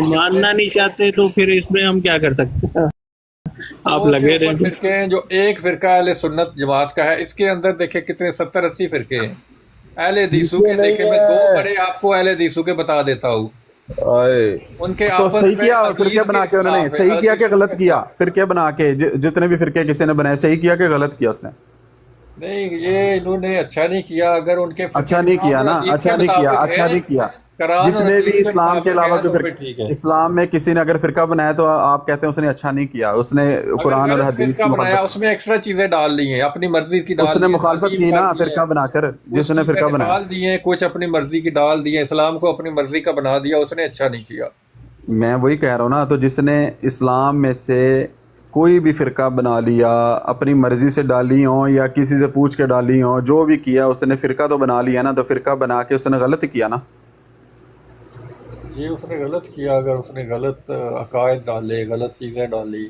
ماننا نہیں چاہتے تو پھر اس میں ہم کیا کر سکتے ہیں؟ آپ اس کے لگے اوپر رہے. فرقے ہیں، جو ایک فرقہ اہل سنت جماعت کا ہے، اس کے اندر دیکھیں کتنے 70-80 فرقے ہیں. اہل حدیثوں فرقے کے نہیں دیکھیں، میں 2 ہے. بڑے آپ کو اہل حدیثوں کے بتا دیتا ہوں. آئے ان کے تو آپس صحیح میں کیا فرقے حدیث کے بنا کے انہوں نے؟ اختلاف ہے، صحیح کیا کہ حدیثوں کے غلط کیا؟ اختلاف. فرقے بنا کے جتنے بھی فرقے کسی نے بنائے، صحیح کیا کہ غلط کیا اس نے؟ نہیں، یہ انہوں نے اچھا نہیں کیا. اگر ان کے فرقے اچھا نہیں قرآن کیا اور نا، حدیث کے اچھا نہیں کیا، مطابق اچھا ہے، نہیں کیا. قرآن جس اور نے بھی حدیث کے اسلام کے مطابق علاوہ ہے کوئی تو پھر ٹھیک ہے. اسلام میں کسی نے اگر فرقہ بنایا تو آپ کہتے ہیں اس نے اچھا نہیں کیا، اس نے اگر قرآن اور غلط حدیث فرقہ کی بنایا، مخالفت. اس میں ایکسٹرا چیزیں ڈال لی ہیں، اپنی مرضی کی اس ڈال نے دی ہیں، مخالفت تعظیم کی کر نا دی ہے، فرقہ بنا کر، کچھ جس نے چیزیں فرقہ بنایا. نکال دی ہیں، کچھ اپنی مرضی کی ڈال دی ہیں. اسلام کو اپنی مرضی کا بنا دیا، اس نے اچھا نہیں کیا. میں وہی کہہ رہا ہوں نا. تو جس نے اسلام میں سے کوئی بھی فرقہ بنا لیا، اپنی مرضی سے ڈالی ہوں یا کسی سے پوچھ کے ڈالی ہوں، جو بھی کیا اس نے فرقہ تو بنا لیا نا. تو فرقہ بنا کے اس نے غلط کیا نا. جی اس نے غلط کیا. اگر اس نے غلط عقائد ڈالے، غلط چیزیں ڈالی،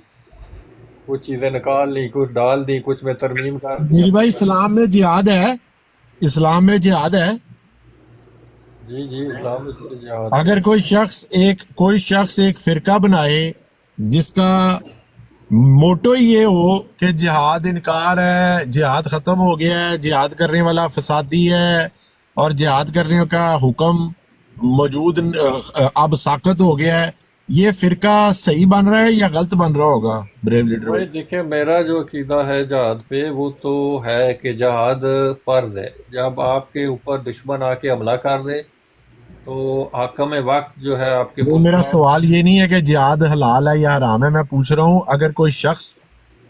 کچھ چیزیں نکال لی، کچھ ڈال دی، کچھ میں ترمیم کر دی میری اپنی بھائی مرضی. اسلام میں جہاد ہے، اسلام میں جہاد ہے. جی اسلام میں تو جہاد ہے. اگر کوئی شخص ایک فرقہ بنائے جس کا موٹو یہ ہو کہ جہاد انکار ہے، جہاد ختم ہو گیا ہے، جہاد کرنے والا فسادی ہے اور جہاد کرنے کا حکم موجود اب ساقط ہو گیا ہے، یہ فرقہ صحیح بن رہا ہے یا غلط بن رہا ہوگا بریو لیڈر بھائی بھائی؟ دیکھیں، میرا جو عقیدہ ہے جہاد پہ، وہ تو ہے کہ جہاد فرض ہے. جب آپ کے اوپر دشمن آ کے حملہ کر دے تو حاکم وقت جو ہے آپ کے وہ ملک میرا کا. سوال یہ نہیں ہے کہ جہاد حلال ہے یا حرام ہے، میں پوچھ رہا ہوں اگر کوئی شخص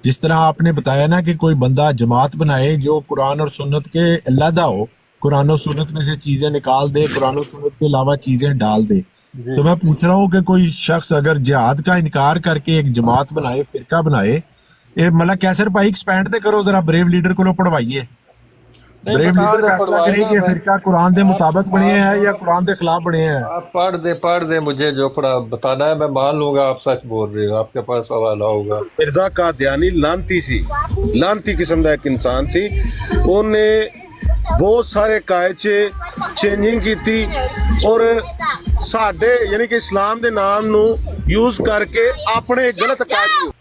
جس طرح آپ نے بتایا نا کہ کوئی بندہ جماعت بنائے جو قرآن اور سنت کے علیحدہ ہو، قرآن و سنت میں سے چیزیں نکال دے، قرآن و سنت کے علاوہ چیزیں ڈال دے، جی تو میں پوچھ رہا ہوں کہ کوئی شخص اگر جہاد کا انکار کر کے ایک جماعت بنائے، فرقہ بنائے، مطلب کیسر بھائی ایکسپینڈ تے کرو ذرا، بریو لیڈر کو پڑھوائیے. نہیں، بریو بتا لیڈر دیں، فیصلہ پڑھوائے کرے گا. کہ یہ میں فرقہ قرآن کے آپ مطابق بنے آپ ہیں یا قرآن کے خلاف بنے ہیں. آپ پڑھ دیں مجھے جو پڑھا بتانا ہے، میں مان لوں گا آپ سچ بول رہے ہو. آپ کے پاس حوالہ ہوگا. مرزا قادیانی لانتی قسم کا ایک انسان سی. انہیں بہت سارے قائد چینجنگ کی تھی اور ساڈے یعنی کہ اسلام دے نام نو یوز کر کے اپنے غلط قائد.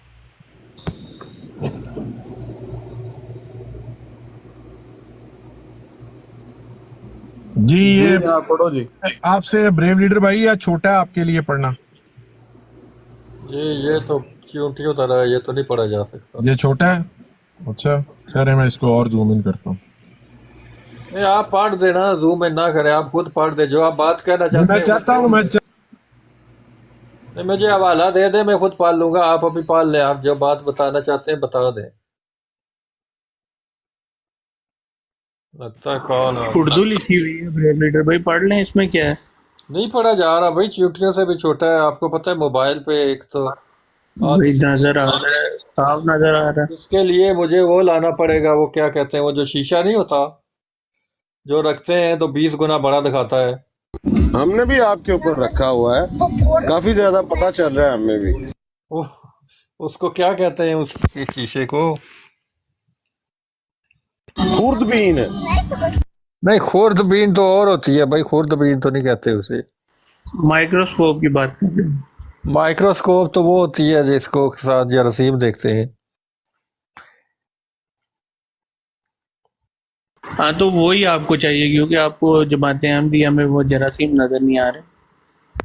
جی جی یہ جناب پڑھو جی. آپ سے بریو لیڈر بھائی یا چھوٹا ہے آپ کے لیے پڑھنا؟ یہ تو چیونٹیوں طرح ہے، یہ تو نہیں پڑھا جا سکتا. یہ چھوٹا ہے؟ اچھا خیر ہے، میں اس کو اور زوم ان کرتا ہوں. نہیں، آپ پڑھ دینا، زوم ان نہ کریں، آپ خود پڑھ دیں جو آپ بات کہنا چاہتے میں ہیں وہ چاہتا ہوں بول دیں. نہیں، مجھے حوالہ دے دیں، میں خود پڑھ لوں گا. آپ ابھی پڑھ لیں، آپ جو بات بتانا چاہتے ہیں بتا دیں. لگتا ہے کال آ گئی. اردو لکھی ہوئی ہے بریو لیڈر بھائی، پڑھ لیں، اس میں کیا ہے. نہیں پڑھا جا رہا بھائی، چیونٹیوں سے بھی چھوٹا ہے. آپ کو پتہ ہے موبائل پہ ایک تو وہی نظر آ رہا ہے، صاف نظر آ رہا ہے. اس کے لیے مجھے وہ لانا پڑے گا، وہ کیا کہتے ہیں، وہ جو شیشہ نہیں ہوتا جو رکھتے ہیں تو 20 گنا بڑا دکھاتا ہے. ہم نے بھی آپ کے اوپر رکھا ہوا ہے، کافی زیادہ پتہ چل رہا ہے ہمیں بھی. اس کو کیا کہتے ہیں، اس شیشے کو؟ خوردبین. نہیں، خوردبین تو اور ہوتی ہے بھائی، خوردبین تو نہیں کہتے اسے. مائکروسکوپ کی بات کر رہے ہیں. مائکروسکوپ تو وہ ہوتی ہے جس کو ساتھ جراثیم دیکھتے ہیں. ہاں تو وہی آپ کو چاہیے، کیونکہ آپ کو جماعت احمدیہ میں وہ جراثیم نظر نہیں آ رہے.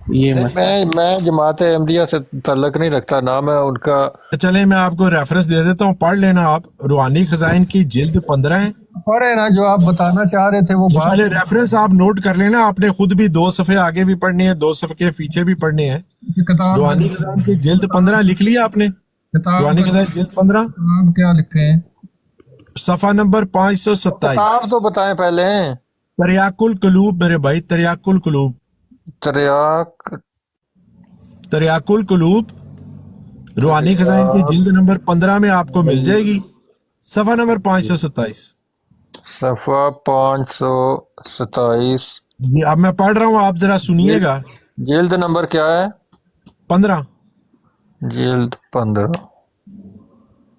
یہ نہیں، مسئلہ. میں جماعت احمدیہ سے تعلق نہیں رکھتا، نہ میں ان کا. چلیں میں آپ کو ریفرنس دے دیتا ہوں، پڑھ لینا آپ. روحانی خزائن کی جلد 15 ہے. پڑھے نا جو آپ بتانا چاہ رہے تھے وہ جی بات. پہلے ریفرنس آپ نوٹ کر لینا، آپ نے خود بھی 2 صفحے آگے بھی پڑھنے ہیں، 2 صفحے پیچھے بھی پڑھنے ہیں. روحانی خزائن کی جلد 15 لکھ لیا آپ نے؟ روحانی خزائن جلد 15 کتاب کیا لکھے ہیں؟ صفحہ نمبر 527. کتاب تو بتائیں پہلے. تریاق القلوب میرے بھائی، تریاق القلوب، تریاق القلوب روحانی خزائن کی جلد نمبر 15 میں آپ کو مل جائے گی، صفحہ نمبر 527. صفحہ 527. جی اب میں پڑھ رہا ہوں، آپ ذرا سنیے گا. جلد نمبر کیا ہے؟ 15. جلد 15.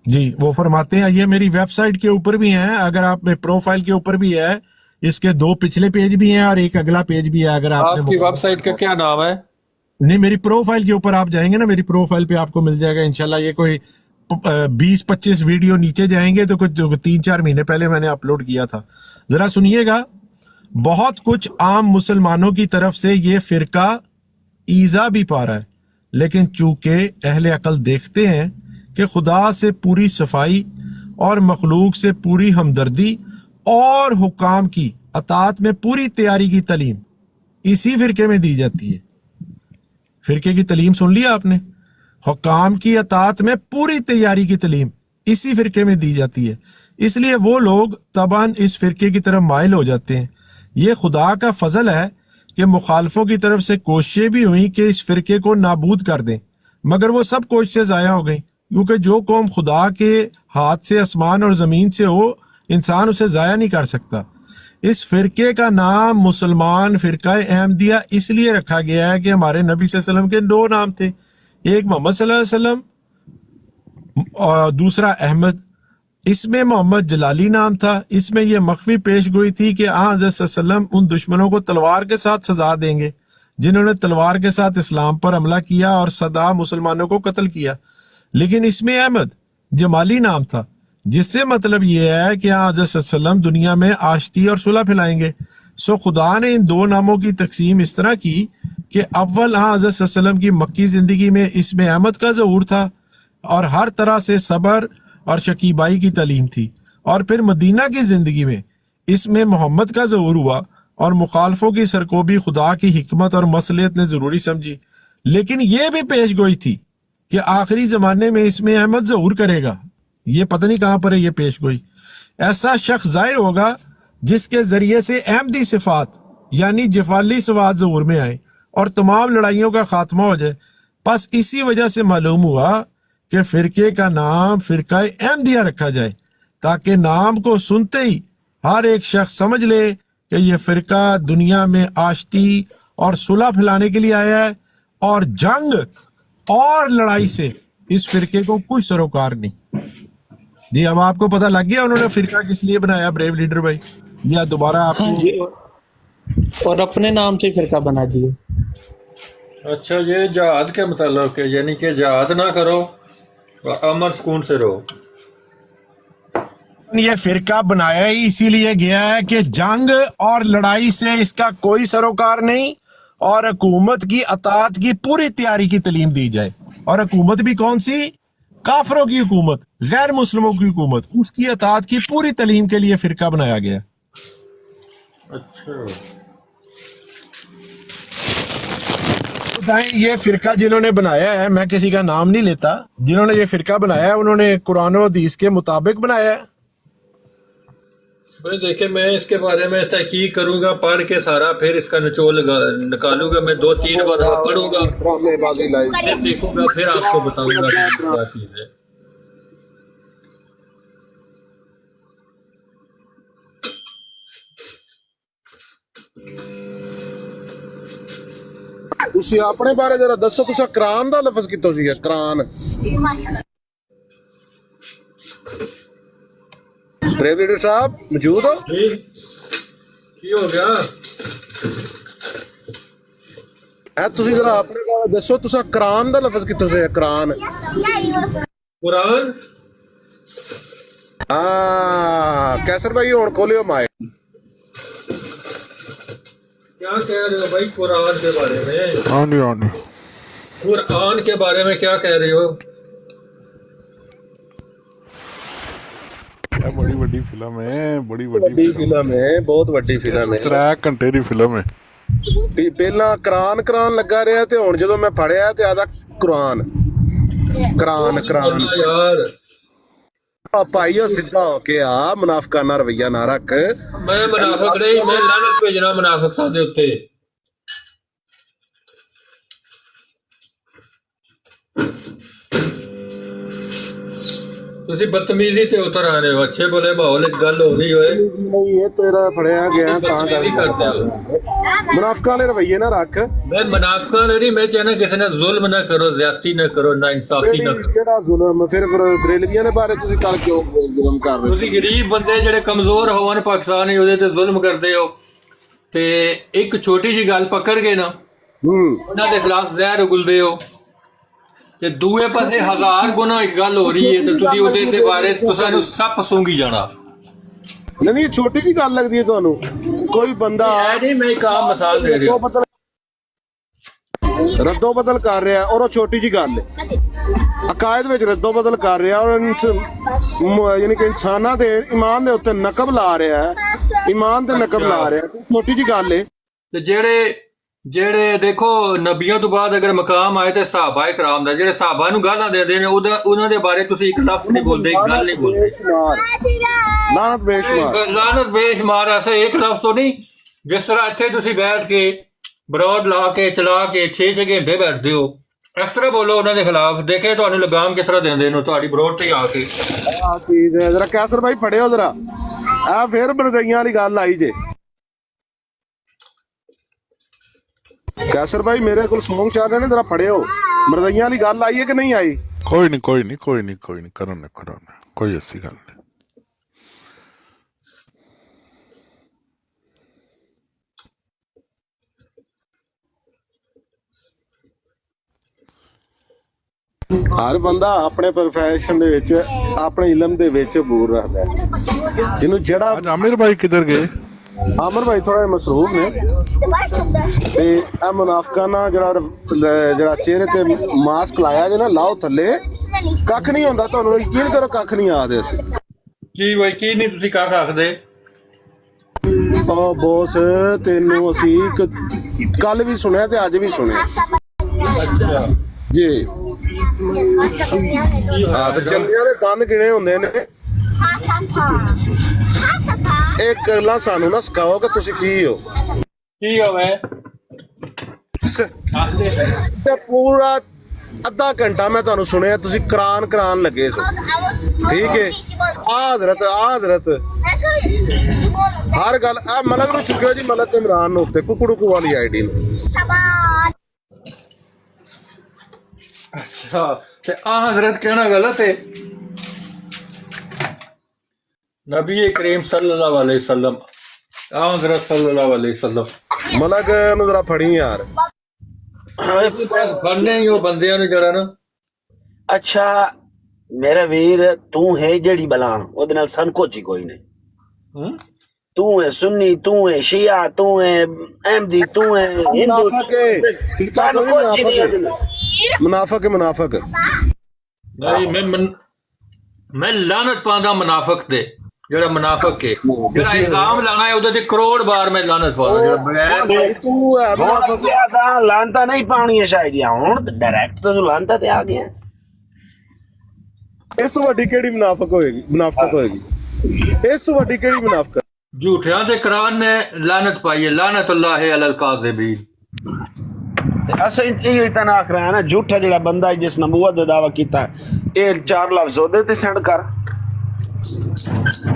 جی وہ فرماتے ہیں، یہ میری ویب سائٹ کے اوپر بھی ہیں، اگر آپ میں پروفائل کے اوپر بھی ہے، اس کے 2 پچھلے پیج بھی ہیں اور ایک اگلا پیج بھی ہے. اگر آپ نے آپ کی ویب سائٹ کا کیا نام ہے؟ नहीं, मेरी प्रोफाइल के ऊपर आप जाएंगे ना, मेरी प्रोफाइल पे आपको मिल जाएगा इंशाल्लाह। ये कोई 20-25 वीडियो नीचे जाएंगे तो कुछ 3-4 महीने पहले मैंने अपलोड किया था, जरा सुनिएगा। बहुत कुछ आम मुसलमानों की तरफ से ये फिरका ईजा भी पा रहा है, लेकिन चूंकि अहले अकल देखते हैं कि खुदा से पूरी सफाई और मखलूक से पूरी हमदर्दी और हुकाम की अतात में पूरी तैयारी की तालीम इसी फिरके में दी जाती है। फिरके की तालीम सुन लिया आपने, हुकाम की अतात में पूरी तैयारी की तालीम इसी फिरके में दी जाती है, इसलिए वो लोग तबान इस फिरके की तरफ माइल हो जाते हैं। ये खुदा का फजल है कि मुखालफों की तरफ से कोशिशें भी हुई कि इस फिरके को नाबूद कर दें, मगर वो सब कोशिशें ज़ाया हो गई, क्योंकि जो कौम खुदा के हाथ से आसमान और ज़मीन से हो, इंसान उसे ज़ाया नहीं कर सकता। इस फिरके का नाम मुसलमान फ़िरका अहमदिया इसलिए रखा गया है कि हमारे नबी सल्लल्लाहु अलैहि वसल्लम के 2 नाम थे, एक मोहम्मद सल्लल्लाहु अलैहि वसल्लम और दूसरा अहमद। इसमें मोहम्मद जलाली नाम था। इसमें यह मख्फी पेश गोई थी कि हज़रत सल्लम उन दुश्मनों को तलवार के साथ सजा देंगे जिन्होंने तलवार के साथ इस्लाम पर हमला किया और सदा मुसलमानों को कत्ल किया। लेकिन इसमें अहमद जमाली नाम था, जिससे मतलब यह है कि हज़रत सल्लम दुनिया में आश्ती और सुलह फैलाएंगे। सो खुदा ने इन 2 नामों की तकसीम इस तरह की कि अव्वल हज़रत सल्लम की मक्की ज़िंदगी में इसमें अहमद का ज़हूर था और हर तरह से सब्र और शकीबाई की तालीम थी, और फिर मदीना की ज़िंदगी में इसमें मोहम्मद का ज़हूर हुआ और मुखालफों की सरकोबी खुदा की हिकमत और मसलियत ने ज़रूरी समझी। लेकिन यह भी पेश गोई थी कि आखिरी ज़माने में इसमें अहमद ज़हूर करेगा। ये पता नहीं कहाँ पर है ये पेश गोई। ऐसा शख्स ज़ाहिर होगा जिसके ज़रिए से अहमदी सिफात यानी जफाली सवात ज़हूर में आए और तमाम लड़ाइयों का खात्मा हो जाए। बस इसी वजह से मालूम हुआ कि फिरके का नाम फिरका अहमदिया रखा जाए, ताकि नाम को सुनते ही हर एक शख्स समझ ले कि यह फिरका दुनिया में आश्ती और सुलह फैलाने के लिए आया है, और जंग और लड़ाई से इस फिरके को कोई सरोकार नहीं। जी, अब आपको पता लग गया उन्होंने फिरका किस लिए बनाया ब्रेव लीडर भाई, या दोबारा आपको? और अपने नाम से फिरका बना दिए। अच्छा, ये जहाद के मतलब है, यानी कि जहाद ना करो और अमन सुकून से रहो। ये फिरका बनाया ही इसीलिए गया है कि जंग और लड़ाई से इसका कोई सरोकार नहीं, और हुकूमत की अतात की पूरी तैयारी की तालीम दी जाए। और हुकूमत भी कौन सी? काफरों की हुकूमत, गैर मुस्लिमों की हुकूमत, उसकी अतात की पूरी तालीम के लिए फिरका बनाया गया। अच्छा, बताएं, ये फिरका जिन्होंने बनाया है, मैं किसी का नाम नहीं लेता, जिन्होंने ये फिरका बनाया है उन्होंने कुरान और हदीस के मुताबिक बनाया है। भाई देखिए, मैं इसके बारे में तहकीक करूंगा, पढ़ के सारा, फिर इसका निचोड़ निकालूंगा। मैं 2-3 बार पढ़ूंगा, फिर देखूंगा, फिर आपको बताऊंगा कि क्या चीज है। ਤੁਸੀਂ ਆਪਣੇ ਬਾਰੇ ਜਰਾ ਦੱਸੋ, ਤੁਸੀਂ ਕੁਰਾਨ ਦਾ ਲਫ਼ਜ਼ ਕਿੱਥੋਂ ਸੀਗਾ? ਕੁਰਾਨ ब्रेव लीडर साहब मौजूद हो? की हो गया? ਤੁਸੀਂ ਜਰਾ ਆਪਣੇ ਬਾਰੇ ਦੱਸੋ, ਤੁਸੀਂ ਕੁਰਾਨ ਦਾ ਲਫ਼ਜ਼ ਕਿੱਥੋਂ ਸੀਗਾ? ਕੁਰਾਨ कुरान कैसर भाई ਹੁਣ ਖੋਲਿਓ ਮਾਈਕ। क्या कह रहे हो भाई कुरान के बारे में? हाँ जी कुरान के बारे में क्या कह रहे हो? बड़ी वड्डी फिल्म है, बड़ी ਵੱਡੀ वड्डी ਫਿਲਮ ਹੈ, ਬਹੁਤ ਵੱਡੀ ਫਿਲਮ ਹੈ। 3 घंटे की फिल्म है। ਪਹਿਲਾਂ ਕੁਰਾਨ ਲੱਗਾ ਰਿਹਾ ਤੇ ਹੁਣ ਜਦੋਂ ਮੈਂ ਫੜਿਆ ਤੇ ਆਦਾ ਕੁਰਾਨ ਕੁਰਾਨ यार, ਭਾਈਓ ਸਿੱਧਾ ਹੋ ਕੇ ਆ, ਮੁਨਾਫਕਾਨਾ ਰਵਈਆ ਨਾ ਰੱਖ। मैं मुनाफिक नहीं, मैं लानत भेजना मुनाफिकां दे उत्ते। ਤੁਸੀਂ ਬਦਤਮੀਜ਼ੀ ਤੇ ਉਤਰ ਆ ਰਹੇ ਹੋ। ਅੱਛੇ ਭਲੇ ਮਾਹੌਲ ਵਿੱਚ ਗੱਲ ਹੋ ਰਹੀ ਹੋਏ, ਨਹੀਂ ਇਹ ਤੇਰਾ ਫੜਿਆ ਗਿਆ ਤਾਂ ਬਦਤਮੀਜ਼ੀ ਕਰਦੇ ਹੋ। ਮੁਨਾਫਕਾਂ ਵਾਲੇ ਰਵਈਏ ਨਾ ਰੱਖ। मैं मुनाफिकां नहीं, मैं चाहना किसी ने जुल्म ना करो, ज्यादती ना करो, ना इंसाफी ना करो। ਕਿਹੜਾ ਜ਼ੁਲਮ? ਫਿਰ ਬਰੇਲਵੀਆਂ ਦੇ ਬਾਰੇ ਤੁਸੀਂ ਕੱਲ ਕਿਉਂ ਜ਼ੁਲਮ ਕਰ ਰਹੇ ਹੋ? ਤੁਸੀਂ ਗਰੀਬ ਬੰਦੇ ਜਿਹੜੇ ਕਮਜ਼ੋਰ ਹੋਣ ਪਾਕਿਸਤਾਨ ਹੀ ਉਹਦੇ ਤੇ ਜ਼ੁਲਮ ਕਰਦੇ ਹੋ। ਤੇ ਇੱਕ ਛੋਟੀ ਜੀ ਗੱਲ ਪਕੜ ਗਏ ਨਾ, ਉਹਨਾਂ ਦੇ ਖਿਲਾਫ ਜ਼ਹਿਰ ਉਗਲਦੇ ਹੋ, ਤੇ ਦੂਏ ਪਾਸੇ ਹਜ਼ਾਰ ਗੁਣਾ ਇੱਕ ਗੱਲ ਹੋ ਰਹੀ ਹੈ ਤੇ ਤੁਸੀਂ ਉਹਦੇ ਦੇ ਬਾਰੇ ਤੁਹਾਨੂੰ ਸੱਪ ਸੂੰਘੀ ਜਾਣਾ। ਨਹੀਂ ਛੋਟੀ ਜੀ ਗੱਲ ਲੱਗਦੀ ਹੈ ਤੁਹਾਨੂੰ? ਕੋਈ ਬੰਦਾ ਐ ਨਹੀਂ, ਮੈਂ ਇੱਕ ਆਮ ਮਿਸਾਲ ਦੇ ਰਿਹਾ। ਰੱਦੋ ਬਦਲ ਕਰ ਰਿਹਾ ਔਰ ਉਹ ਛੋਟੀ ਜੀ ਗੱਲ ਹੈ। ਅਕਾਇਦ ਵਿੱਚ ਰੱਦੋ ਬਦਲ ਕਰ ਰਿਹਾ ਔਰ ਯਾਨੀ ਕਿ ਇਨਸਾਨਾਂ ਦੇ ਈਮਾਨ ਦੇ ਉੱਤੇ ਨਕਬ ਲਾ ਰਿਹਾ ਹੈ, ਈਮਾਨ ਤੇ ਨਕਬ ਲਾ ਰਿਹਾ, ਛੋਟੀ ਜੀ ਗੱਲ ਹੈ। ਤੇ ਜਿਹੜੇ ਦੇਖੋ ਨਬੀਆਂ ਤੋਂ ਬਾਅਦ ਅਗਰ ਮਕਾਮ ਆਏ ਤੇ ਸਹਾਬਾ ਇਕਰਾਮ ਦਾ, ਜਿਹੜੇ ਸਹਾਬਾ ਨੂੰ ਗਾਲਾਂ ਦਿੰਦੇ ਨੇ ਉਹਨਾਂ ਦੇ ਬਾਰੇ ਤੁਸੀਂ ਇੱਕ ਲਫ਼ਜ਼ ਨਹੀਂ ਬੋਲਦੇ, ਇੱਕ ਗੱਲ ਨਹੀਂ ਬੋਲਦੇ। ਲਾਨਤ ਬੇਸ਼ੁਮਾਰ, ਲਾਨਤ ਬੇਸ਼ੁਮਾਰ। ਐਸੇ ਇੱਕ ਲਫ਼ਜ਼ ਤੋਂ ਨਹੀਂ, ਜਿਸ ਤਰ੍ਹਾਂ ਇੱਥੇ ਤੁਸੀਂ ਬੈਠ ਕੇ ਬਰੋਡ ਲਾ ਕੇ ਚਲਾ ਕੇ 6 ਘੰਟੇ ਬੈਠਦੇ ਹੋ, ਇਸ ਤਰ੍ਹਾਂ ਬੋਲੋ ਉਹਨਾਂ ਦੇ ਖਿਲਾਫ, ਦੇਖੇ ਤੁਹਾਨੂੰ ਲਗਾਮ ਕਿਸ ਤਰ੍ਹਾਂ ਦਿੰਦੇ ਨੇ ਤੁਹਾਡੀ ਬਰੋਡ ਤੇ ਆ ਕੇ। ਆਹ ਚੀਜ਼ ਹੈ ਜਰਾ ਕੈਸਰ ਭਾਈ ਫੜਿਓ ਜਰਾ, ਆ ਫੇਰ ਬਰਦਈਆਂ ਵਾਲੀ ਗੱਲ ਆਈ ਜੇ। ਕੈਸਰ ਭਾਈ ਮੇਰੇ ਕੋਲ ਸੌਂਗ ਚੱਲ ਰਹੇ ਨੇ, ਜਰਾ ਫੜਿਓ, ਮਰਦਈਆਂ ਵਾਲੀ ਗੱਲ ਆਈ ਹੈ ਕਿ ਨਹੀਂ ਆਈ? ਕੋਈ ਨਹੀਂ ਕਰੋ ਨਾ ਕੋਈ ਐਸੀ ਗੱਲ ਨਹੀਂ। ਹਰ ਬੰਦਾ ਆਪਣੇ ਪ੍ਰੋਫੈਸ਼ਨ ਦੇ ਵਿੱਚ, ਆਪਣੇ ਇਲਮ ਦੇ ਵਿੱਚ ਬੂਰ ਰੱਖਦਾ ਹੈ। ਜਿਹਨੂੰ ਜਿਹੜਾ ਅੱਜ ਆमिर भाई किधर गए? ਆਮਰ ਭਾਈ ਥੋੜਾ ਮਸਰੂਫ ਨੇ, ਤੇ ਇਹ ਮੁਨਾਫਕਾਨਾ ਜਿਹੜਾ ਚਿਹਰੇ ਤੇ ਮਾਸਕ ਲਾਇਆ ਜੇ ਨਾ, ਲਾਓ ਥੱਲੇ, ਕੱਖ ਨਹੀਂ ਹੁੰਦਾ। ਤੁਹਾਨੂੰ ਯਕੀਨ ਕਰੋ ਕੱਖ ਨਹੀਂ ਆਦੇ ਅਸੀਂ। ਕੀ ਬਈ ਕੀ ਨਹੀਂ ਤੁਸੀਂ ਕੱਖ ਆਖਦੇ? ਉਹ ਬੋਸ ਤੈਨੂੰ ਅਸੀਂ ਕੱਲ ਵੀ ਸੁਣਿਆ ਤੇ ਅੱਜ ਵੀ ਸੁਣਿਆ ਜੀ। ਹਾਂ ਤੇ ਚੰਗਿਆਂ ਦੇ ਕੰਨ ਗਿਣੇ ਹੁੰਦੇ ਨੇ। ਇਹ ਗੱਲਾਂ ਸਾਨੂੰ ਨਾ ਸਿਖਾਓ ਕਿ ਤੁਸੀਂ ਕੀ ਹੋ। ਕੀ ਹੋਵੇ? ਤੇ ਪੂਰਾ ਅੱਧਾ ਘੰਟਾ ਮੈਂ ਤੁਹਾਨੂੰ ਸੁਣਿਆ, ਤੁਸੀਂ ਕਰਾਨ ਲੱਗੇ ਸੋ, ਠੀਕ ਹੈ? ਆ ਹਜ਼ਰਤ ਹਰ ਗੱਲ। ਆ ਮਲਕ ਨੂੰ ਚੁੱਕਿਓ ਜੀ, ਮਲਕ ਇਮਰਾਨ ਨੂੰ ਉੱਤੇ ਕੁਕੜੂ ਵਾਲੀ ਆਈਡੀ ਨੂੰ। ਅੱਛਾ, ਤੇ ਆ ਹਜ਼ਰਤ ਕਹਿਣਾ ਗਲਤ ਹੈ। ਨਬੀ ਕਰੀਮ ਸੱਲੱਲਾਹੁ अलैहि वसल्लम, ਆ ਹਜ਼ਰਤ सल्लल्लाहु अलैहि वसल्लम। ਮਲਕ ਨੂੰ ਜ਼ਰਾ ਫੜੀ ਯਾਰ। ਫੜਨੇ ਹੀ ਉਹ ਬੰਦਿਆਂ ਨੂੰ ਜਿਹੜਾ ਨਾ। ਅੱਛਾ ਮੇਰਾ ਵੀਰ, ਤੂੰ ਹੈ ਜਿਹੜੀ ਬਲਾ, ਉਹਦੇ ਨਾਲ ਸਾਨੂੰ ਕੁਝ ਕੋਈ ਨਹੀਂ। ਤੂੰ ਹੈ ਸੁन्नी, ਤੂੰ ਹੈ ਸ਼ੀਆ, ਤੂੰ ਹੈ ਅਹਿਮਦੀ, ਤੂੰ ਹੈ ਹਿੰਦੂ, ਮੁਨਾਫਕ। ਨਹੀਂ, ਮੈਂ ਲਾਨਤ ਪਾਉਂਦਾ ਮੁਨਾਫਕ ਤੇ, ਜਿਹੜਾ ਮੁਨਾਫਕ ਹੈ, ਜਿਹੜਾ ਇਲਜ਼ਾਮ ਲਾਣਾ ਹੈ ਉਹਦੇ ਤੇ ਕਰੋੜ ਬਾਰ ਮੈਂ ਲਾਨਤ ਪਾਉਂਦਾ। ਤੂੰ ਹੈ ਮੁਨਾਫਕ। ਲਾਨਤਾ ਨਹੀਂ ਪਾਉਣੀਆਂ ਸ਼ਾਇਦ, ਹੁਣ ਡਾਇਰੈਕਟ ਤਾਂ ਤੂੰ ਲਾਨਤਾ ਤੇ ਆ ਗਿਆ। ਇਸ ਤੋਂ ਵੱਡੀ ਕਿਹੜੀ ਮੁਨਾਫਕਤ ਹੋਏਗੀ? ਇਸ ਤੋਂ ਵੱਡੀ ਕਿਹੜੀ ਮੁਨਾਫਕਤ? ਝੂਠਿਆਂ ਤੇ ਕੁਰਾਨ ਨੇ ਲਾਨਤ ਪਾਈ ਹੈ, ਲਾਨਤੁल्लाह अलल काज़िबीन। ਅਸਾਂ ਇਹ ਤਾਂ ਨਾ ਆਖਣਾ ਨਾ, ਝੂਠਾ ਜਿਹੜਾ ਬੰਦਾ ਜਿਸ ਨਬੂਵਤ ਦਾ ਦਾਵਾ ਕੀਤਾ, ਇਹ 4 ਲਫ਼ਜ਼ ਉਹਦੇ ਤੇ ਸੈਂਡ ਕਰ।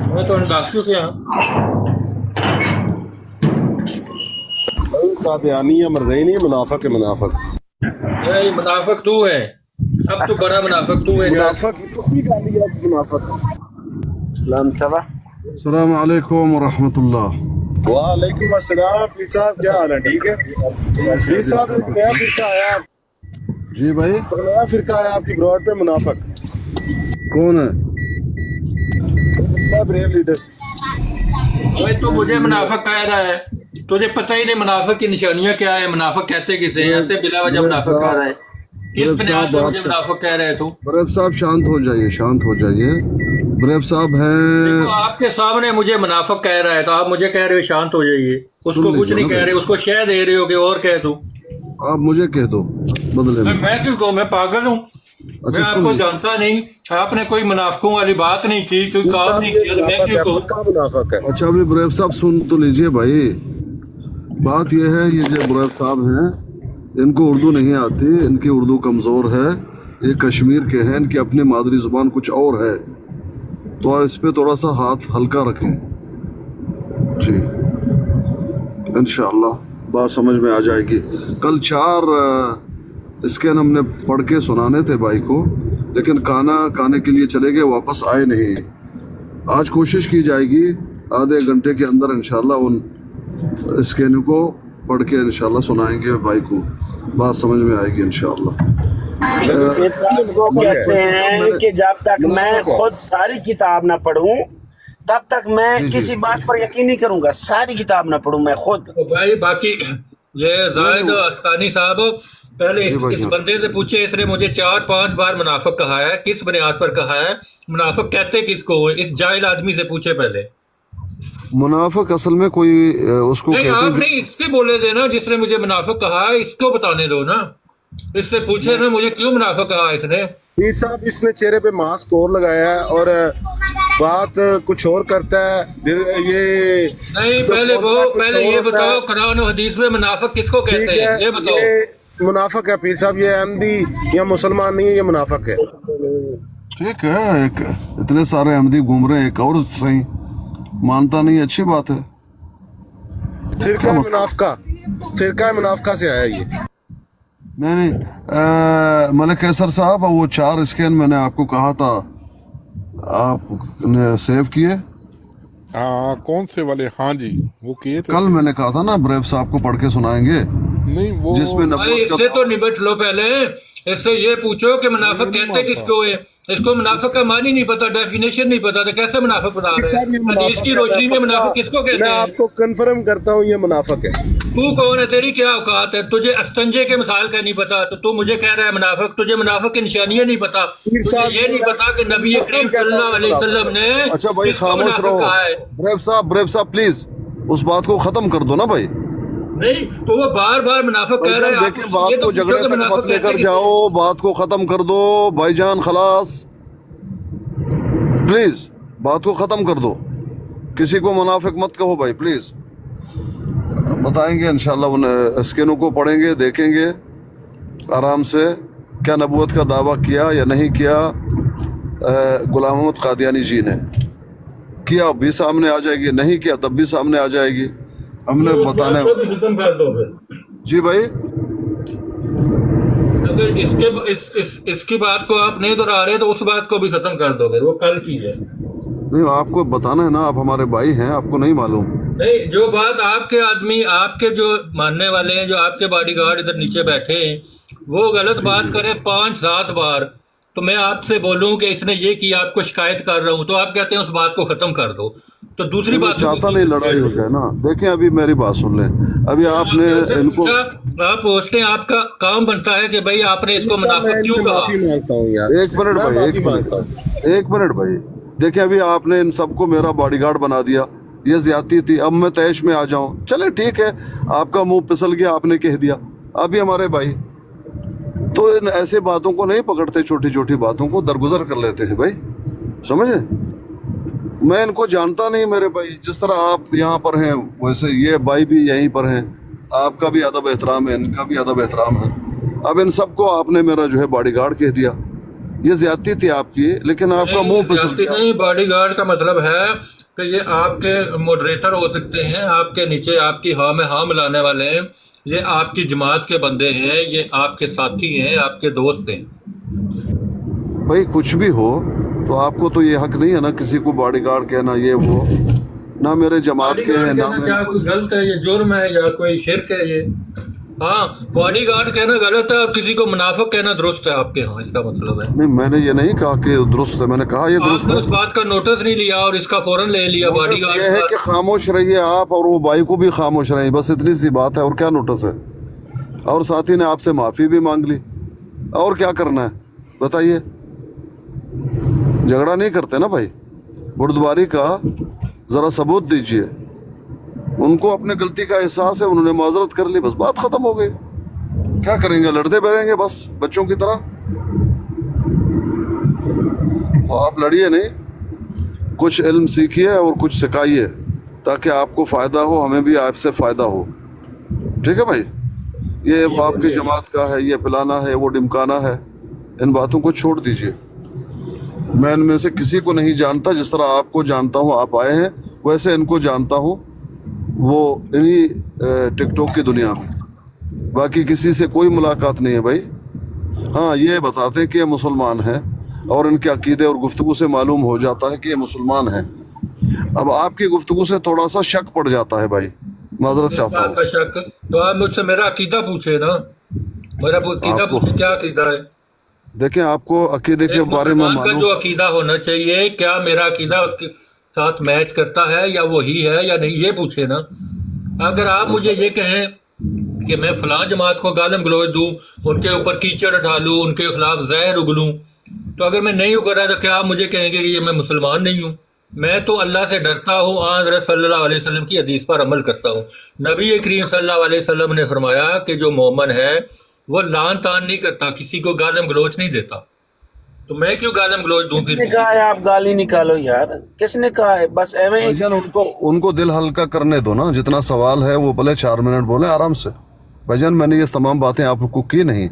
ਮੈਂ ਤੁਹਾਨੂੰ ਦੱਸ ਚੁੱਕਿਆ। कादियानी या मरज़ैनी मुनाफिक है। ये मुनाफिक तू है, सब तो बड़ा मुनाफिक तू है। मुनाफिक तो भी गाली है मुनाफिक। सलाम सवा। अस्सलाम वालेकुम व रहमतुल्लाह। वालेकुम अस्सलाम। पीर साहब क्या हाल है? ठीक है पीर साहब, एक नया फिरका आया। जी भाई, नया फिरका आया आपकी ब्रॉड पे, मुनाफिक। कौन है? Brave leader. भाई तू मुझे मुनाफिक कह रहा है, तुझे पता ही नहीं मुनाफिक की निशानियां क्या है, मुनाफिक कहते किसे हैं? ऐसे बिला वजह मुनाफिक कह रहा है। किस बुनियाद पर मुझे मुनाफिक कह रहे तू? ब्रेव साहब शांत हो जाइए, शांत हो जाइए। ब्रेव साहब हैं। तो आपके सामने मुझे मुनाफिक कह रहा है तो आप मुझे कह रहे हो शांत हो जाइए। उसको कुछ नहीं कह रहे, उसको शह दे रहे हो कि और कह तू। आप मुझे कह दो बदले में। मैं क्यों कहूँ? मैं पागल हूँ? मैं आपको जानता नहीं, आपने कोई मुनाफिकों वाली बात नहीं की, कोई काम नहीं किया, मैं क्यों कहूँ? मुनाफिक है। अच्छा अभी ब्रेव साहब सुन तो लीजिए भाई। बात यह है, ये जो ब्रेव साहब हैं, इनको उर्दू नहीं आती, इनकी उर्दू कमज़ोर है, ये कश्मीर के हैं, इनकी अपनी मादरी ज़ुबान कुछ और है, तो इस पे थोड़ा सा हाथ हल्का रखें जी, इंशाअल्लाह बात समझ में आ जाएगी। कल 4 इसके हमने पढ़ के सुनाने थे भाई को, लेकिन खाने के लिए चले गए, वापस आए नहीं। आज कोशिश की जाएगी आधे घंटे के अंदर इंशाअल्लाह उन स्कैन को पढ़ के इंशाल्लाह सुनाएंगे भाई को, बात समझ में आएगी इंशाल्लाह। ये साहब वो कहते हैं कि जब तक मैं खुद सारी किताब ना पढ़ूं तब तक मैं किसी बात पर यकीन नहीं करूंगा। सारी किताब ना पढ़ूं मैं खुद। तो भाई बाकी ये जाहिद अस्कानी साहब पहले इस बंदे से पूछे, इसने मुझे 4-5 बार मुनाफिक कहा है, किस बुनियाद पर कहा है, मुनाफिक कहते किसको है, इस जाहिल आदमी से पूछे पहले। मुनाफिक असल में कोई उसको नहीं, कहते आप हैं नहीं इसके बोले थे ना, जिसने मुझे मुनाफिक कहा है इसको बताने दो ना, इससे पूछे ना मुझे क्यों मुनाफिक कहा इसने। पीर साहब इसने चेहरे पे मास्क और लगाया है और बात कुछ और करता है। ये नहीं पहले ये बताओ कुरान और हदीस में मुनाफिक किसको ठीक कहते हैं, ये है, बताओ। ये मुनाफिक है पीर साहब, ये अहमदी या मुसलमान नहीं है, ये मुनाफिक है। ठीक है, एक इतने सारे अहमदी घूम रहे हैं, एक और सही मानता नहीं, अच्छी बात है। फिरका मुनाफिका से आया ये। नहीं मलिक कैसर साहब, वो 4 स्कैन मैंने आपको कहा था, आपने सेव किए? हाँ, कौन से वाले? हाँ जी, वो किए थे। कल मैंने कहा था ना ब्रेव साहब को पढ़ के सुनाएंगे, नहीं वो जिसमें भाई इससे तो निबट लो पहले, इससे ये पूछो कि मुनाफिक कहते किसको है। इसको मुनाफिक का मानी नहीं पता, डेफिनेशन नहीं पता, तो कैसे मुनाफिक बना रहे हैं। हदीस की रोशनी में मुनाफिक किसको कहते मैं हैं? आपको कंफर्म करता हूँ ये मुनाफिक है। तू कौन है, तेरी क्या औकात है? तुझे अस्तंजे के मिसाल का नहीं पता तो तू मुझे कह रहा है मुनाफिक। तुझे मुनाफिक की निशानियां नहीं पता, तुझे ये नहीं पता कि नबी करीम सल्लल्लाहु अलैहि वसल्लम ने अच्छा भाई किसको खामोश मुनाफिक रहो। कहा है। ब्रेव साहब प्लीज उस बात को खत्म कर दो ना भाई। नहीं तो वो बार बार मुनाफिक कह रहे हैं। देखिए बात को झगड़े तक मत लेकर जाओ, बात को खत्म कर दो भाईजान, खलास प्लीज, बात को खत्म कर दो, किसी को मुनाफिक मत कहो भाई प्लीज। बताएंगे इंशाल्लाह, उन स्कैनों को पढ़ेंगे, देखेंगे आराम से क्या नबूवत का दावा किया या नहीं किया गुलाम अहमद कादियानी जी ने। किया भी सामने आ जाएगी, नहीं किया तब भी सामने आ जाएगी, हमने बताने। खत्म कर दो फिर। जी भाई, अगर इसकी बात को आप नहीं दोहरा रहे तो उस बात को भी खत्म कर दो फिर, वो कल की है। नहीं आपको बताना है ना, आप हमारे भाई हैं, आपको नहीं मालूम? नहीं, जो बात आपके आदमी, आपके जो मानने वाले हैं, जो आपके बॉडीगार्ड इधर नीचे बैठे हैं, वो गलत बात करें 5-7 बार, तो मैं आपसे बोलूं कि इसने ये किया, आपको शिकायत कर रहा हूं, तो आप कहते हैं उस बात को खत्म कर दो। तो दूसरी बात चाहता नहीं लड़ाई हो जाए ना। देखें अभी मेरी बात सुन लें, अभी आपने इनको, आप पूछते हैं, आपका काम बनता है कि भाई आपने इसको मुनाफिक क्यों कहा। माफी मांगता हूँ यार, एक मिनट भाई, एक मिनट भाई। देखिए अभी आपने इन सबको मेरा बॉडीगार्ड बना दिया, ये ज्यादती थी, अब मैं तैश में आ जाऊं, चले ठीक है, आपका मुंह फिसल गया, आपने कह दिया, अभी हमारे भाई तो इन ऐसे बातों को नहीं पकड़ते, छोटी छोटी बातों को दरगुजर कर लेते हैं भाई, समझे? मैं इनको जानता नहीं मेरे भाई, जिस तरह आप यहाँ पर हैं वैसे ये भाई भी यहीं पर हैं, आपका भी अदब एहतराम है, इनका भी अदब एहतराम है। अब इन सबको आपने मेरा जो है बॉडीगार्ड कह दिया, ये ज्यादती थी आपकी, लेकिन आपका मुंह फिसल गया। नहीं, बॉडीगार्ड का मतलब है कि ये आपके मॉडरेटर हो सकते हैं, आपके नीचे आपकी हाँ में हाँ मिलाने वाले हैं, ये आपकी जमात के बंदे हैं, ये आपके साथी हैं, आपके दोस्त हैं। भाई कुछ भी हो तो आपको तो ये हक नहीं है ना किसी को बॉडीगार्ड कहना, ये वो ना मेरे जमात के हैं ना क्या कोई गलत है, ये जुर्म है या कोई शिरक है ये? हाँ, बॉडीगार्ड कहना गलत है और किसी को मुनाफिक कहना दुरुस्त है आपके यहाँ, इसका मतलब है। नहीं मैंने ये नहीं कहा कि दुरुस्त है, मैंने कहा ये दुरुस्त आपने है। उस बात का नोटिस नहीं लिया और इसका फौरन ले लिया बॉडीगार्ड। ये है कि खामोश रहिए आप और वो भाई को भी खामोश रहिए, बस इतनी सी बात है, और क्या नोटिस है? और साथी ने आपसे माफी भी मांग ली, और क्या करना है बताइए? झगड़ा नहीं करते ना भाई, बुर्दबारी का जरा सबूत दीजिए। उनको अपने गलती का एहसास है, उन्होंने माजरत कर ली, बस बात खत्म हो गई। क्या करेंगे, लड़ते रहेंगे बस बच्चों की तरह? तो आप लड़िए नहीं, कुछ इल्म सीखिए और कुछ सिखाइए ताकि आपको फ़ायदा हो, हमें भी आपसे फ़ायदा हो। ठीक है भाई, ये आपकी जमात का है, ये पिलाना है, वो डिमकाना है, इन बातों को छोड़ दीजिए। मैं इनमें से किसी को नहीं जानता, जिस तरह आपको जानता हूँ, आप आए हैं वैसे इनको जानता हूँ, वो इन्हीं टिकटॉक की दुनिया में, बाकी किसी से कोई मुलाकात नहीं है भाई। हाँ ये बताते हैं कि ये मुसलमान हैं और इनके अकीदे और गुफ्तगू से मालूम हो जाता है कि ये मुसलमान हैं। अब आपकी गुफ्तगू से थोड़ा सा शक पड़ जाता है भाई, माजरत इस चाहता बात हूँ। का शक, तो आप मुझसे मेरा अकीदा पूछे ना, मेरा अकीदा आपको पूछे, क्या अकीदा है? देखें, आपको अकीदे के एक बारे में मुसलमान का मालूम, जो अकीदा होना चाहिए, क्या मेरा अकीदा उसके साथ मैच करता है या वही है या नहीं, ये पूछे ना। अगर आप मुझे ये कहें कि मैं फलां जमात को गालम गलौज दूं, उनके ऊपर कीचड़ डालूं, उनके खिलाफ जहर उगलूं, तो अगर मैं नहीं उग रहा तो क्या आप मुझे कहेंगे कि ये मैं मुसलमान नहीं हूँ? मैं तो अल्लाह से डरता हूँ, हज़रत सल्लल्लाहु अलैहि वसल्लम की हदीस पर अमल करता हूँ। नबी करीम सल्लल्लाहु अलैहि वसल्लम ने फरमाया कि जो मोमन है वो लान तान नहीं करता, किसी को गालम गलोच नहीं देता। तो मैं क्यों गालम गलोच दूं फिर किसने किसी कहा को? है आप गाली निकालो यार? किसने कहा है? बस एवं भाईजान उनको दिल हल्का करने दो ना, जितना सवाल है वो भले 4 मिनट बोले आराम से। भाईजान मैंने ये तमाम बातें आपको की नहीं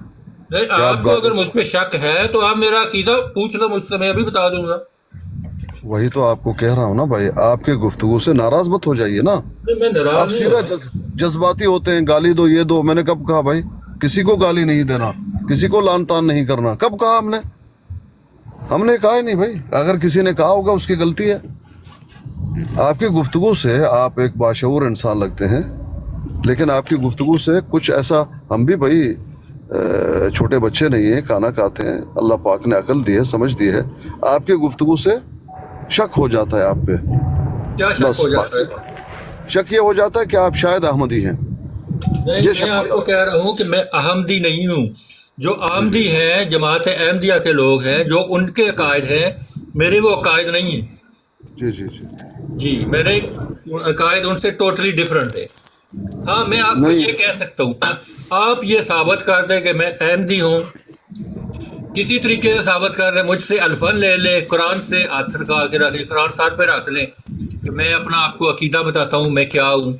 नहीं, कि आप आपको अगर मुझ पे शक है तो आप मेरा अकीदा पूछ लो मुझसे, मैं अभी बता दूंगा। वही तो आपको कह रहा हूँ ना भाई, आपके गुफ्तगू से नाराज मत हो जाइए ना। नहीं, मैं नाराज आप नहीं सीधा हूँ। जज्बाती होते हैं, गाली दो ये दो। मैंने कब कहा भाई किसी को गाली नहीं देना, किसी को लान तान नहीं करना? कब कहा हमने कहा ही नहीं भाई। अगर किसी ने कहा होगा उसकी गलती है। आपकी गुफ्तगू से आप एक बाशऊर इंसान लगते हैं, लेकिन आपकी गुफ्तगू से कुछ ऐसा, हम भी भाई छोटे बच्चे नहीं हैं, खाना खाते हैं, अल्लाह पाक ने अकल दी है, समझ दी है। आपकी गुफ्तगू से शक हो जाता है आप पे। क्या शक बस हो जाता है? शक ये हो जाता है कि आप शायद अहमदी हैं। नहीं, ये मैं शक हो आपको जाता कह रहा हूँ कि मैं अहमदी नहीं हूँ। जो अहमदी हैं, जमात अहमदिया के लोग हैं, जो उनके अकायद हैं, मेरे वो अकायद नहीं है। है। जी जी जी। जी, मेरे अकायद उनसे टोटली डिफरेंट है। हाँ, मैं आपको नहीं। ये कह सकता हूँ, आप ये साबित कर दें कि मैं अहमदी हूँ, किसी तरीके से साबित कर रहे हैं, मुझसे अल्फन ले ले, कुरान से हाथ रखा के रखे, कुरान साथ पे रख लें कि मैं अपना आपको अकीदा बताता हूँ मैं क्या हूँ।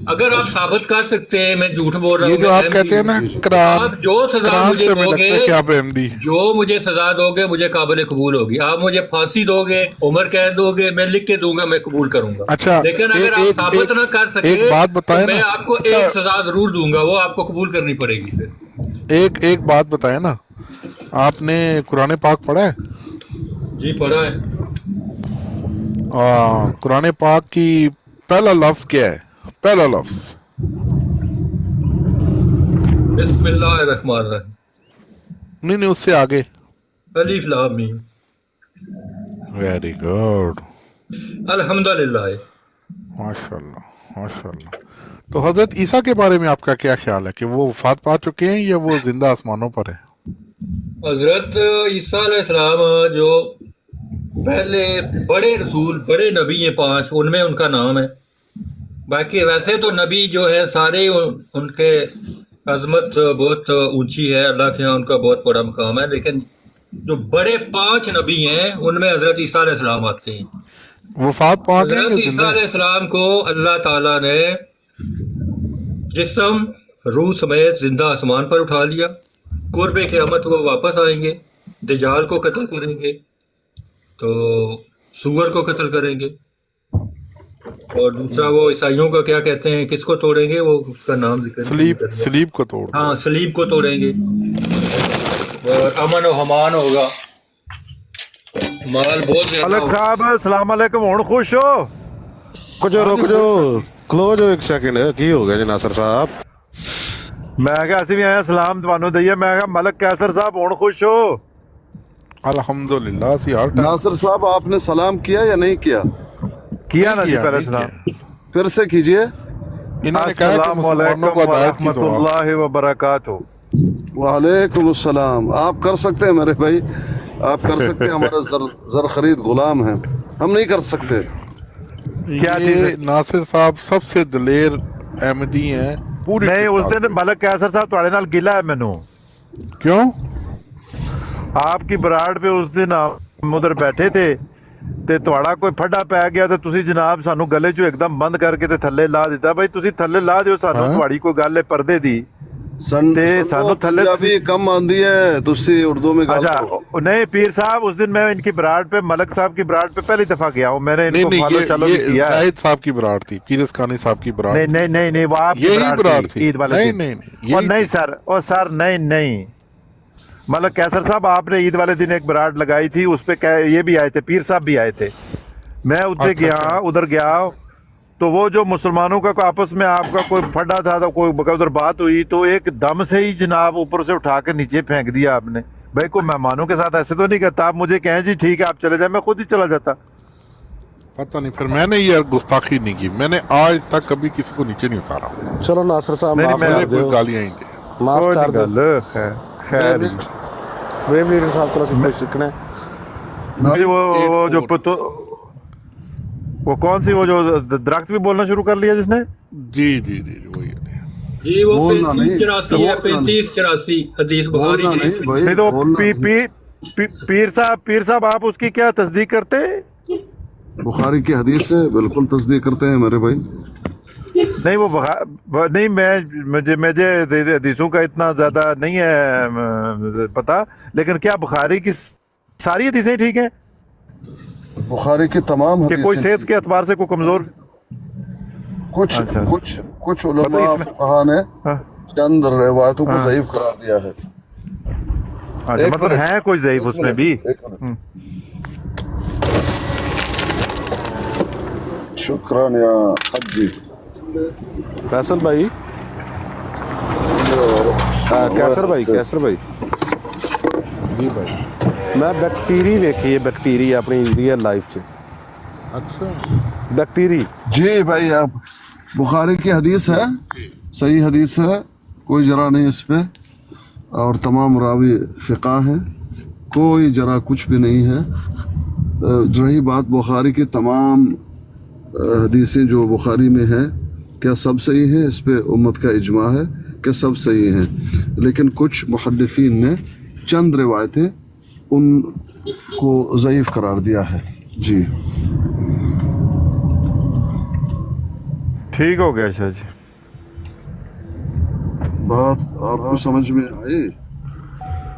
अगर आप साबित कर सकते हैं मैं झूठ बोल रहा ये हूँ, जो मैं आप अहमदी कहते हैं हूँ, ना जी, जी। कुरान, आप जो सजा कुरान मुझे से हमें लगता है कि दोगे, आप अहमदी हैं। जो मुझे सजा दोगे मुझे काबिल कबूल होगी। आप मुझे फांसी दोगे, उम्र कैद दोगे, मैं लिख के दूंगा, मैं कबूल करूंगा। अच्छा, लेकिन अगर एक आप एक साबित एक ना कर सके एक बात तो बताए मैं ना। आपको अच्छा, एक सजा जरूर दूंगा, वो आपको कबूल करनी पड़ेगी फिर। एक बात बताए ना, आपने कुरान पाक पढ़ा है? जी, पढ़ा है। कुरान पाक की पहला लफ्ज क्या है? पहला लफ्ज? बिस्मिल्लाहिर्रहमानिर्रहीम। नहीं, उससे आगे। अलिफ लाम मीम। वेरी गुड, अल्हम्दुलिल्लाह। माशाल्लाह माशाल्लाह। तो हजरत ईसा के बारे में आपका क्या ख्याल है कि वो वफात पा चुके हैं या वो जिंदा आसमानों पर है? हजरत ईसा अलैहिस्सलाम जो पहले बड़े रसूल, बड़े नबी हैं 5, उनमें उनका नाम है। बाकी वैसे तो नबी जो है सारे उनके अजमत बहुत ऊंची है, अल्लाह के यहाँ उनका बहुत बड़ा मकाम है, लेकिन जो बड़े 5 नबी हैं उनमें हजरत ईसा अलैहिस्सलाम आते हैं। वफात पा गए हजरत या ईसा जिंदा है? अलैहिस्सलाम को अल्लाह ताला ने जिस्म रूह समेत जिंदा आसमान पर उठा लिया। कुर्बे क़यामत वो वापस आएंगे, दज्जाल को कत्ल करेंगे, तो सूअर को कत्ल करेंगे, और दूसरा वो ईसाइयों का क्या कहते हैं, किसको तोड़ेंगे, वो उसका नाम जिक्र नहीं सलीब, करना। सलीब को तोड़ दो। हाँ, सलीब को तोड़ेंगे, और अमन और हमान होगा, माल बहुत ज्यादा मलिक होगा। साहब अस्सलाम वालेकुम, हुण खुश हो? रुक जो क्लोज हो एक सेकंड की हो गया जी नासर साहब? मैं क्या ਅਸੀਂ ਵੀ ਆਇਆ ਸਲਾਮ ਤੁਹਾਨੂੰ ਦਈਏ। मैं क्या मलिक कैसर साहब हुण खुश हो? अल्हम्दुलिल्लाह सी हर टाइम नासिर साहब आपने सलाम किया या नहीं किया? किया ना जी किया, पहले नहीं सलाम। किया। फिर से कीजिए। इन्होंने कहा कि मुसलमानों को हिदायत की दुआ। रहमतुल्लाहि व बरकातहू। वालेकुम अस्सलाम। आप कर सकते हैं मेरे भाई, आप कर सकते हैं। हमारे जर खरीद गुलाम हैं, हम नहीं कर सकते। क्या चीज़ ये है? नासिर साहब सबसे दलेर अहमदी हैं पूरी नहीं, उस किताब दिन मलिक कैसर साहब ਤੁਹਾਡੇ ਨਾਲ गिला है मैनू। में। क्यों? आपकी बराड़ पे उस दिन हम उधर बैठे थे ਤੇ ਤੁਹਾਡਾ ਕੋਈ ਫੱਡਾ ਪੈ ਗਿਆ ਤੇ ਤੁਸੀਂ ਜਨਾਬ ਸਾਨੂੰ ਗਲੇ ਚੋਂ ਇੱਕਦਮ ਬੰਦ ਕਰਕੇ ਤੇ ਥੱਲੇ ਲਾ ਦਿੱਤਾ। ਬਈ ਤੁਸੀਂ ਥੱਲੇ ਲਾ ਦਿਓ ਸਾਨੂੰ, ਤੁਹਾਡੀ ਕੋਈ ਗੱਲ ਹੈ ਪਰਦੇ ਦੀ। ਤੇ ਸਾਨੂੰ ਥੱਲੇ पंजाबी कम आंदी है, तुसी उर्दू में गल अच्छा करो। नहीं पीर साहब, उस दिन मैं इनकी बराड़ पे, मलिक साहब की बराड़ पे पहली दफा गया हूँ। मैंने नहीं इनको फॉलो चलो भी ये किया है। जाहिद साहब की बराड़ थी, पीरस खानी साहब की बराड़ नहीं थी। नहीं नहीं नहीं, वो आपकी यही बराड़ बराड़ थी थी। ईद वाले नहीं, दिन। नहीं, नहीं, और यही नहीं थी। सर, और सर नहीं नहीं, मलिक कैसर साहब आपने ईद वाले दिन एक बराड़ लगाई थी, उस पे ये भी आए थे, पीर साहब भी आए थे। मैं उधर अच्छा, गया, अच्छा। उधर गया तो वो जो मुसलमानों का आपस में आपका कोई फटा था तो कोई उधर बात हुई तो एक दम से ही जनाब ऊपर से उठा के नीचे फेंक दिया आपने। भाई कोई मेहमानों के साथ ऐसे तो नहीं करता, आप मुझे कहें जी ठीक है आप चले जाए, मैं खुद ही चला जाता। पता नहीं, फिर मैंने ये गुस्ताखी नहीं की, मैंने आज तक कभी किसी को नीचे नहीं उतारा। चलो नासिर साहब नहीं, माफ मैंने कर दो, कोई गालियां ही दे। माफ कोई कर दो। गल खैर वेब लीडर साहब को कुछ सीखना है। जी, वो जो वो कौन सी वो जो दरख्त भी बोलना शुरू कर लिया जिसने? जी जी जी जी वही है। जी वो बोलना 35-84 है, नहीं, 35-84 हदीस बुखारी बोलना की। नहीं भाई, नहीं तो बोलना पीर साहब आप उसकी क्या तस्दीक करते हैं? बुखारी की हदीस है, बिल्कुल तस्दीक करते हैं मेरे भाई। नहीं वो नहीं मुझे हदीसों का इतना ज्यादा नहीं है पता, लेकिन क्या बुखारी की सारी हदीसें ठीक हैं बुखारी की तमाम कि कोई हदीसें सेहत के एतबार से कोई कमजोर? कुछ अच्छा। कुछ उलमा इसमें- फुक़हा ने हाँ। चंद रिवायतों को हाँ। ज़ईफ करार दिया है। अच्छा, एक मतलब मिनट। है कोई ज़ईफ उसमें भी? एक मिनट। शुक्रान या हज्जी। फैसल भाई, कैसर भाई जी भाई। मैं बैक्टीरी वेखी है, बैक्टीरी अपनी रियल लाइफ च अच्छा बैक्टीरी। जी भाई, आप बुखारी की हदीस है, सही हदीस है, कोई जरा नहीं इस पे, और तमाम रावी फ़िक़ा हैं, कोई जरा कुछ भी नहीं है। रही बात बुखारी की तमाम हदीसें जो बुखारी में हैं, क्या सब सही है? इस पे उम्मत का इजमा है कि सब सही हैं, लेकिन कुछ मुहद्दिसीन ने चंद रिवायतें उनको ज़ईफ़ करार दिया है। जी ठीक हो गया शाह जी। बात आपको समझ में आई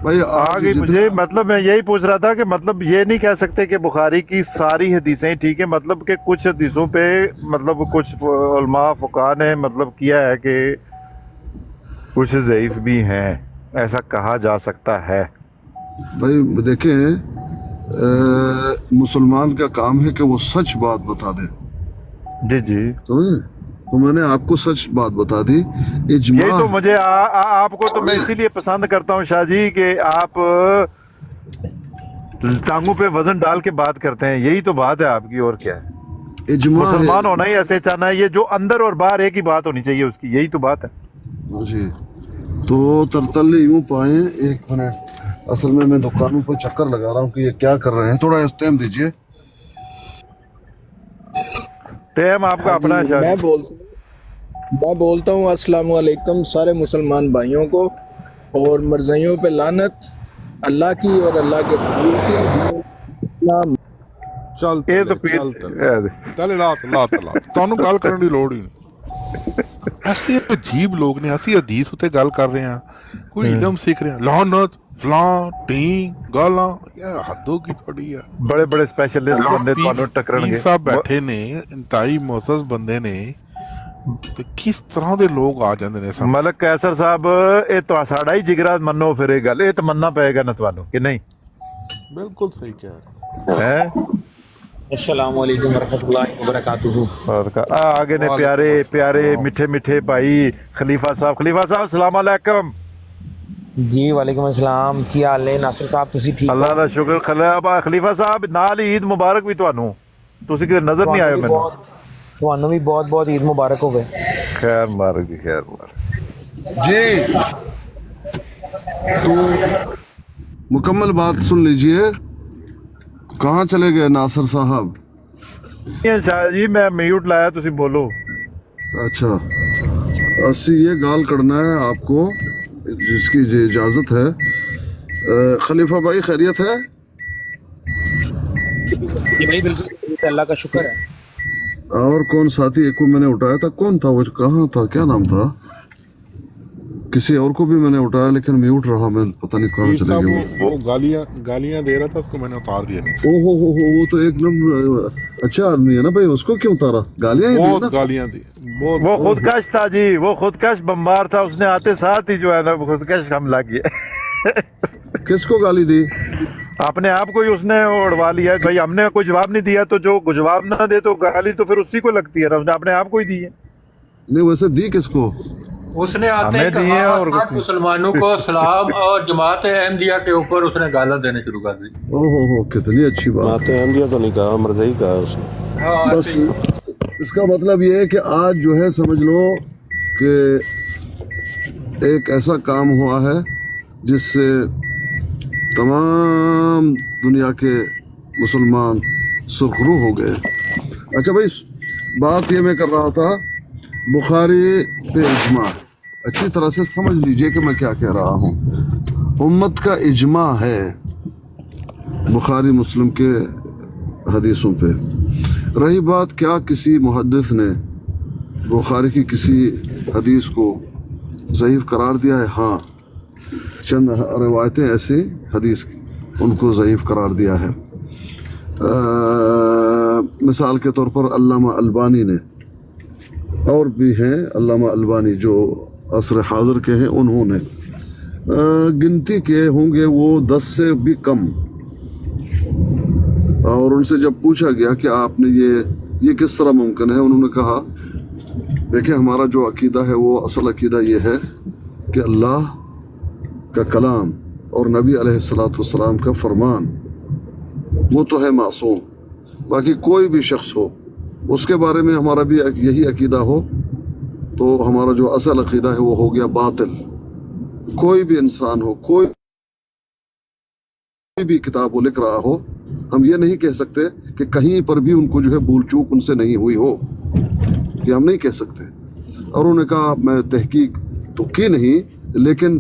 भाई? आगे मुझे मतलब मैं यही पूछ रहा था कि मतलब ये नहीं कह सकते कि बुखारी की सारी हदीसें ठीक है, मतलब कि कुछ हदीसों पे मतलब कुछ उलमा फुक़हा ने मतलब किया है कि कुछ ज़ईफ भी हैं, ऐसा कहा जा सकता है? भाई देखें, मुसलमान का काम है कि वो सच बात बता दे, जी जी, समझे? तो मैंने आपको सच बात बता दी। इजमा यही तो मुझे आपको तो मैं इसीलिए पसंद करता हूँ शाह जी कि आप टांगों पे वजन डाल के बात करते हैं, यही तो बात है आपकी, और क्या है? इजमा मुसलमान है। होना ही ऐसे चाहना है, ये जो अंदर और बाहर एक ही बात होनी चाहिए उसकी, यही तो बात है। जी, तो तरतल्ले यूं पाए। एक मिनट, असल में मैं दुकानों पर चक्कर लगा रहा हूँ कि ये क्या कर रहे हैं, थोड़ा इस टाइम दीजिए। टाइम आपका अपना है शाह जी। मैं बोलता हूँ अस्सलाम वालेकुम सारे मुसलमान भाइयों को, और मरज़इयों पे लानत अल्लाह की और अल्लाह के रसूल की। नाम ਚੱਲ ਇਹ ਤਾਂ ਚੱਲ ਪੀਰ ਚੱਲ ਲਾ ਤੁਹਾਨੂੰ ਗੱਲ ਕਰਨ ਦੀ ਲੋੜ ਹੀ ਨਹੀਂ। ਅਸੀਂ ਅਜੀਬ ਲੋਕ ਨੇ, ਅਸੀਂ ਹਦੀਸ ਉੱਤੇ ਗੱਲ ਕਰ ਰਹੇ ਹਾਂ, ਕੋਈ ਇਲਮ ਸਿੱਖ ਰਹੇ ਹਾਂ, ਲਾਨਤ ਫਲਾਂ ਟੀ ਗਾਲਾਂ, ਯਾਰ ਹੱਦ ਹੋ ਗਈ ਤੁਹਾਡੀ ਯਾਰ। ਬੜੇ ਬੜੇ ਸਪੈਸ਼ਲਿਸਟ ਬੰਦੇ ਤੁਹਾਨੂੰ ਟੱਕਰਨਗੇ। ਪੀਰ ਸਾਹਿਬ ਬੈਠੇ ਨੇ, ਇੰਤਹਾਈ ਮੁਅੱਜ਼ਜ਼ ਬੰਦੇ ਨੇ, ਤੇ ਕਿਸ ਤਰ੍ਹਾਂ ਦੇ ਲੋਕ ਆ ਜਾਂਦੇ ਨੇ ਸਾਹਮਣੇ। ਮਲਕ ਕੈਸਰ ਸਾਹਿਬ, ਇਹ ਤਾਂ ਸਾਡਾ ਹੀ ਜਿਗਰਾ ਮੰਨੋ, ਫਿਰ ਇਹ ਗੱਲ ਇਹ ਤਾਂ ਮੰਨਣਾ ਪਏਗਾ ਨਾ ਤੁਹਾਨੂੰ, ਕਿ ਨਹੀਂ? ਬਿਲਕੁਲ ਸਹੀ ਕਹਿ ਰਹੇ ਹੈ। अस्सलाम वालेकुम वरहमतुल्लाहि वबरकातुहू। आगे ने प्यारे प्यारे मीठे मीठे भाई खलीफा साहब सलाम अलैकुम। जी वालेकुम अस्सलाम, की हाल है नासिर साहब? तुसी ठीक? अल्लाह दा शुक्र। खलीफा साहब नाल ईद मुबारक भी ਤੁਹਾਨੂੰ, ਤੁਸੀਂ ਕਿਤੇ ਨਜ਼ਰ ਨਹੀਂ ਆਏ ਮੈਨੂੰ। ਤੁਹਾਨੂੰ ਵੀ ਬਹੁਤ ਬਹੁਤ ईद मुबारक होवे। खैर मुबारक जी, खैर मुबारक जी, तो मुकम्मल बात सुन लीजिए। कहाँ चले गए नासिर साहब? शाह जी मैं म्यूट लाया, ਤੁਸੀਂ बोलो। अच्छा, अस्सी ये गाल करना है आपको, जिसकी इजाज़त है। खलीफा भाई खैरियत है? जी भाई बिल्कुल, अल्लाह का शुक्र है। और कौन साथी एक को मैंने उठाया था, कौन था वो, कहाँ था, क्या नाम था? किसी और को भी मैंने उठाया लेकिन म्यूट रहा, मैं पता नहीं कहाँ चले गए वो गालियां दे रहा था, उसको मैंने उतार दिया नहीं। ओ हो वो तो एक नंबर अच्छा आदमी है ना भाई, उसको क्यों उतारा? गालियां ही दी बहुत ना। गालियां दी, बहुत। वो खुदकश था जी, वो खुदकश बम्बार था, उसने आते साथ ही जो है ना खुदकश हमला किया। किसको गाली दी? अपने आप को ही उसने उड़वा लिया भाई, हमने कोई जवाब नहीं दिया तो जो जवाब ना दे तो गाली तो फिर उसी को लगती है ना, उसने अपने आप को ही दी है। नहीं वैसे दी किसको? उसने आते ही हमें दिए कहा और सब मुसलमानों को सलाम और जमात अहमदिया के ऊपर उसने गाला देने शुरू कर दी। ओहो कितनी अच्छी बात। बातें अहमदिया तो नहीं कहा, मरज़ई कहा उसने। हाँ, बस ऐसे ही। इसका मतलब ये है कि आज जो है समझ लो कि एक ऐसा काम हुआ है जिससे तमाम दुनिया के मुसलमान सुरखरू हो गए। अच्छा भाई, बात ये मैं कर रहा था बुखारी पे इजमा, अच्छी तरह से समझ लीजिए कि मैं क्या कह रहा हूँ। उम्मत का इजमा है बुखारी मुस्लिम के हदीसों पे। रही बात क्या किसी मुहद्दिस ने बुखारी की किसी हदीस को ज़ईफ़ करार दिया है? हाँ, चंद रिवायतें ऐसी हदीस की उनको ज़ईफ़ करार दिया है। मिसाल के तौर पर अल्लामा अलबानी ने, और भी हैं अल्लामा अलबानी जो असर हाज़िर के हैं, उन्होंने गिनती के होंगे वो 10 से भी कम। और उनसे जब पूछा गया कि आपने ये किस तरह मुमकिन है, उन्होंने कहा देखिए हमारा जो अकीदा है वो असल अकीदा ये है कि अल्लाह का कलाम और नबी अलैहिस्सलातु वस्सलाम का फरमान वो तो है मासूम, बाकी कोई भी शख्स हो उसके बारे में हमारा भी यही अकीदा हो तो हमारा जो असल अकीदा है वो हो गया बातिल। कोई भी इंसान हो, कोई भी किताब वो लिख रहा हो, हम ये नहीं कह सकते कि कहीं पर भी उनको जो है भूल चूक उनसे नहीं हुई हो, ये हम नहीं कह सकते। और उन्होंने कहा मैं तहकीक तो की नहीं, लेकिन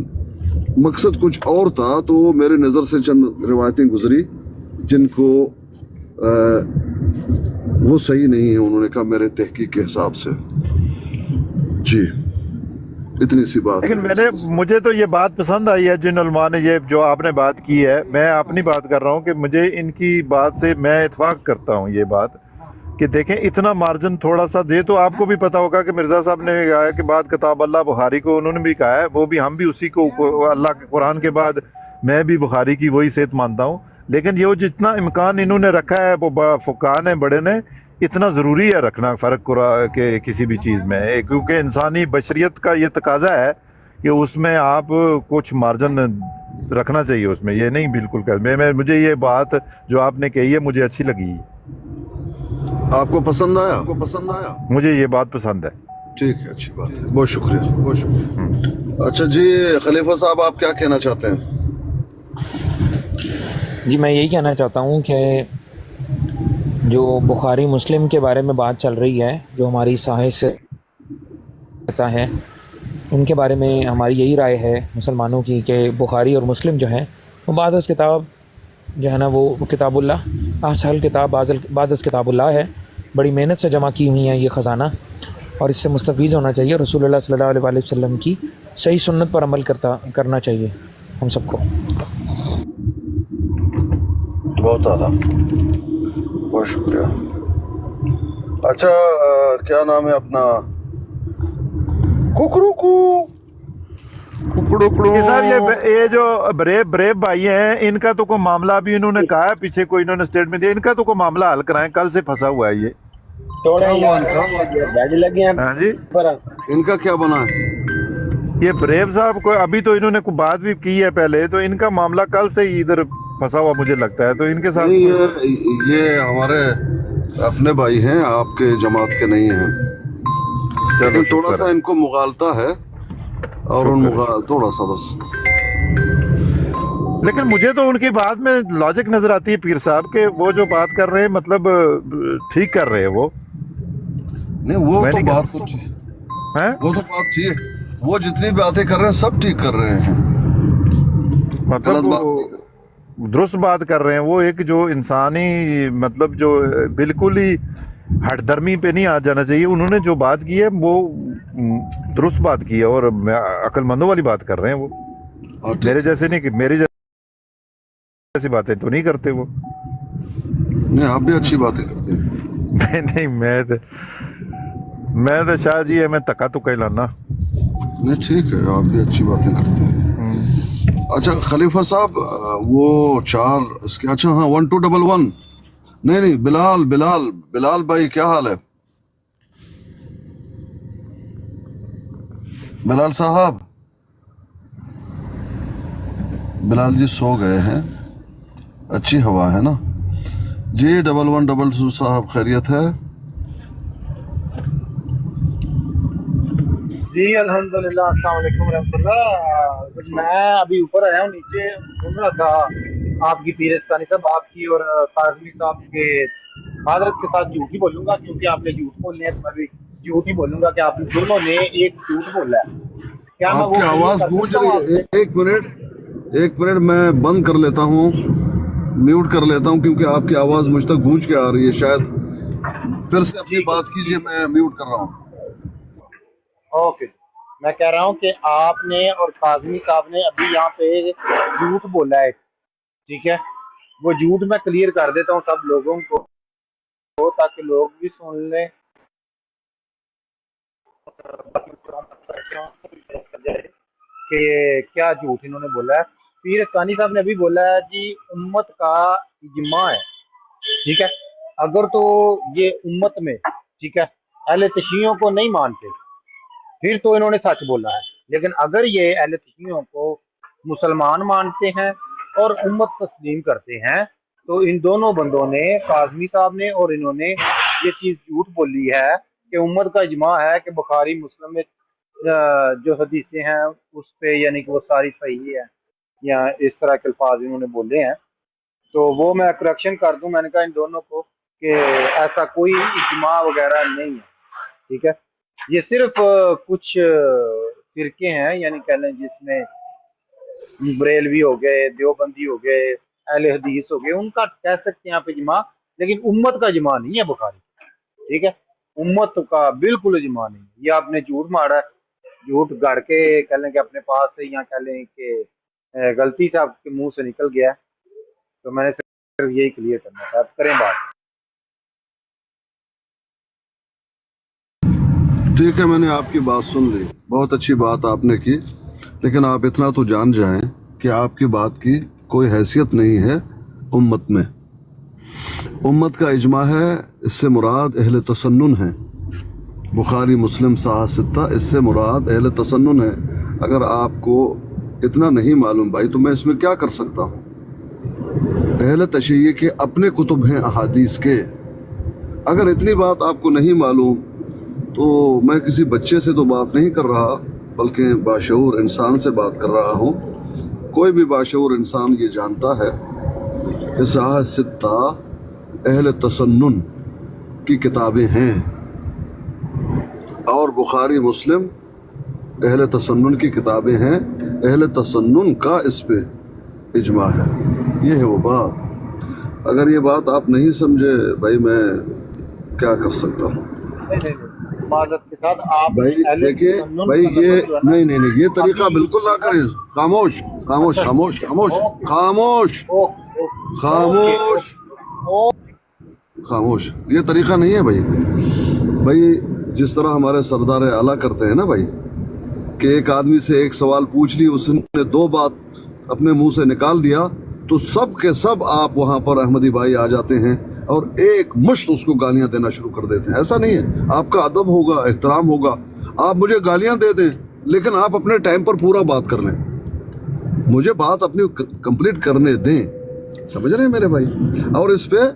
मकसद कुछ और था, तो मेरे नज़र से चंद रिवायतें गुजरी जिनको वो सही नहीं है। उन्होंने कहा मेरे तहकीक के हिसाब से। जी, इतनी सी बात लेकिन है। मुझे तो ये बात पसंद आई है जिन उलमा ने ये जो आपने बात की है। मैं अपनी बात कर रहा हूँ कि मुझे इनकी बात से मैं इत्फाक करता हूँ ये बात कि देखें इतना मार्जिन थोड़ा सा दे। तो आपको भी पता होगा कि मिर्ज़ा साहब ने कहा कि बात किताब अल्लाह बुखारी को उन्होंने भी कहा है, वो भी हम भी उसी को अल्लाह के कुरान के बाद मैं भी बुखारी की वही सेहत मानता हूँ। लेकिन ये जितना इम्कान इन्होंने रखा है वो फुकान है बड़े ने, इतना ज़रूरी है रखना फ़र्क के किसी भी चीज़ में, क्योंकि इंसानी बशरियत का ये तकाजा है कि उसमें आप कुछ मार्जिन रखना चाहिए उसमें। ये नहीं बिल्कुल कर मुझे ये बात जो आपने कही है मुझे अच्छी लगी। आपको पसंद आया? आपको पसंद आया? मुझे ये बात पसंद है। ठीक है, अच्छी बात है, बहुत शुक्रिया, बहुत शुक्रिया। अच्छा जी, खलीफा साहब आप क्या कहना चाहते हैं? जी मैं यही कहना चाहता हूँ कि जो बुखारी मुस्लिम के बारे में बात चल रही है, जो हमारी साहिब से है, उनके बारे में हमारी यही राय है मुसलमानों की कि बुखारी और मुस्लिम जो है वो बादस किताब जो है ना वो किताबुल्लाह असल किताब बादस किताबुल्लाह है। बड़ी मेहनत से जमा की हुई है ये ख़जाना, और इससे मुस्तफ़ीज़ होना चाहिए। रसूलुल्लाह सल्लल्लाहु अलैहि वसल्लम की सही सुन्नत पर अमल करना चाहिए हम सबको। बहुत आला, बहुत शुक्रिया। अच्छा क्या नाम है अपना? साहब ये जो ब्रेव भाई हैं, इनका तो कोई मामला भी इन्होंने कहा है, पीछे कोई इन्होंने स्टेटमेंट दिया, इनका तो कोई मामला हल कराएं, कल से फंसा हुआ है ये। थोड़ा लगे हैं। हाँ जी, इनका क्या बना है? ये ब्रेव साहब को अभी तो इन्होंने कोई बात भी की है पहले, तो इनका मामला कल से ही इधर फंसा हुआ मुझे लगता है। तो इनके साथ नहीं, ये हमारे अपने भाई हैं, आपके जमात के नहीं हैं, लेकिन थोड़ा सा इनको मुगालता है और उन थोड़ा सा बस। लेकिन मुझे तो उनकी बात में लॉजिक नजर आती है पीर साहब के, वो जो बात कर रहे हैं मतलब ठीक कर रहे हैं वो। नहीं वो तो बात कुछ है, वो तो बात थी, वो जितनी बातें कर रहे हैं सब ठीक कर रहे हैं, मतलब दुरुस्त बात कर रहे हैं। वो एक जो इंसानी मतलब जो बिल्कुल ही हटदर्मी पे नहीं आ जाना चाहिए, उन्होंने जो बात की है वो दुरुस्त बात की है और अक्लमंदों वाली बात कर रहे हैं वो। मेरे जैसे नहीं, मेरी जैसी बातें तो नहीं करते वो। नहीं आप भी अच्छी बातें करते हैं। नहीं मैं तो शाह जी है, मैं तका तुका ही लाना। नहीं ठीक है, आप भी अच्छी बातें करते हैं। अच्छा खलीफा साहब, वो 4 इसके, अच्छा हाँ 1211, नहीं नहीं, बिलाल बिलाल बिलाल भाई क्या हाल है? बिलाल साहब, बिलाल जी सो गए हैं, अच्छी हवा है ना जी। 1122 साहब खैरियत है? जी अल्हम्दुलिल्लाह, अस्सलाम वालेकुम रहमतुल्लाह। मैं अभी ऊपर आया हूँ, नीचे सुन रहा था आपकी पीरस्तानी साहब, आपकी और काजमी साहब के। माजरत के साथ झूठ ही बोलूंगा क्योंकि आपने झूठ बोलने हैं, तो मैं भी झूठ ही बोलूंगा कि आप दोनों ने एक झूठ बोला है। क्या मैं वो आपकी आवाज गूंज रही है, एक मिनट मैं बंद कर लेता हूँ, म्यूट कर लेता हूँ, क्योंकि आपकी आवाज मुझ तक गूंज के आ रही है। शायद फिर से अपनी बात कीजिए, मैं म्यूट कर रहा हूँ। ओके, मैं कह रहा हूँ कि आपने और काजमी साहब ने अभी यहाँ पे झूठ बोला है, ठीक है? वो झूठ मैं क्लियर कर देता हूँ सब लोगों को, ताकि लोग भी सुन लें कि क्या झूठ इन्होंने बोला है। पीरस्तानी साहब ने अभी बोला है जी उम्मत का इजमा है, ठीक है? अगर तो ये उम्मत में, ठीक है, अहले तशय्युओं को नहीं मानते फिर तो इन्होंने सच बोला है, लेकिन अगर ये अहले तशय्युओं को मुसलमान मानते हैं और उम्मत तस्लीम करते हैं, तो इन दोनों बंदों ने, काजमी साहब ने और इन्होंने, ये चीज़ झूठ बोली है कि उम्मत का इजमा है कि बुखारी मुस्लिम में जो हदीसें हैं उस पे, यानी कि वो सारी सही है, या इस तरह के अल्फाज इन्होंने बोले हैं। तो वो मैं करेक्शन कर दूं, मैंने कहा इन दोनों को कि ऐसा कोई इजमा वगैरह नहीं है, ठीक है? ये सिर्फ कुछ फिरके हैं, यानी कह लें जिसमें बरेलवी हो गए, देवबंदी हो गए, अहले हदीस हो गए, उनका कह सकते हैं आप इजमा, लेकिन उम्मत का इजमा नहीं है बुखारी, ठीक है? उम्मत का बिल्कुल इजमा नहीं। ये आपने झूठ मारा है, झूठ गढ़ के कह लें कि अपने पास से, या कह लें कि गलती से आपके मुंह से निकल गया है। तो मैंने सिर्फ यही क्लियर करना था, आप करें बात। ठीक है, मैंने आपकी बात सुन ली, बहुत अच्छी बात आपने की, लेकिन आप इतना तो जान जाएं कि आपकी बात की कोई हैसियत नहीं है उम्मत में। उम्मत का इजमा है, इससे मुराद अहले तसन्नुन है। बुखारी मुस्लिम साह सित्ता, इससे मुराद अहले तसन्नुन है। अगर आपको इतना नहीं मालूम भाई, तो मैं इसमें क्या कर सकता हूँ? अहले तशय्युह के अपने कुतुब हैं अहादीस के। अगर इतनी बात आपको नहीं मालूम, तो मैं किसी बच्चे से तो बात नहीं कर रहा, बल्कि बाशऊर इंसान से बात कर रहा हूँ। कोई भी बाशऊर इंसान ये जानता है कि साह सित्ता अहले तसन्नुन की किताबें हैं, और बुखारी मुस्लिम अहले तसन्नुन की किताबें हैं। अहले तसन्नुन का इस पे इजमा है, ये है वो बात। अगर ये बात आप नहीं समझे भाई, मैं क्या कर सकता हूँ? माज़रत के साथ आप भाई देखिए भाई, ये नहीं नहीं नहीं, ये तरीका बिल्कुल ना करें। खामोश खामोश खामोश खामोश खामोश खामोश खामोश, ये तरीका नहीं है भाई। भाई जिस तरह हमारे सरदार आला करते हैं ना भाई, कि एक आदमी से एक सवाल पूछ ली, उसने 2 बात अपने मुंह से निकाल दिया, तो सब के सब आप वहाँ पर अहमदी भाई आ जाते हैं और एक मुश्त उसको गालियां देना शुरू कर देते हैं। ऐसा नहीं है, आपका अदब होगा, एहतराम होगा। आप मुझे गालियां दे दें, लेकिन आप अपने टाइम पर पूरा बात कर लें, मुझे बात अपनी कंप्लीट करने दें। समझ रहे हैं मेरे भाई? और इस पे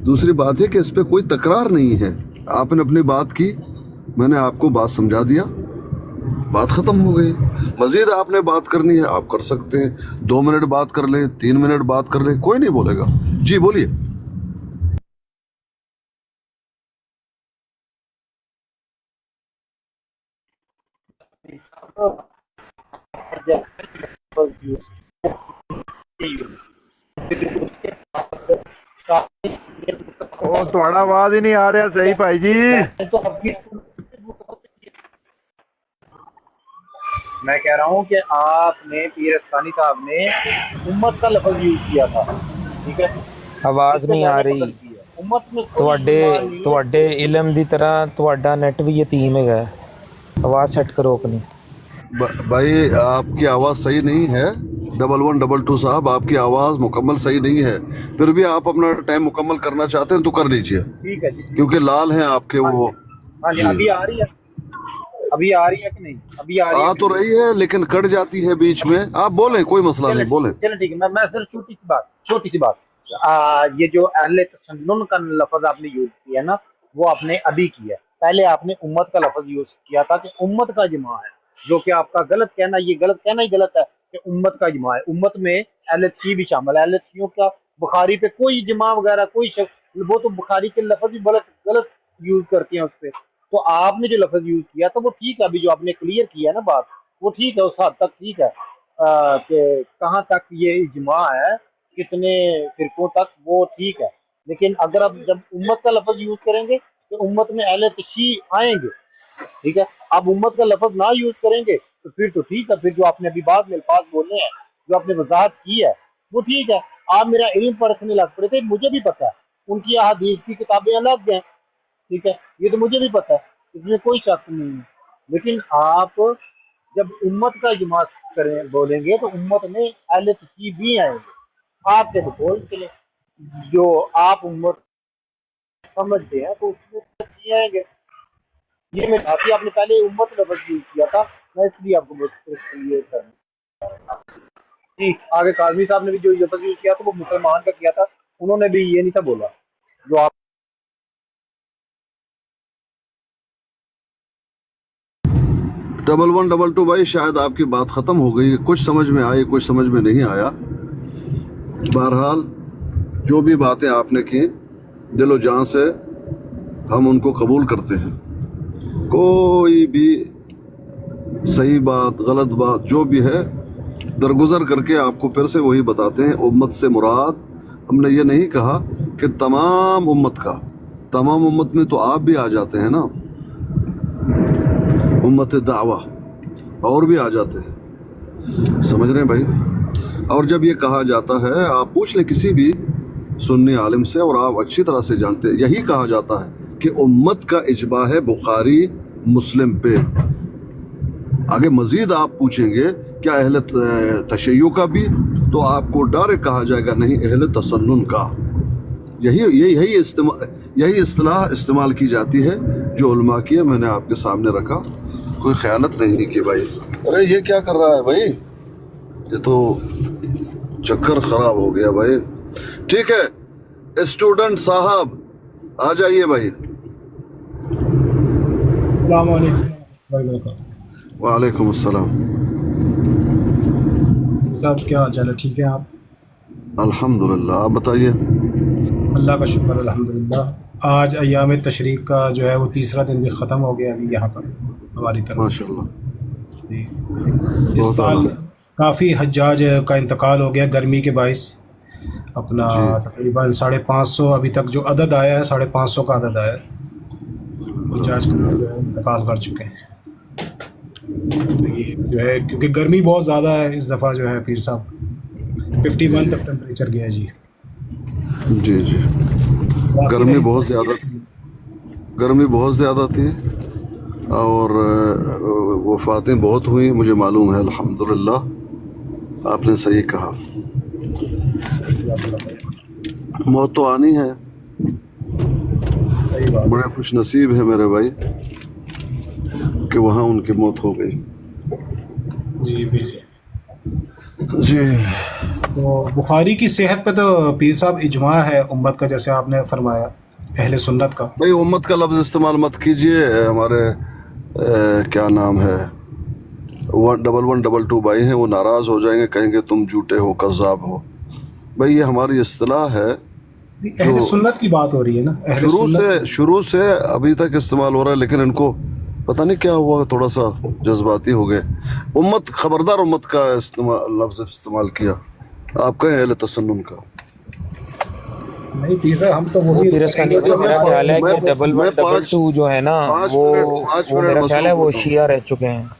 दूसरी बात है कि इस पे कोई तकरार नहीं है। आपने अपनी बात की, मैंने आपको बात समझा दिया, बात खत्म हो गई। मजीद आपने बात करनी है, आप कर सकते हैं। 2 मिनट बात कर लें, 3 मिनट बात कर लें, कोई नहीं बोलेगा। जी बोलिए। ਉਹ ਤੁਹਾਡਾ ਆਵਾਜ਼ ਹੀ ਨਹੀਂ ਆ ਰਿਹਾ ਸਹੀ ਭਾਈ ਜੀ। मैं कह रहा हूँ कि आपने पीरस्तानी साहब ने उम्मत का लफ्ज यूज किया था, ठीक है? ਆਵਾਜ਼ ਨਹੀਂ ਆ ਰਹੀ उम्मत में ਤੁਹਾਡੇ ਇਲਮ ਦੀ ਤਰ੍ਹਾਂ ਤੁਹਾਡਾ ਨੈਟ ਵੀ ਯਤੀਮ ਹੈਗਾ। ਆਵਾਜ਼ ਸੈੱਟ ਕਰੋ अपनी। भाई आपकी आवाज़ सही नहीं है, 1122 साहब, आपकी आवाज़ मुकम्मल सही नहीं है, फिर भी आप अपना टाइम मुकम्मल करना चाहते हैं तो कर लीजिए, ठीक है जी। क्योंकि लाल हैं आपके वो। हाँ जी, अभी आ रही है, अभी आ रही है कि नहीं? अभी आ रही है। आ तो रही है लेकिन कट जाती है बीच में। आप बोलें, कोई मसला नहीं, बोलें। चलो ठीक है, मैं सिर्फ छोटी सी बात ये जो अहले तसन्नुन का लफ्ज आपने यूज किया ना, वो आपने अभी किया। पहले आपने उम्मत का लफ्ज यूज किया था कि उम्मत का इज्मा है, जो कि आपका गलत कहना, ये गलत कहना ही गलत है कि उम्मत का इज्मा है। उम्मत में अहले तशी भी शामिल है। अहले तशियों का बुखारी पे कोई इज्मा वगैरह कोई वो तो बुखारी के लफ्ज भी गलत यूज करते हैं उस पर। तो आपने जो लफ्ज यूज किया तो वो ठीक है, अभी जो आपने क्लियर किया ना बात, वो ठीक है, उस हद तक ठीक है कि कहाँ तक ये इज्मा है, कितने फिरकों तक, वो ठीक है। लेकिन अगर आप जब उम्मत का लफ्ज यूज करेंगे तो उम्मत में अहले तशी आएंगे, ठीक है। आप उम्मत का लफ्ज ना यूज करेंगे तो फिर तो ठीक है, फिर जो आपने अभी बाद में अल्फाज बोले हैं, जो आपने वजाहत की है, वो ठीक है। आप मेरा इल्म परखने लग पड़े थे, मुझे भी पता है उनकी अहादीस की किताबें अलग हैं, ठीक है, ये तो मुझे भी पता है, इसमें कोई शक नहीं है। लेकिन आप जब उम्मत का इज्मा करें बोलेंगे तो उम्मत में अहले तशी भी आएंगे। आपके तो बोल चले जो आप उम्मत समझते हैं तो उसमें तशी आएंगे। ये मैं काफी आपने पहले उम्मत लफ्ज यूज किया था, मैं इसलिए आपको ये करना जी। आगे काजमी साहब ने भी जो लफ्ज यूज किया था वो मुसलमान का किया था, उन्होंने भी ये नहीं था बोला जो आप 1122 भाई, शायद आपकी बात ख़त्म हो गई, कुछ समझ में आई कुछ समझ में नहीं आया। बहरहाल जो भी बातें आपने की दिलो जान से हम उनको कबूल करते हैं। कोई भी सही बात गलत बात जो भी है दरगुजर करके आपको फिर से वही बताते हैं। उम्मत से मुराद हमने ये नहीं कहा कि तमाम उम्मत का, तमाम उम्मत में तो आप भी आ जाते हैं ना, उम्मत दावा और भी आ जाते हैं, समझ रहे हैं भाई। और जब ये कहा जाता है, आप पूछ लें किसी भी सुन्नी आलिम से और आप अच्छी तरह से जानते हैं, यही कहा जाता है कि उम्मत का इजमा है बुखारी मुस्लिम पे। आगे मज़ीद आप पूछेंगे क्या अहले तशय्युअ का भी, तो आपको डायरेक्ट कहा जाएगा नहीं, अहले तसन्नुन का। यही इस्तिलाह इस्तेमाल की जाती है जो उलमा की है, मैंने आपके सामने रखा, कोई ख़यानत नहीं की भाई। अरे ये क्या कर रहा है भाई, ये तो चक्कर ख़राब हो गया भाई। ठीक है स्टूडेंट साहब आ जाइए भाई। वालेकुम अस्सलाम साहब, क्या हाल चाल है? ठीक है आप? अल्हम्दुलिल्लाह, आप बताइए। अल्लाह का शुक्र अल्हम्दुलिल्लाह। आज अय्याम तशरीक का जो है वो तीसरा दिन भी ख़त्म हो गया अभी यहाँ पर हमारी तरफ, माशाल्लाह। इस साल काफ़ी हज्जाज का इंतकाल हो गया गर्मी के बाइस। अपना तकरीबन 550 अभी तक जो अदद आया है, 550 का अदद आया है, हज्जाज जो है इंतकाल कर चुके हैं। तो ये जो है क्योंकि गर्मी बहुत ज़्यादा है इस दफ़ा, जो है पीर साहब 51 तक टेम्परेचर गया जी। जी जी, गर्मी बहुत ज़्यादा थी और वफ़ातें बहुत हुई, मुझे मालूम है। अल्हम्दुलिल्लाह, आपने सही कहा, मौत तो आनी है। बड़े खुश नसीब है मेरे भाई कि वहाँ उनकी मौत हो गई। जी जी। तो बुखारी की सेहत पे तो पीर साहब इजमा है उम्मत का, जैसे आपने फरमाया अहले सुन्नत का। भाई उम्मत का लफ्ज़ इस्तेमाल मत कीजिए, हमारे क्या नाम है 1122 भाई हैं, वो नाराज़ हो जाएंगे, कहेंगे तुम झूठे हो, कज़्ज़ाब हो। भाई ये हमारी इस्तिलाह है, अहले सुन्नत की बात हो रही है ना, शुरू से अभी तक इस्तेमाल हो रहा है, लेकिन इनको पता नहीं क्या हुआ, थोड़ा सा जज्बाती हो गए। उम्मत, खबरदार उम्मत का लफ्ज़ इस्तेमाल किया, आप कहें अहले तसन्नुन का। नहीं पीसा, हम तो वही मेरा ख्याल है कि 1122 जो है ना वो मेरा ख्याल है वो शिया रह चुके हैं।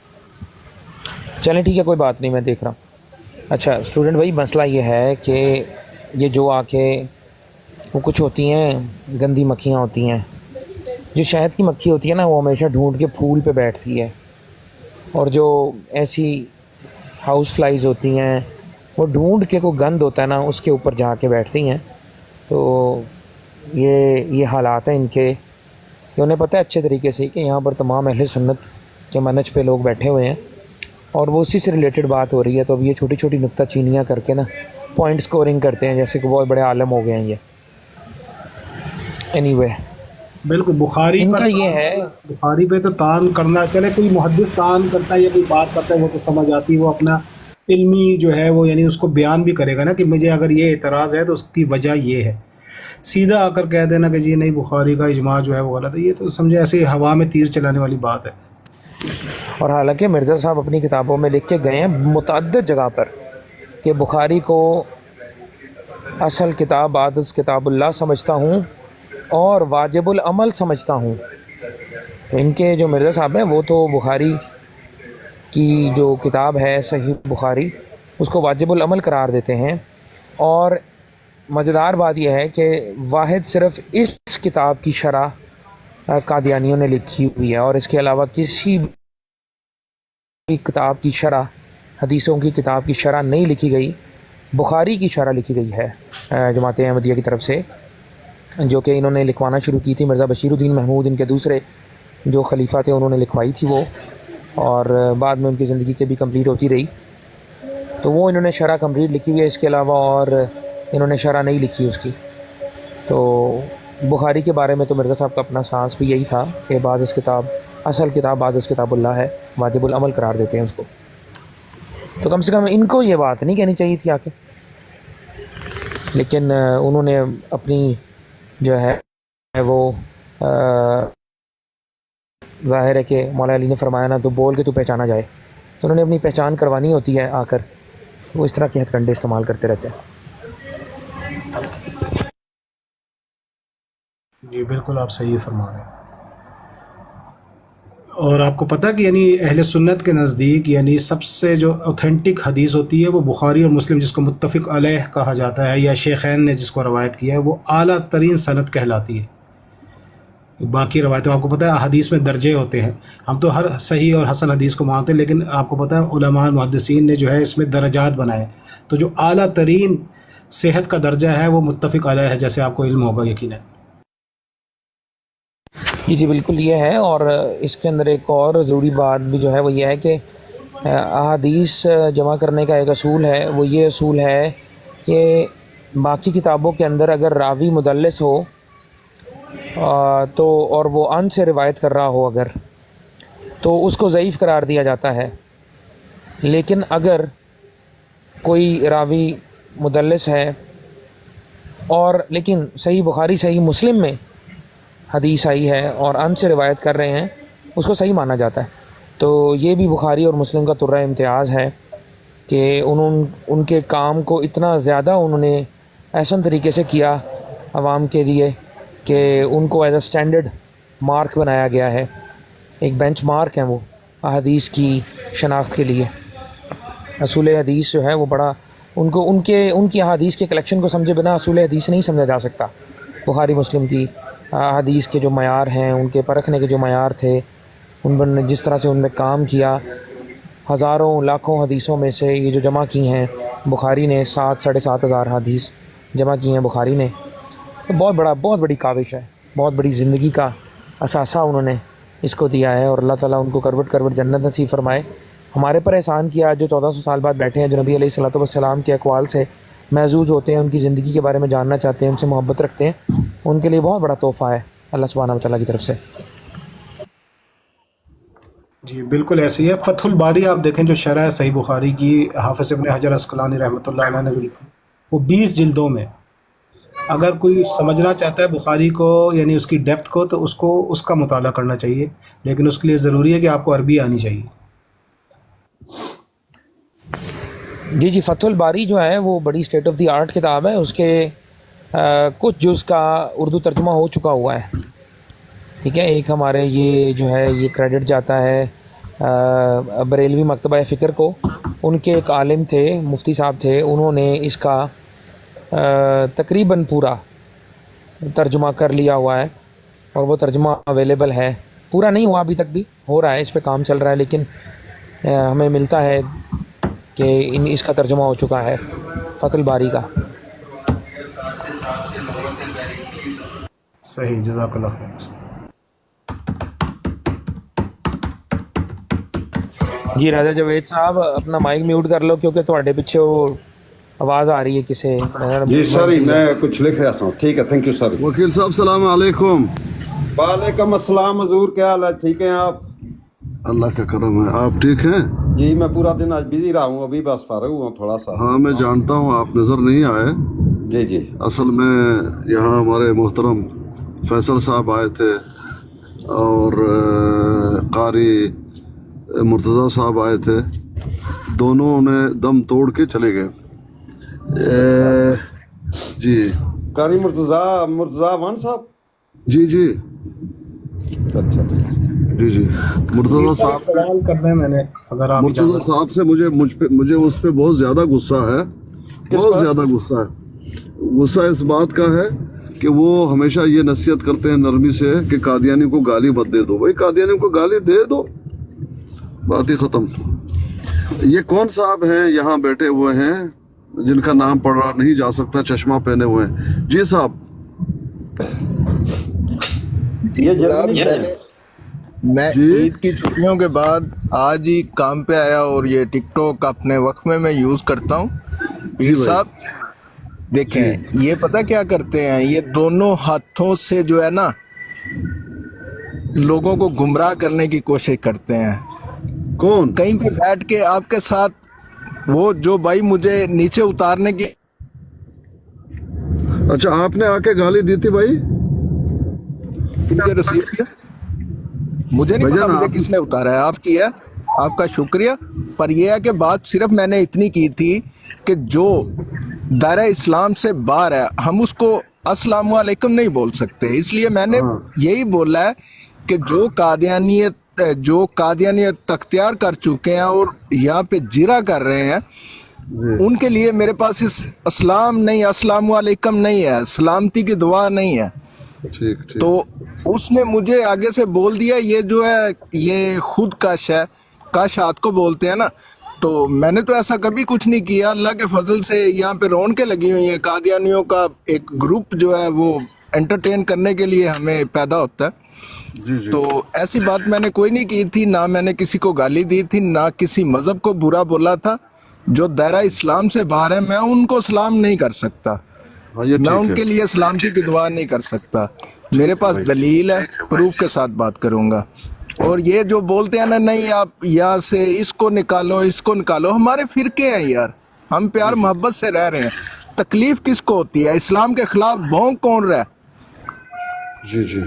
चलें ठीक है, कोई बात नहीं, मैं देख रहा हूँ। अच्छा स्टूडेंट भाई, मसला ये है कि ये जो आके वो कुछ होती हैं गंदी मक्खियाँ होती हैं, जो शहद की मक्खी होती है ना, वो हमेशा ढूंढ के फूल पे बैठती है, और जो ऐसी हाउस फ्लाइज होती हैं وہ ڈھونڈ کے کوئی گند ہوتا ہے نا اس کے اوپر جا کے بیٹھتی ہیں. تو یہ حالات ہیں ان کے کہ انہیں پتہ ہے اچھے طریقے سے کہ یہاں پر تمام اہل سنت کے منہج پہ لوگ بیٹھے ہوئے ہیں اور وہ اسی سے ریلیٹڈ بات ہو رہی ہے. تو اب یہ چھوٹی چھوٹی نکتہ چینیاں کر کے نا پوائنٹ سکورنگ کرتے ہیں جیسے کہ بہت بڑے عالم ہو گئے ہیں یہ. اینی وے بالکل بخاری ان پر کا یہ ہے. بخاری پہ تو تان کرنا، چلے کوئی محدث تان کرتا ہے یا کوئی بات کرتا ہے وہ تو سمجھ آتی ہے، وہ اپنا علمی جو ہے وہ یعنی اس کو بیان بھی کرے گا نا کہ مجھے اگر یہ اعتراض ہے تو اس کی وجہ یہ ہے. سیدھا آ کر کہہ دینا کہ جی نہیں بخاری کا اجماع جو ہے وہ غلط ہے، یہ تو سمجھے ایسے ہی ہوا میں تیر چلانے والی بات ہے. اور حالانکہ مرزا صاحب اپنی کتابوں میں لکھ کے گئے ہیں متعدد جگہ پر کہ بخاری کو اصل کتاب بعد از کتاب اللہ سمجھتا ہوں اور واجب العمل سمجھتا ہوں. ان کے جو مرزا صاحب ہیں وہ تو بخاری کی جو کتاب ہے صحیح بخاری اس کو واجب العمل قرار دیتے ہیں. اور مزیدار بات یہ ہے کہ واحد صرف اس کتاب کی شرح قادیانیوں نے لکھی ہوئی ہے اور اس کے علاوہ کسی بھی کتاب کی شرح، حدیثوں کی کتاب کی شرح نہیں لکھی گئی. بخاری کی شرح لکھی گئی ہے جماعت احمدیہ کی طرف سے، جو کہ انہوں نے لکھوانا شروع کی تھی. مرزا بشیر الدین محمود ان کے دوسرے جو خلیفہ تھے انہوں نے لکھوائی تھی وہ، اور بعد میں ان کی زندگی کے بھی کمپلیٹ ہوتی رہی. تو وہ انہوں نے شرح کمپلیٹ لکھی ہوئی ہے، اس کے علاوہ اور انہوں نے شرح نہیں لکھی اس کی. تو بخاری کے بارے میں تو مرزا صاحب کا اپنا سانس بھی یہی تھا کہ بعد از کتاب، اصل کتاب بعد از کتاب اللہ ہے، واجب العمل قرار دیتے ہیں اس کو. تو کم سے کم ان کو یہ بات نہیں کہنی چاہیے تھی آ کے، لیکن انہوں نے اپنی جو ہے وہ ظاہر ہے کہ مولا علی نے فرمایا نا تو بول کے تو پہچانا جائے، تو انہوں نے اپنی پہچان کروانی ہوتی ہے آ کر، وہ اس طرح کے ہتھ کنڈے استعمال کرتے رہتے ہیں. جی بالکل آپ صحیح فرما رہے ہیں. اور آپ کو پتہ کہ یعنی اہل سنت کے نزدیک یعنی سب سے جو اوتھینٹک حدیث ہوتی ہے وہ بخاری اور مسلم، جس کو متفق علیہ کہا جاتا ہے یا شیخین نے جس کو روایت کیا ہے، وہ اعلیٰ ترین سند کہلاتی ہے. باقی روایتوں آپ کو پتہ ہے حدیث میں درجے ہوتے ہیں، ہم تو ہر صحیح اور حسن حدیث کو مانتے ہیں، لیکن آپ کو پتہ ہے علماء محدثین نے جو ہے اس میں درجات بنائے. تو جو اعلیٰ ترین صحت کا درجہ ہے وہ متفق علیہ ہے، جیسے آپ کو علم ہوگا یقیناً. جی بالکل یہ ہے. اور اس کے اندر ایک اور ضروری بات بھی جو ہے وہ یہ ہے کہ احادیث جمع کرنے کا ایک اصول ہے، وہ یہ اصول ہے کہ باقی کتابوں کے اندر اگر راوی مدلس ہو تو اور وہ ان سے روایت کر رہا ہو اگر، تو اس کو ضعیف قرار دیا جاتا ہے. لیکن اگر کوئی راوی مدلس ہے اور لیکن صحیح بخاری صحیح مسلم میں حدیث آئی ہے اور ان سے روایت کر رہے ہیں، اس کو صحیح مانا جاتا ہے. تو یہ بھی بخاری اور مسلم کا ترہ امتیاز ہے کہ ان کے کام کو اتنا زیادہ انہوں نے احسن طریقے سے کیا عوام کے لیے کہ ان کو ایز اے اسٹینڈرڈ مارک بنایا گیا ہے، ایک بینچ مارک ہیں وہ احادیث کی شناخت کے لیے. اصول حدیث جو ہے وہ بڑا ان کی احادیث کے کلیکشن کو سمجھے بنا اصول حدیث نہیں سمجھا جا سکتا. بخاری مسلم کی حدیث کے جو معیار ہیں، ان کے پرکھنے کے جو معیار تھے، ان پر جس طرح سے ان میں کام کیا، ہزاروں لاکھوں حدیثوں میں سے یہ جو جمع کی ہیں بخاری نے، 7,500 ہزار حدیث جمع کی ہیں بخاری نے. تو بہت بڑی کاوش ہے، بہت بڑی زندگی کا اثاثہ انہوں نے اس کو دیا ہے. اور اللہ تعالیٰ ان کو کروٹ کروٹ جنت نصیب فرمائے. ہمارے پر احسان کیا جو 1400 سال بعد بیٹھے ہیں، جو نبی علیہ الصلوۃ والسلام کے اقوال سے محظوظ ہوتے ہیں، ان کی زندگی کے بارے میں جاننا چاہتے ہیں، ان سے محبت رکھتے ہیں، ان کے لیے بہت بڑا تحفہ ہے اللہ سبحانہ و تعالیٰ کی طرف سے. جی بالکل ایسے ہی ہے. فتح الباری آپ دیکھیں جو شرح ہے صحیح بخاری کی، حافظ ابن حجر عسقلانی رحمۃ اللہ علیہ نے وہ 20 جلدوں میں، اگر کوئی سمجھنا چاہتا ہے بخاری کو یعنی اس کی ڈیپتھ کو، تو اس کا مطالعہ کرنا چاہیے، لیکن اس کے لیے ضروری ہے کہ آپ کو عربی آنی چاہیے. جی فتح الباری جو ہے وہ بڑی اسٹیٹ آف دی آرٹ کتاب ہے. اس کے کچھ جز کا اردو ترجمہ ہو چکا ہوا ہے، ٹھیک ہے. ایک ہمارے یہ جو ہے یہ کریڈٹ جاتا ہے بریلوی مکتبہ فکر کو. ان کے ایک عالم تھے، مفتی صاحب تھے، انہوں نے اس کا تقریباً پورا ترجمہ کر لیا ہوا ہے اور وہ ترجمہ اویلیبل ہے. پورا نہیں ہوا ابھی تک، بھی ہو رہا ہے، اس پہ کام چل رہا ہے، لیکن ہمیں ملتا ہے کہ اس کا ترجمہ ہو چکا ہے فتح الباری کا. صحیح، جزاک اللہ خیر. جی راجا جاوید صاحب اپنا مائک میوٹ کر لو کیونکہ تواڈے پیچھے وہ آواز آ رہی ہے کسے. جی سوری میں کچھ لکھ رہا ہوں. ٹھیک ہے، تھینک یو سر. وکیل صاحب السلام علیکم. وعلیکم السلام حضور، کیا حال ہے؟ ٹھیک ہیں آپ؟ اللہ کا کرم ہے. آپ ٹھیک ہیں؟ جی میں پورا دن آج بزی رہا ہوں، ابھی بس فارغ ہوا ہوں تھوڑا سا. ہاں میں جانتا ہوں، آپ نظر نہیں آئے. جی جی. اصل میں یہاں ہمارے محترم فیصل صاحب آئے تھے اور قاری مرتضیٰ صاحب آئے تھے، دونوں نے دم توڑ کے چلے گئے. جی قاری مرتضیٰ وان صاحب. جی جی اچھا جی جی مرتضیٰ صاحب سوال کرنا ہے میں نے، اگر آپ مرتضیٰ صاحب سے مجھے اس پہ بہت زیادہ غصہ ہے. بہت زیادہ غصہ ہے. غصہ اس بات کا ہے کہ وہ ہمیشہ یہ نصیحت کرتے ہیں نرمی سے کہ قادیانی کو گالی مت دے دو. بھائی قادیانی کو گالی دے دو، بات ہی ختم. یہ کون صاحب ہیں یہاں بیٹھے ہوئے ہیں جن کا نام پڑھا نہیں جا سکتا، چشمہ پہنے ہوئے ہیں؟ جی صاحب. میں عید کی چھٹیوں کے بعد آج ہی کام پہ آیا اور یہ ٹک ٹاک اپنے وقت میں یوز کرتا ہوں. پیر صاحب دیکھیں، یہ پتہ کیا کرتے ہیں، یہ دونوں ہاتھوں سے جو ہے نا لوگوں کو گمراہ کرنے کی کوشش کرتے ہیں. کون؟ کہیں پہ بیٹھ کے آپ کے ساتھ وہ جو بھائی مجھے نیچے اتارنے کی. اچھا آپ نے آ کے گالی دی تھی بھائی؟ مجھے رسیو کیا، مجھے نہیں پتا مجھے کس نے اتارا ہے. آپ کی ہے، آپ کا شکریہ. پر یہ ہے کہ بات صرف میں نے اتنی کی تھی کہ جو دائرہ اسلام سے باہر ہے ہم اس کو السلام علیکم نہیں بول سکتے. اس لیے میں نے یہی بولا ہے کہ جو قادیانیت اختیار کر چکے ہیں اور یہاں پہ جرا کر رہے ہیں، ان کے لیے میرے پاس اس اسلام نہیں، السلام علیکم نہیں ہے، سلامتی کی دعا نہیں ہے. تو اس نے مجھے آگے سے بول دیا یہ جو ہے یہ خود کش ہے، کاشات کو بولتے ہیں نا. تو میں نے تو ایسا کبھی کچھ نہیں کیا. اللہ کے فضل سے یہاں پہ رونقیں لگی ہوئی ہیں. قادیانیوں کا ایک گروپ جو ہے وہ انٹرٹین کرنے کے لیے ہمیں پیدا ہوتا ہے. تو ایسی بات میں نے کوئی نہیں کی تھی، نہ میں نے کسی کو گالی دی تھی، نہ کسی مذہب کو برا بولا تھا. جو دائرہ اسلام سے باہر ہے میں ان کو سلام نہیں کر سکتا، میں ان کے لیے سلامتی کی دعا نہیں کر سکتا. میرے پاس دلیل ہے، پروف کے ساتھ بات کروں گا. اور یہ جو بولتے ہیں نا نہیں آپ یہاں سے اس کو نکالو اس کو نکالو، ہمارے فرقے ہیں یار، ہم پیار محبت سے رہ رہے ہیں. تکلیف کس کو ہوتی ہے؟ اسلام کے خلاف بھونک کون رہا ہے؟ جی جی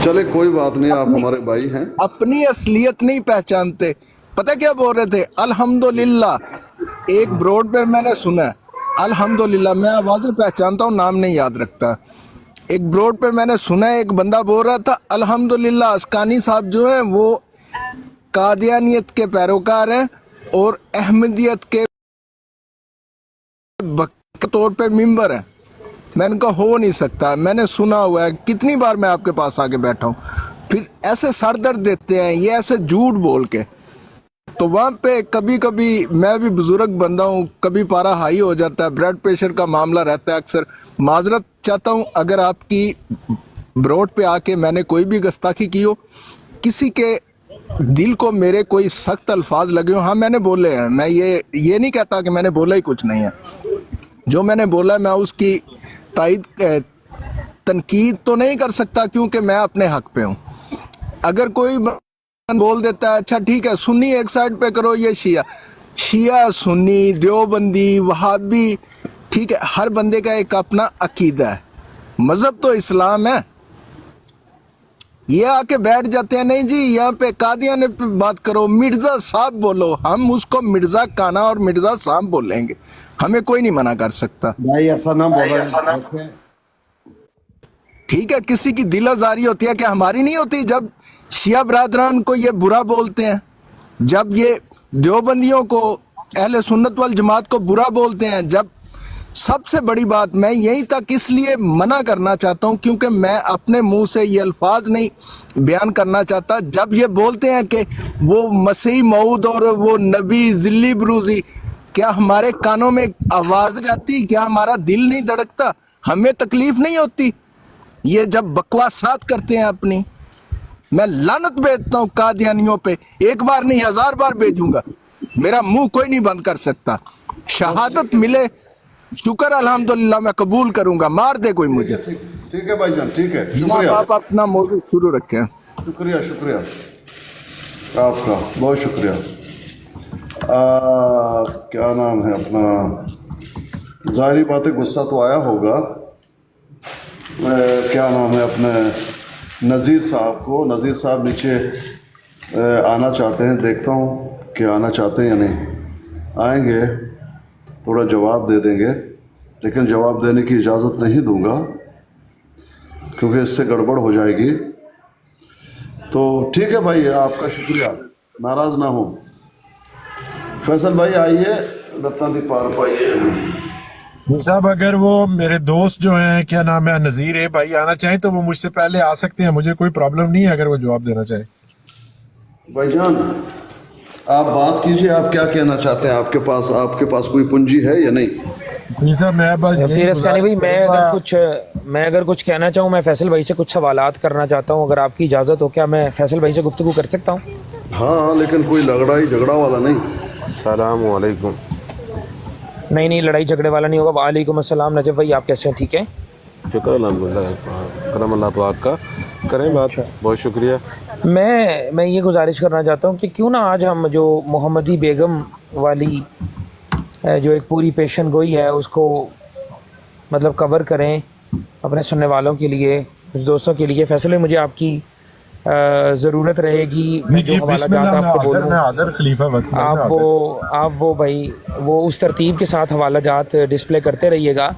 چلے کوئی بات نہیں، آپ ہمارے بھائی ہیں. اپنی اصلیت نہیں پہچانتے. پتہ کیا بول رہے تھے؟ الحمدللہ. ایک بروڈ پہ میں نے سنا ہے الحمدللہ، میں آوازیں پہچانتا ہوں، نام نہیں یاد رکھتا. ایک بروڈ پہ میں نے سنا ہے ایک بندہ بول رہا تھا الحمدللہ اسکانی صاحب جو ہیں وہ قادیانیت کے پیروکار ہیں اور احمدیت کے طور پہ ممبر ہیں. میں نے کہا ہو نہیں سکتا، میں نے سنا ہوا ہے. کتنی بار میں آپ کے پاس آ کے بیٹھا ہوں. پھر ایسے سر درد دیتے ہیں یہ ایسے جھوٹ بول کے. تو وہاں پہ کبھی کبھی میں بھی بزرگ بندہ ہوں، کبھی پارا ہائی ہو جاتا ہے، بلڈ پریشر کا معاملہ رہتا ہے اکثر. معذرت چاہتا ہوں اگر آپ کی بروڈ پہ آ کے میں نے کوئی بھی گستاخی کی ہو، کسی کے دل کو میرے کوئی سخت الفاظ لگے ہوں. ہاں میں نے بولے ہیں، میں یہ نہیں کہتا کہ میں نے بولا ہی کچھ نہیں ہے. جو میں نے بولا میں اس کی تنقید تو نہیں کر سکتا کیونکہ میں اپنے حق پہ ہوں. اگر کوئی بول دیتا ہے اچھا ٹھیک ہے سنی ایک سائڈ پہ کرو، یہ شیعہ سنی دیوبندی وہابی، ٹھیک ہے ہر بندے کا ایک اپنا عقیدہ ہے. مذہب تو اسلام ہے. یہ آ کے بیٹھ جاتے ہیں نہیں جی یہاں پہ قادیانی پہ بات کرو، مرزا صاحب بولو، ہم اس کو مرزا کانا اور مرزا صاحب بولیں گے، ہمیں کوئی نہیں منع کر سکتا. بھائی ایسا نہ بولو. ٹھیک ہے کسی کی دل آزاری ہوتی ہے کہ ہماری نہیں ہوتی جب شیعہ برادران کو یہ برا بولتے ہیں، جب یہ دیوبندیوں کو اہل سنت والجماعت کو برا بولتے ہیں، جب सबसे बड़ी बात मैं यहीं तक इसलिए मना करना चाहता हूं क्योंकि मैं अपने मुंह से ये अल्फाज नहीं बयान करना चाहता। जब ये बोलते हैं कि वो मसीह मऊद और वो नबी जिल्ली बरूजी, क्या हमारे कानों में आवाज जाती? क्या हमारा दिल नहीं धड़कता? हमें तकलीफ नहीं होती ये जब बकवासात करते हैं अपनी? मैं लानत भेजता हूँ कादियानियों पे, एक बार नहीं 1000 बार भेजूंगा, मेरा मुंह कोई नहीं बंद कर सकता। शहादत मिले शुक्र अल्हम्दुलिल्लाह मैं कबूल करूंगा, मार दे कोई मुझे। ठीक है भाईजान, ठीक है, जनाब शुक्रिया, आप अपना मौजूद शुरू रखें। शुक्रिया, शुक्रिया आपका, बहुत शुक्रिया। क्या नाम है अपना, ज़ाहिरी बात है गुस्सा तो आया होगा। क्या नाम है अपने नज़ीर साहब को, नज़ीर साहब नीचे आना चाहते हैं, देखता हूँ कि आना चाहते हैं या नहीं। आएंगे, थोड़ा जवाब दे देंगे, लेकिन जवाब देने की इजाज़त नहीं दूंगा क्योंकि इससे गड़बड़ हो जाएगी। तो ठीक है भाई, आपका शुक्रिया, नाराज़ ना हो। फैसल भाई आइए, लत्ता दी पार पाइए। साहब अगर वो मेरे दोस्त जो हैं, क्या नाम है, नज़ीर है भाई, आना चाहें तो वो मुझसे पहले आ सकते हैं, मुझे कोई प्रॉब्लम नहीं है अगर वो जवाब देना चाहें। भाईजान आप बात कीजिए, आप क्या कहना चाहते हैं? आपके पास कोई पूंजी है या नहीं? साहब मैं बस भाई मैं अगर कुछ कहना चाहूँ, मैं फैसल भाई से कुछ सवालात करना चाहता हूँ, अगर आपकी इजाज़त हो, क्या मैं फैसल भाई से गुफ्तगू कर सकता हूँ? हाँ, लेकिन कोई लड़ाई झगड़ा वाला नहीं। सलाम वालेकुम। नहीं, लड़ाई झगड़े वाला नहीं होगा। वालेकुम अस्सलाम। नजब भाई आप कैसे हैं? ठीक है, शुक्र अल्हम्दुलिल्लाह, करम अल्लाह पाक का, करें बात, बहुत शुक्रिया। मैं ये गुजारिश करना चाहता हूँ कि क्यों ना आज हम जो मोहम्मदी बेगम वाली जो एक पूरी पेशन गोई है उसको मतलब कवर करें अपने सुनने वालों के लिए, कुछ दोस्तों के लिए। फैसले मुझे आपकी ज़रूरत रहेगी। मैं जो हवालाजात आपको बोलूँ, आप वो भाई वो उस तरतीब के साथ हवालाजात डिस्प्ले करते रहिएगा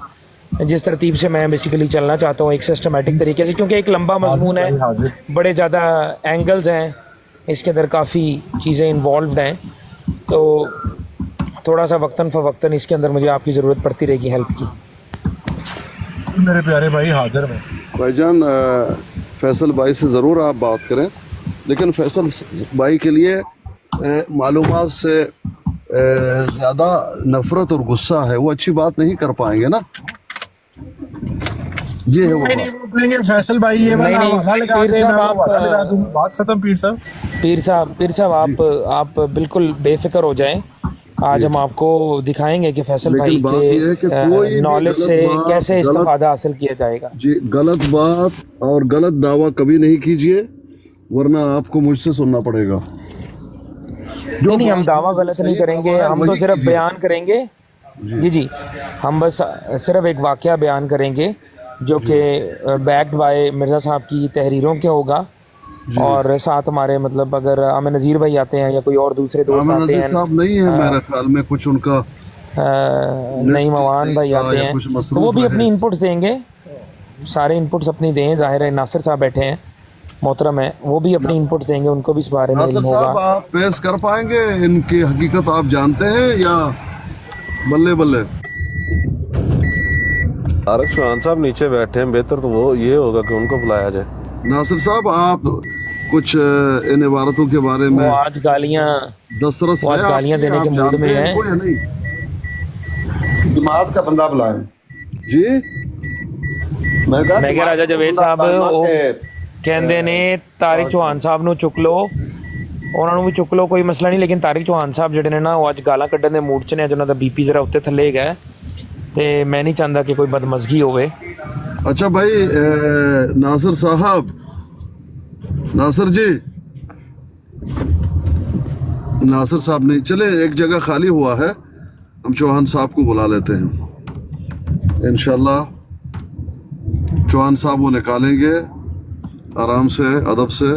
जिस तरतीब से मैं बेसिकली चलना चाहता हूँ, एक सिस्टमेटिक तरीके से, क्योंकि एक लंबा मजमून है, बड़े ज़्यादा एंगल्स हैं, इसके अंदर काफ़ी चीज़ें इन्वॉल्व्ड हैं, तो थोड़ा सा वक्तन फ़वक्तन इसके अंदर मुझे आपकी ज़रूरत पड़ती रहेगी हेल्प की। मेरे प्यारे भाई हाजिर में भाईजान, फैसल भाई से ज़रूर आप बात करें, लेकिन फैसल भाई के लिए मालूमात से ज़्यादा नफ़रत और गुस्सा है, वो अच्छी बात नहीं कर पाएंगे ना। ये है वो फैसल भाई, ये वाला हवाला लगा दे, मैं हवाला लगा दूंगा, बात खत्म। पीर साहब आप बिल्कुल बेफिक्र हो जाएं। आज हम आपको दिखाएंगे कि फैसल भाई के नॉलेज से कैसे इस्तेफादा हासिल किया जाएगा। जी, गलत बात और गलत दावा कभी नहीं कीजिए, वरना आपको मुझसे सुनना पड़ेगा। नहीं, हम दावा गलत नहीं करेंगे, हम तो सिर्फ बयान करेंगे। जी, हम बस सिर्फ एक वाक़या बयान करेंगे जो कि बैक्ड बाय मिर्ज़ा साहब की तहरीरों के होगा, और साथ हमारे मतलब अगर आमिर नज़ीर भाई आते हैं या कोई और दूसरे दोस्त आते हैं, साहब नहीं है मेरे ख्याल में, कुछ उनका नहीं मवान भाई आते हैं, तो वो भी अपनी इनपुट्स देंगे, सारे इनपुट्स अपनी दें। ज़ाहिर है नासिर साहब बैठे हैं, मोहतरम है, वो भी अपनी इनपुट्स देंगे, उनको भी इस बारे में इल्म होगा। आप पेश कर पाएंगे इनकी हकीकत आप जानते हैं या बल्ले बल्ले? तारिक चौहान साहब नीचे बैठे हैं, बेहतर तो वो ये होगा कि उनको बुलाया जाए। नासिर साहब, आप कुछ इन इबारतों के बारे में, वो आज गालियाँ देने के मूड में हैं। जमात का बंदा बुलाए जी। मैं कह राजा जवेद साहब कहते ने तारिक चौहान साहब ਨੂੰ ਚੁੱਕ ਲਓ, ਉਹਨਾਂ ਨੂੰ ਵੀ ਚੁੱਕ ਲਓ, ਕੋਈ ਮਸਲਾ ਨਹੀਂ, ਲੇਕਿਨ ਤਾਰਿਕ ਚੌਹਾਨ ਸਾਹਿਬ ਜਿਹੜੇ ਨੇ ਨਾ ਉਹ ਅੱਜ ਗਾਲਾਂ ਕੱਢਣ ਦੇ ਮੂਡ 'ਚ ਨੇ, ਅੱਜ ਉਹਨਾਂ ਦਾ ਬੀਪੀ ਜ਼ਰਾ ਉੱਤੇ ਥੱਲੇ ਗਿਆ ਤੇ ਮੈਂ ਨਹੀਂ ਚਾਹੁੰਦਾ ਕਿ ਕੋਈ ਬਦਮਜ਼ਗੀ ਹੋਵੇ। अच्छा भाई, नासिर साहब, नासिर जी, नासिर साहब नहीं चले, एक जगह खाली हुआ है, हम चौहान साहब को बुला लेते हैं इंशाल्लाह। चौहान साहब वो निकालेंगे आराम से, अदब से,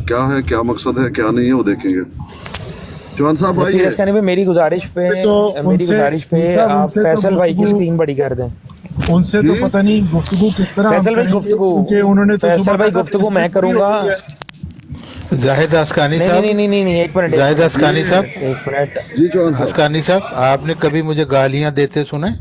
क्या है, क्या मकसद है, क्या नहीं है, वो देखेंगे। चौहान साहब आइए। मेरी गुजारिश पे आप फैसल भाई की स्क्रीन बड़ी कर दें। उनसे तो पता नहीं गुफ्तगू किस तरह फैसल भाई गुफ्तगू मैं करूंगा। जाहिद अस्कानी साहब, नहीं, एक मिनट, जाहिद अस्कानी साहब, एक मिनट जी। चौहान साहब, अस्कानी साहब, आपने कभी मुझे गालियां देते सुने?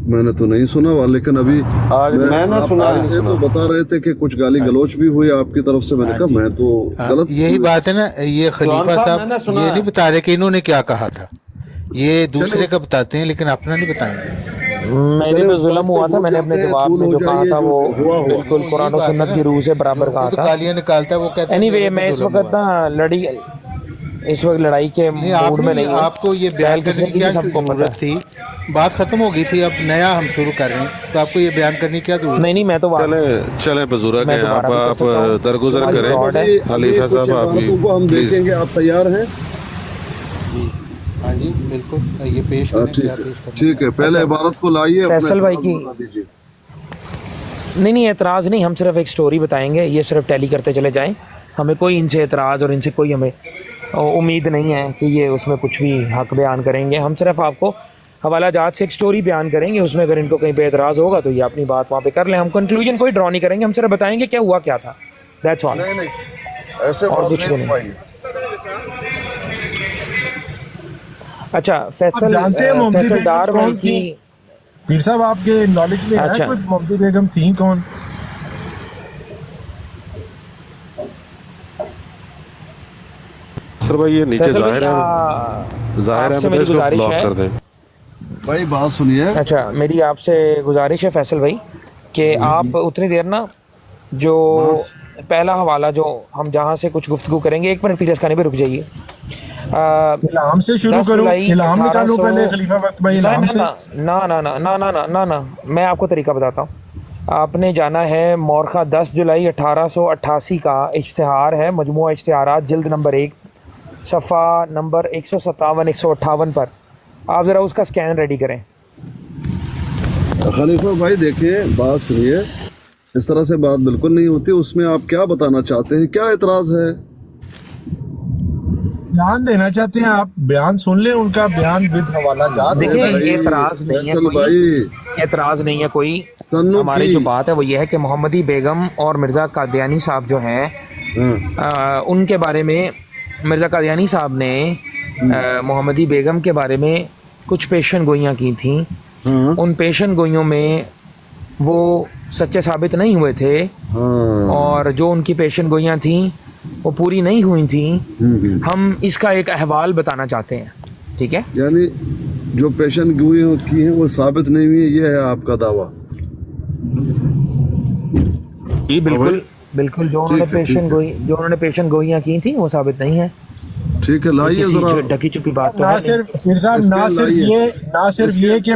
मैंने तो नहीं सुना हुआ, लेकिन अभी आज मैंने सुना आप नहीं तो बता रहे थे कि कुछ गाली गलौच भी हुई आपकी तरफ से। मैंने कहा मैं तो गलत यही बात है ना, ये खलीफा साहब ये नहीं बता रहे कि इन्होंने क्या कहा था, ये दूसरे का बताते हैं लेकिन अपना नहीं बताएंगे। मेरे पे जुल्म हुआ था, मैंने अपने जवाब में जो कहा था वो बिल्कुल कुरान और सुन्नत की रूह से बराबर कहा था। गालियां निकालता है वो कहता है। एनीवे मैं इस वक्त ना इस वक्त लड़ाई के मूड में नहीं हूं। आपको ये बयान करने की क्या जरूरत थी? बात खत्म हो गई थी, अब नया हम शुरू कर रहे हैं, तो आपको ये बयान करने की क्या जरूरत? नहीं मैं तो चले बुजुर्ग हैं, आप दरगुजर करें। खलीफा साहब आप भी हम देखेंगे, आप तैयार हैं? हाँ जी बिल्कुल, ये पेश ठीक है, पहले इबारत को लाइए फैसल भाई की। नहीं एतराज़ नहीं, हम सिर्फ एक स्टोरी बताएंगे, ये सिर्फ टैली करते चले जाएं। हमें कोई इनसे एतराज़ और इनसे कोई हमें उम्मीद नहीं है कि ये उसमें कुछ भी हक बयान करेंगे। हम सिर्फ आपको हवाला जात से एक स्टोरी बयान करेंगे, उसमें अगर इनको कहीं पे एतराज़ होगा तो ये अपनी बात वहाँ पे कर लें। हम कंक्लूजन कोई ड्रॉ नहीं करेंगे, हम सिर्फ बताएंगे क्या हुआ क्या था, दैट्स ऑल। ऐसे और कुछ भी नहीं। अच्छा फैसल डार भाई की पीर साहब आपके नॉलेज में है कुछ मोहम्मदी बेगम थी कौन? सर भाई ये नीचे जाहिर है मैं इसको ब्लॉक कर दें भाई। बात सुनिए। अच्छा मेरी आपसे गुजारिश है फैसल भाई कि आप उतनी देर ना जो पहला हवाला जो हम जहाँ से कुछ गुफ्तगू करेंगे, 1 मिनट पीरस खाने पे रुक जाइए। इल्हाम से शुरू करो, इल्हाम निकालो पहले खलीफा वक्त भाई, इल्हाम से। ना मैं आपको तरीका बताता हूँ। आपने जाना है मौरखा 10 जुलाई 1888 का इश्तिहार है, मजमुआ इश्तिहारात जिल्द नंबर 1 सफ़ा नंबर 157-158 पर आप ज़रा उसका स्कैन रेडी करें। खलीफा भाई देखिए, बात सुनिए, इस तरह से बात बिल्कुल नहीं होती। उसमें आप क्या बताना चाहते हैं, क्या एतराज़ है? बयान देना चाहते हैं आप, बयान सुन लें उनका बयान विद हवाला जात। देखिए एतराज़ नहीं है कोई, एतराज़ नहीं है कोई। हमारी जो बात है वो ये है कि मोहम्मदी बेगम और मिर्ज़ा कादियानी साहब जो हैं उनके बारे में, मिर्ज़ा कादियानी साहब ने मोहम्मदी बेगम के बारे में कुछ पेशन गोइयाँ की थी। उन पेशन गोइयों में वो सच्चे साबित नहीं हुए थे और जो उनकी पेशन गोइयाँ थी वो पूरी नहीं हुई थी। हम इसका एक अहवाल बताना चाहते हैं, ठीक है? यानी जो पेशन गोइयाँ की हैं वो साबित नहीं हुई, ये है आपका दावा? जी बिल्कुल जो उन्होंने पेशन गोइयाँ की थी वो साबित नहीं है। ठीक है, लाइए जरा। ढकी छुपी बात ना सिर्फ फिर साहब, ना सिर्फ ये कि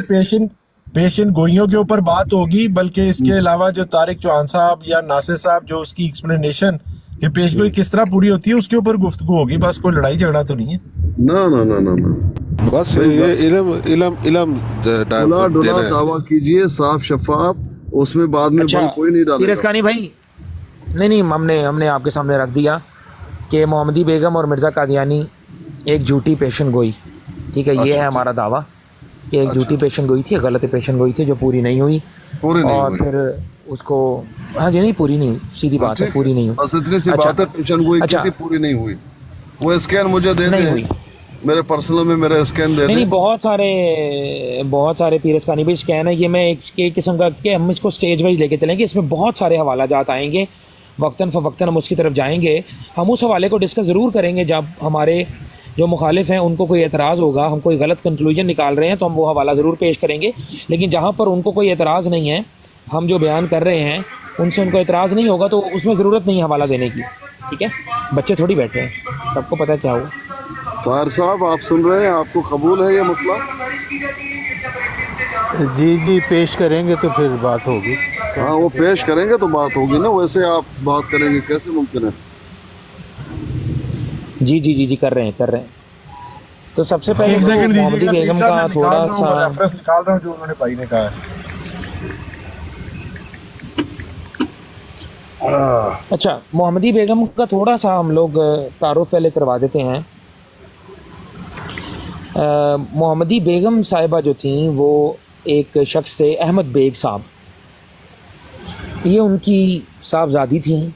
पेशन गोइयों के ऊपर बात होगी, बल्कि इसके अलावा जो तारिक चौहान साहब या नासिर साहब जो उसकी एक्सप्लेनेशन कि पेशगोई किस तरह पूरी होती है उसके ऊपर गुफ्तगू होगी। बस कोई लड़ाई झगड़ा तो नहीं है। ना बस ये इलम दावा कीजिए साफ शफाफ, उसमें बाद में कोई नहीं डालेगा। पीरस्कानी भाई नहीं हमने आपके सामने रख दिया कि मोहम्मदी बेगम और मिर्ज़ा कादियानी एक झूठी पेशन गोई, ठीक है? ये है हमारा दावा कि एक झूठी पेशन गोई थी, गलत पेशन गोई थी जो पूरी नहीं हुई और फिर उसको हाँ जी नहीं पूरी नहीं, सीधी बात है, पूरी नहीं हुई। बस इतनी सी बात है, पेशन गोई की थी, पूरी नहीं हुई। वो स्कैन मुझे दे दे, मेरे पर्सनल में मेरा स्कैन दे दे। नहीं बहुत सारे पीरस्कानी भी स्कैन है। ये मैं एक किस्म का कि हम इसको स्टेज वाइज लेके चलेंगे, इसमें बहुत सारे हवाला जात आएंगे, वक्तन फ़वक्तन हम उसकी तरफ जाएंगे। हम उस हवाले को डिस्कस ज़रूर करेंगे जब हमारे जो मुखालिफ हैं उनको कोई एतराज़ होगा, हम कोई गलत कंक्लूजन निकाल रहे हैं तो हम वो हवाला ज़रूर पेश करेंगे। लेकिन जहाँ पर उनको कोई एतराज़ नहीं है, हम जो बयान कर रहे हैं उनसे उनको एतराज़ नहीं होगा तो उसमें ज़रूरत नहीं है हवाला देने की, ठीक है? बच्चे थोड़ी बैठे हैं, सबको पता है क्या हुआ। ताहिर साहब आप सुन रहे हैं, आपको कबूल है ये मसला? जी पेश करेंगे तो फिर बात होगी। हाँ वो पेश करेंगे तो बात होगी ना, वैसे आप बात करेंगे कैसे मुमकिन है? जी कर रहे हैं। तो सबसे पहले एक सेकंड मोहम्मदी बेगम का थोड़ा सा रेफरेंस निकाल रहा हूँ जो उन्होंने भाई ने कहा है। अच्छा मोहम्मदी बेगम का थोड़ा सा हम लोग तारुफ पहले करवा देते हैं। मोहम्मदी बेगम साहिबा जो थी वो एक शख्स थे, अहमद बेग साहब, ये उनकी साहबजादी थी।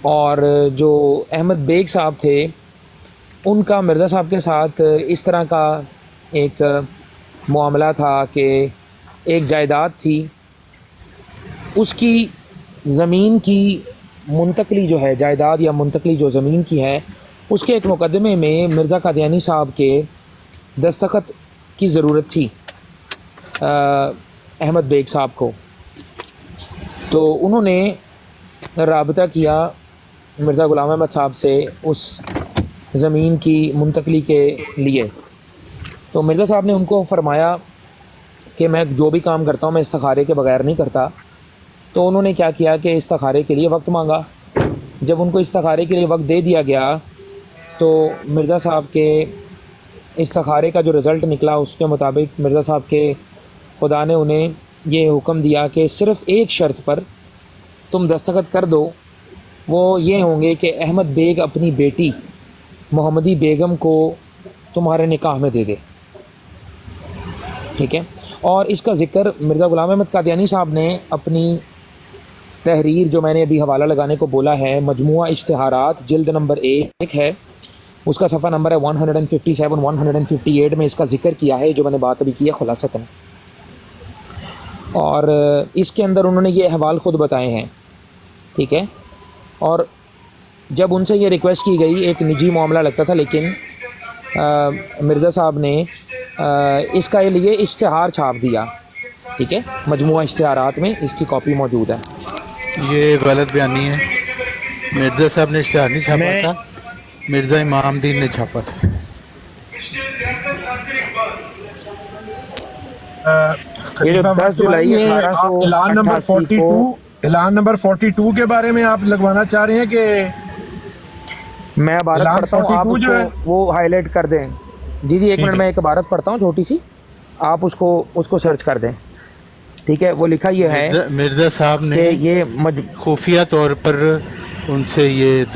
और जो अहमद बेग साहब थे उनका मिर्ज़ा साहब के साथ इस तरह का एक मामला था कि ایک جائیداد تھی، اس کی زمین کی منتقلی جو ہے، جائیداد یا منتقلی جو زمین کی ہے، اس کے ایک مقدمے میں مرزا قادیانی صاحب کے دستخط کی ضرورت تھی احمد بیگ صاحب کو. تو انہوں نے رابطہ کیا مرزا غلام احمد صاحب سے اس زمین کی منتقلی کے لیے. تو مرزا صاحب نے ان کو فرمایا کہ میں جو بھی کام کرتا ہوں میں استخارے کے بغیر نہیں کرتا. تو انہوں نے کیا کیا کہ استخارے کے لیے وقت مانگا. جب ان کو استخارے کے لیے وقت دے دیا گیا تو مرزا صاحب کے استخارے کا جو رزلٹ نکلا اس کے مطابق مرزا صاحب کے خدا نے انہیں یہ حکم دیا کہ صرف ایک شرط پر تم دستخط کر دو، وہ یہ ہوں گے کہ احمد بیگ اپنی بیٹی محمدی بیگم کو تمہارے نکاح میں دے دے. ٹھیک ہے. اور اس کا ذکر مرزا غلام احمد قادیانی صاحب نے اپنی تحریر جو میں نے ابھی حوالہ لگانے کو بولا ہے، مجموعہ اشتہارات جلد نمبر 1 ہے، اس کا صفحہ نمبر ہے 157 158 میں اس کا ذکر کیا ہے جو میں نے بات ابھی کی ہے خلاصتاً. اور اس کے اندر انہوں نے یہ احوال خود بتائے ہیں. ٹھیک ہے. اور جب ان سے یہ ریکویسٹ کی گئی، ایک نجی معاملہ لگتا تھا، لیکن مرزا صاحب نے اس کا لیے اشتہار چھاپ دیا. ٹھیک ہے. مجموعہ اشتہارات میں اس کی کاپی موجود ہے. یہ غلط بیانی ہے. مرزا صاحب نے اشتہار نہیں چھاپا تھا، مرزا امام دین نے چھاپا تھا. اعلان نمبر 42 کے بارے میں آپ لگوانا چاہ رہے ہیں کہ میں عبارت پڑھتا ہوں، آپ اس کو وہ ہائی لائٹ کر دیں. جی ایک منٹ میں ایک عبارت پڑھتا ہوں چھوٹی سی، آپ اس کو سرچ کر دیں. ٹھیک ہے. وہ لکھا یہ ہے مرزا صاحب نے یہ خفیہ طور پر ان سے یہ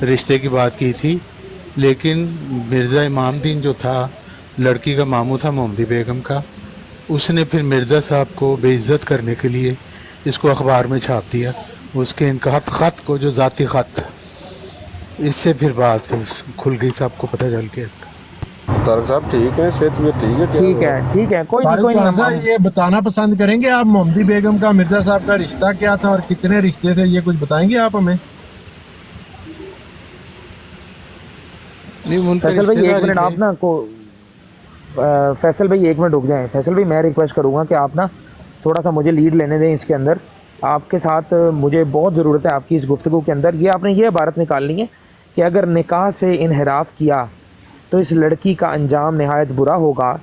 رشتے کی بات کی تھی، لیکن مرزا امام دین جو تھا لڑکی کا ماموں تھا محمدی بیگم کا، اس نے پھر مرزا صاحب کو بے عزت کرنے کے لیے اس کو اخبار میں چھاپ دیا، اس کے ان خط کو جو ذاتی خط. اس سے پھر بات کھل گئی، سب کو پتہ چل گیا اس کا. طارق صاحب ٹھیک ہے، صحت بھی ٹھیک ہے. کوئی نہیں. یہ بتانا پسند کریں گے آپ محمدی بیگم کا مرزا صاحب کا رشتہ کیا تھا اور کتنے رشتے تھے، یہ کچھ بتائیں گے آپ ہمیں؟ فیصل بھائی ایک منٹ، آپ نا فیصل بھائی ایک منٹ رک جائیں. فیصل بھائی میں ریکویسٹ کروں گا کہ آپ نا تھوڑا سا مجھے لیڈ لینے دیں اس کے اندر. آپ کے ساتھ مجھے بہت ضرورت ہے آپ کی اس گفتگو کے اندر. یہ آپ نے یہ عبارت نکالنی ہے کہ اگر نکاح سے انحراف کیا تو اس لڑکی کا انجام نہایت برا ہوگا،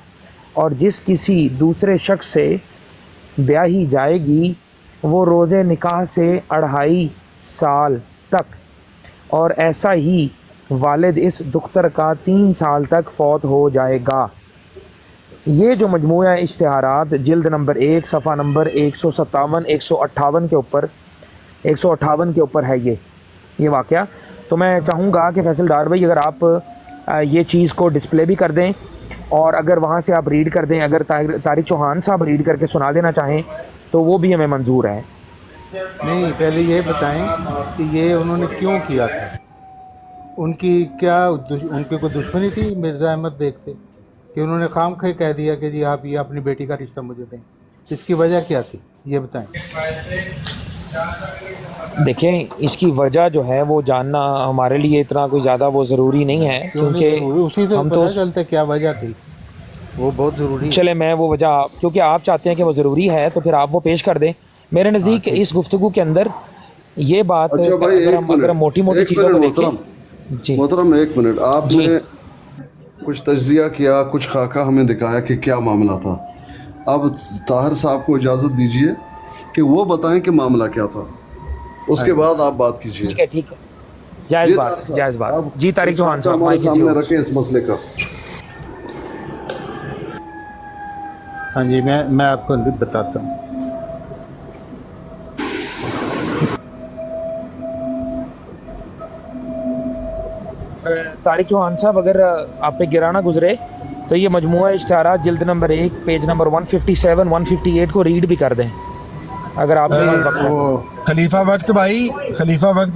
اور جس کسی دوسرے شخص سے بیاہی جائے گی وہ روز نکاح سے 2.5 سال تک، اور ایسا ہی والد اس دختر کا 3 سال تک فوت ہو جائے گا. یہ جو مجموعہ اشتہارات جلد نمبر 1 صفحہ نمبر 157 158 کے اوپر 158 کے اوپر ہے یہ واقعہ. تو میں چاہوں گا کہ فیصل ڈار بھائی اگر آپ یہ چیز کو ڈسپلے بھی کر دیں، اور اگر وہاں سے آپ ریڈ کر دیں، اگر طارق چوہان صاحب ریڈ کر کے سنا دینا چاہیں تو وہ بھی ہمیں منظور ہے. نہیں، پہلے یہ بتائیں کہ یہ انہوں نے کیوں کیا تھا، ان کی کوئی دشمنی تھی مرزا احمد بیگ سے کہ انہوں نے خام خواہ کہہ دیا کہ جی آپ یہ اپنی بیٹی کا رشتہ مجھے دیں؟ اس کی وجہ کیا تھی یہ بتائیں. دیکھیں اس کی وجہ جو ہے وہ جاننا ہمارے لیے اتنا کوئی زیادہ وہ ضروری نہیں ہے، کیونکہ اسی سے پتہ چلتا کیا وجہ تھی، وہ بہت ضروری ہے. چلے میں وہ وجہ کیونکہ آپ چاہتے ہیں کہ وہ ضروری ہے تو پھر آپ وہ پیش کر دیں. میرے نزدیک اس گفتگو کے اندر یہ بات اگر ہم موٹی چیزوں کو دیکھیں. جی محترم ایک منٹ، آپ نے کچھ تجزیہ کیا، کچھ خاکہ ہمیں دکھایا کہ کیا معاملہ تھا. اب طاہر صاحب کو اجازت دیجیے کہ وہ بتائیں کہ معاملہ کیا تھا، اس کے بعد آپ بات کیجیے. ٹھیک ہے. جائز بات. جی طارق چوہان صاحب ہمارے سامنے رکھیں اس مسئلے کا. ہاں جی میں آپ کو بتاتا ہوں. طارق چوہان صاحب اگر آپ پہ گرانا گزرے تو یہ مجموعہ اشتہارات جلد نمبر 1 پیج نمبر 157 158 کو ریڈ بھی کر دیں اگر آپ خلیفہ وقت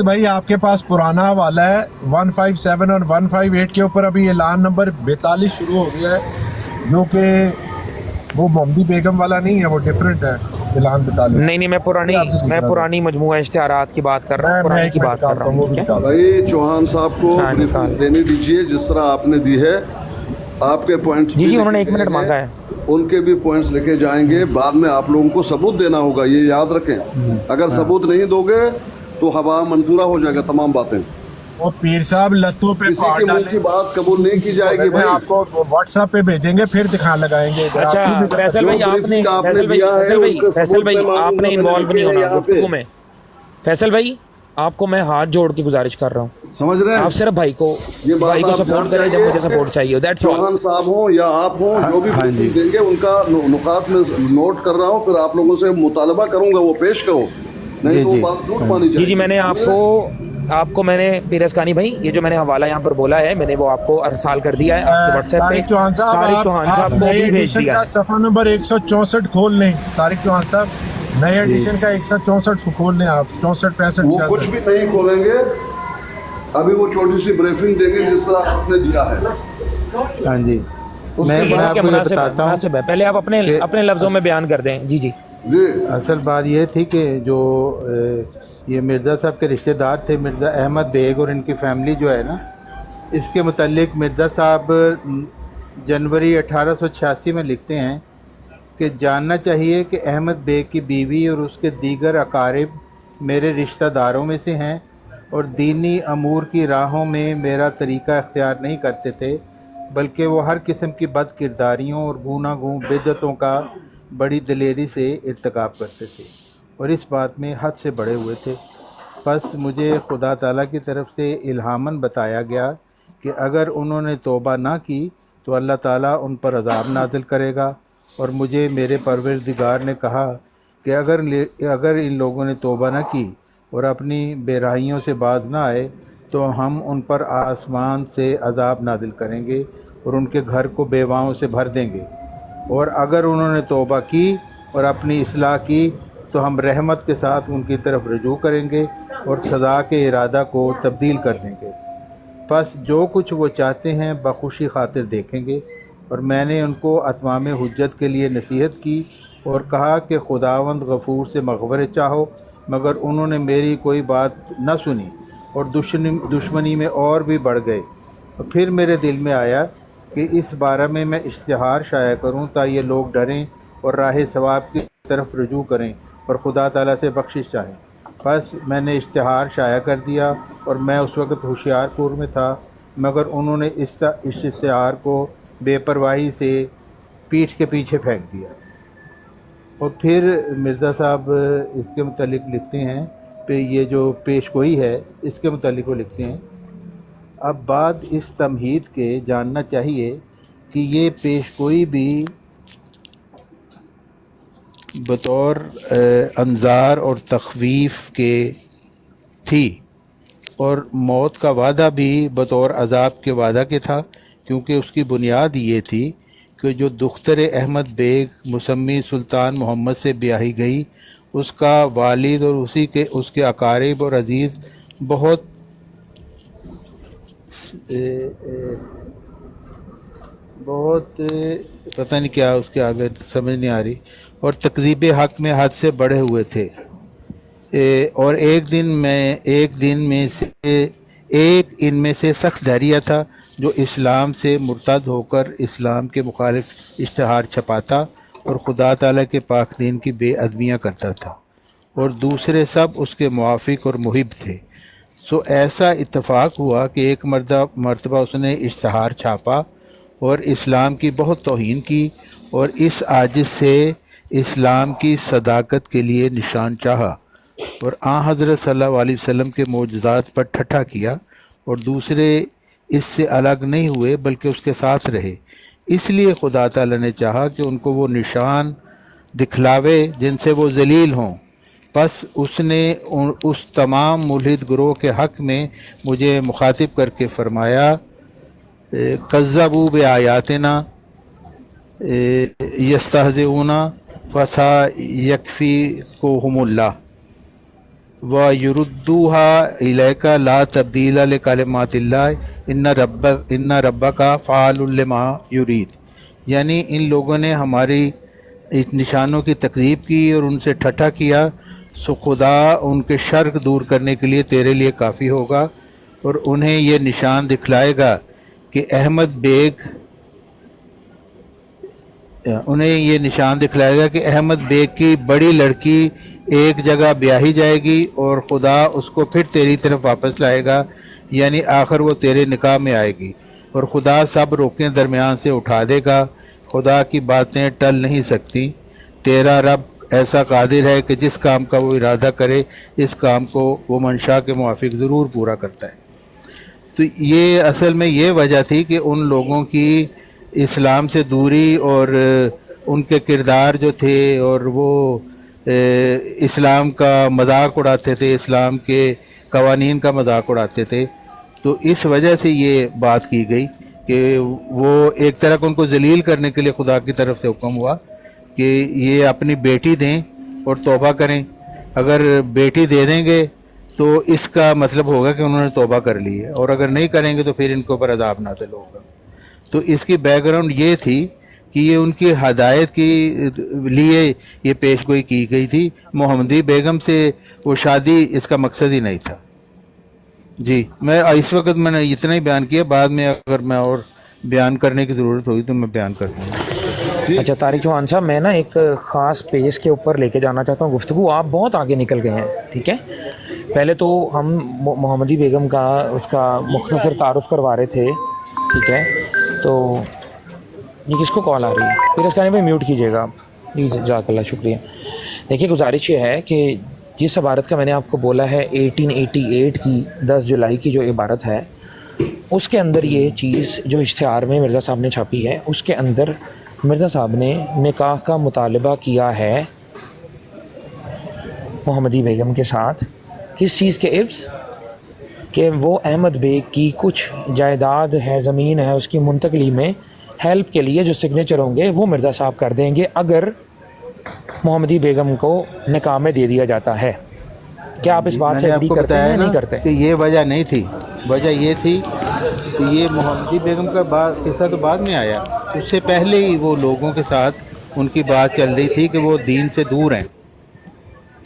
بھائی آپ کے پاس پرانا حوالہ ہے 157 اور 158 کے اوپر ابھی اعلان نمبر 42 شروع ہو گیا ہے، جو کہ वो मोहम्मदी बेगम वाला नहीं है, वो डिफरेंट है इलान बटालियन। नहीं, मैं पुरानी मजमूआ इश्तिहारात की बात कर रहा हूँ, पुरानी की बात कर रहा हूँ। ठीक है भाई चौहान साहब को ब्रीफिंग देने दीजिए जिस तरह आपने दी है। आपके पॉइंट्स जी उन्होंने 1 मिनट मांगा है, उनके भी पॉइंट्स लेके जाएंगे। बाद में आप लोगों को सबूत देना होगा, ये याद रखें। अगर सबूत नहीं दोगे तो हवा मंसूरा हो जाएगा तमाम बातें। और पीर साहब लत्तों पे किसी के मुंह की बात कबूल नहीं की जाएगी भाई। आपको व्हाट्सएप पे भेजेंगे, फिर दिखा लगाएंगे। अच्छा फैसल भाई आपने इन्वॉल्व नहीं होना गुफ्तगू में। फैसल भाई आपको मैं हाथ जोड़ के गुजारिश कर रहा हूँ, समझ रहे हैं आप सिर्फ भाई को सपोर्ट करें जब मुझे सपोर्ट चाहिए। That's all. चौहान साहब हो या आप हो, जो भी देंगे उनका नुकात में नोट कर रहा हूँ, फिर आप लोगों से मुतालबा करूंगा वो पेश करो, नहीं तो बात झूठ मानी जाएगी। जी मैंने आपको मैंने पीर अस्कानी भाई ये जो मैंने हवाला यहाँ पर बोला है, मैंने वो आपको अरसाल कर दिया है आपके व्हाट्सएप पे। तारिक चौहान साहब को भी भेज दिया है। सफा नंबर 164 खोल लें तारिक चौहान साहब, नए एडिशन का 164 खोल लें आप। 64 65 वो कुछ भी नहीं खोलेंगे, अभी वो छोटी सी ब्रीफिंग देंगे जिस तरह आपने दिया है। हाँ जी मैं आपको ये बताता हूँ, पहले आप अपने लफ्जों में बयान कर दें। जी असल बात ये थी कि जो ये मिर्ज़ा साहब के रिश्तेदार थे, मिर्ज़ा अहमद बेग और इनकी फ़ैमिली जो है ना, इसके मुतल्लिक मिर्ज़ा साहब जनवरी 1886 में लिखते हैं कि जानना चाहिए कि अहमद बेग की बीवी और उसके दीगर अकारिब मेरे रिश्तेदारों में से हैं और दीनी अमूर की राहों में मेरा तरीक़ा इख्तियार नहीं करते थे, बल्कि वो हर किस्म की बद किरदारियों और गूनागूं बिदअतों का बड़ी दिलेरी से इर्तिकाब करते थे और इस बात में हद से बढ़े हुए थे। बस मुझे खुदा ताला की तरफ से इल्हामन बताया गया कि अगर उन्होंने तौबा ना की तो अल्लाह ताला उन पर अज़ाब नाज़िल करेगा, और मुझे मेरे परवरदिगार ने कहा कि अगर इन लोगों ने तौबा ना की और अपनी बेराहियों से बाज ना आए तो हम उन पर आसमान से अज़ाब नाज़िल करेंगे और उनके घर को बेवाओं से भर देंगे, और अगर उन्होंने तौबा की और अपनी इस्लाह की तो हम रहमत के साथ उनकी तरफ रजू करेंगे और सज़ा के इरादा को तब्दील कर देंगे। बस जो कुछ वो चाहते हैं बखुशी खातिर देखेंगे। और मैंने उनको अतमाम हुज्जत के लिए नसीहत की और कहा कि खुदावंद गफूर से मग़फ़रत चाहो, मगर उन्होंने मेरी कोई बात न सुनी और दुश्मनी में और भी बढ़ गए। और फिर मेरे दिल में आया कि इस बारे में मैं इश्तिहार शाया करूं ताकि लोग डरें और राह सवाब की तरफ रजू करें और खुदा ताला से बख्शिश चाहें। बस मैंने इश्तिहार शाया कर दिया और मैं उस वक़्त होशियारपुर में था, मगर उन्होंने इस इश्तिहार को बेपरवाही से पीठ के पीछे फेंक दिया। और फिर मिर्ज़ा साहब इसके मुतालिक लिखते हैं कि ये जो पेशगोई है इसके मुतालिक वो लिखते हैं, अब बाद इस तमहीद के जानना चाहिए कि ये पेशगोई भी बतौर अंजार और तखवीफ़ के थी और मौत का वादा भी बतौर अज़ाब के वादा के था, क्योंकि उसकी बुनियाद ये थी कि जो दुख्तर अहमद बेग मुसम्मी सुल्तान मोहम्मद से ब्याही गई, उसका वालिद और उसके अकारिब और अज़ीज़ बहुत पता नहीं क्या उसके आगे समझ नहीं आ रही, और तकज़ीब हक़ में हद से बढ़े हुए थे। और एक इनमें से सख्त दरिया था जो इस्लाम से मुर्तद होकर इस्लाम के मुखालिफ इश्तिहार छपाता और खुदा ताला के पाक दीन की बेअदबियाँ करता था, और दूसरे सब उसके मुआफ़िक और मुहिब थे। सो ऐसा इत्तफ़ाक़ हुआ कि एक मरतबा उसने इश्तिहार छापा और इस्लाम की बहुत तौहीन की और इस आजिज़ से इस्लाम की सदाकत के लिए निशान चाहा और हज़रत सल्लल्लाहु अलैहि वसल्लम के मोजज़ात पर ठट्ठा किया, और दूसरे इससे अलग नहीं हुए बल्कि उसके साथ रहे। इसलिए खुदा ताला ने चाहा कि उनको वो निशान दिखलावे जिनसे वो जलील हों। बस उसने उस तमाम मुल्हिद ग्रोह के हक़ में मुझे मुखातिब करके फ़रमाया, कज़्ज़बू बि आयातिना यस्तहज़िऊना फसा यकफ़ीकुहुमुल्लाह व युरुद्दूहा इलैका ला तब्दीला लिकलिमातिल्लाह इन्ना रब्बका फ़ाअलुल लिमा युरीद। यानी इन लोगों ने हमारी اس نشانوں کی تکذیب کی اور ان سے ٹھٹھا کیا، سو خدا ان کے شر دور کرنے کے لیے تیرے لیے کافی ہوگا، اور انہیں یہ نشان دکھلائے گا کہ احمد بیگ کی بڑی لڑکی ایک جگہ بیاہی جائے گی اور خدا اس کو پھر تیری طرف واپس لائے گا، یعنی آخر وہ تیرے نکاح میں آئے گی، اور خدا سب روکیں درمیان سے اٹھا دے گا، خدا کی باتیں ٹل نہیں سکتی، تیرا رب ایسا قادر ہے کہ جس کام کا وہ ارادہ کرے اس کام کو وہ منشا کے موافق ضرور پورا کرتا ہے۔ تو یہ اصل میں یہ وجہ تھی کہ ان لوگوں کی اسلام سے دوری اور ان کے کردار جو تھے، اور وہ اسلام کا مذاق اڑاتے تھے، اسلام کے قوانین کا مذاق اڑاتے تھے، تو اس وجہ سے یہ بات کی گئی کہ وہ ایک طرح ان کو ذلیل کرنے کے لیے خدا کی طرف سے حکم ہوا کہ یہ اپنی بیٹی دیں اور توبہ کریں، اگر بیٹی دے دیں گے تو اس کا مطلب ہوگا کہ انہوں نے توبہ کر لی ہے، اور اگر نہیں کریں گے تو پھر ان کے اوپر عذاب نازل ہوگا۔ تو اس کی بیک گراؤنڈ یہ تھی کہ یہ ان کی ہدایت کی لیے یہ پیش گوئی کی گئی تھی، محمدی بیگم سے وہ شادی اس کا مقصد ہی نہیں تھا۔ جی میں اس وقت میں نے اتنا ہی بیان کیا، بعد میں اگر میں اور بیان کرنے کی ضرورت ہوگی تو میں بیان کر دوں گا۔ اچھا طارق چوہان صاحب، میں نا ایک خاص پیج کے اوپر لے کے جانا چاہتا ہوں گفتگو، آپ بہت آگے نکل گئے ہیں، ٹھیک ہے؟ پہلے تو ہم محمدی بیگم کا اس کا مختصر تعارف کروا رہے تھے، ٹھیک ہے؟ تو یہ کس کو کال آ رہی ہے؟ پھر اس کہنے پہ میوٹ کیجیے گا آپ، پلیز، جزاک اللہ، شکریہ۔ دیکھیے گزارش یہ ہے کہ جس عبارت کا میں نے آپ کو بولا ہے 1888 کی 10 جولائی کی جو عبارت ہے، اس کے اندر یہ چیز جو اشتہار میں مرزا صاحب نے چھاپی ہے، اس کے اندر مرزا صاحب نے نکاح کا مطالبہ کیا ہے محمدی بیگم کے ساتھ، کس چیز کے عوض؟ کہ وہ احمد بیگ کی کچھ جائیداد ہے، زمین ہے، اس کی منتقلی میں ہیلپ کے لیے جو سگنیچر ہوں گے وہ مرزا صاحب کر دیں گے اگر محمدی بیگم کو نکاح میں دے دیا جاتا ہے۔ کیا آپ اس بات سے ایگری کرتے ہیں یا نہیں کرتے؟ کہ یہ وجہ نہیں تھی، وجہ یہ تھی کہ یہ محمدی بیگم کا قصہ تو بعد میں آیا، اس سے پہلے ہی وہ لوگوں کے ساتھ ان کی بات چل رہی تھی کہ وہ دین سے دور ہیں،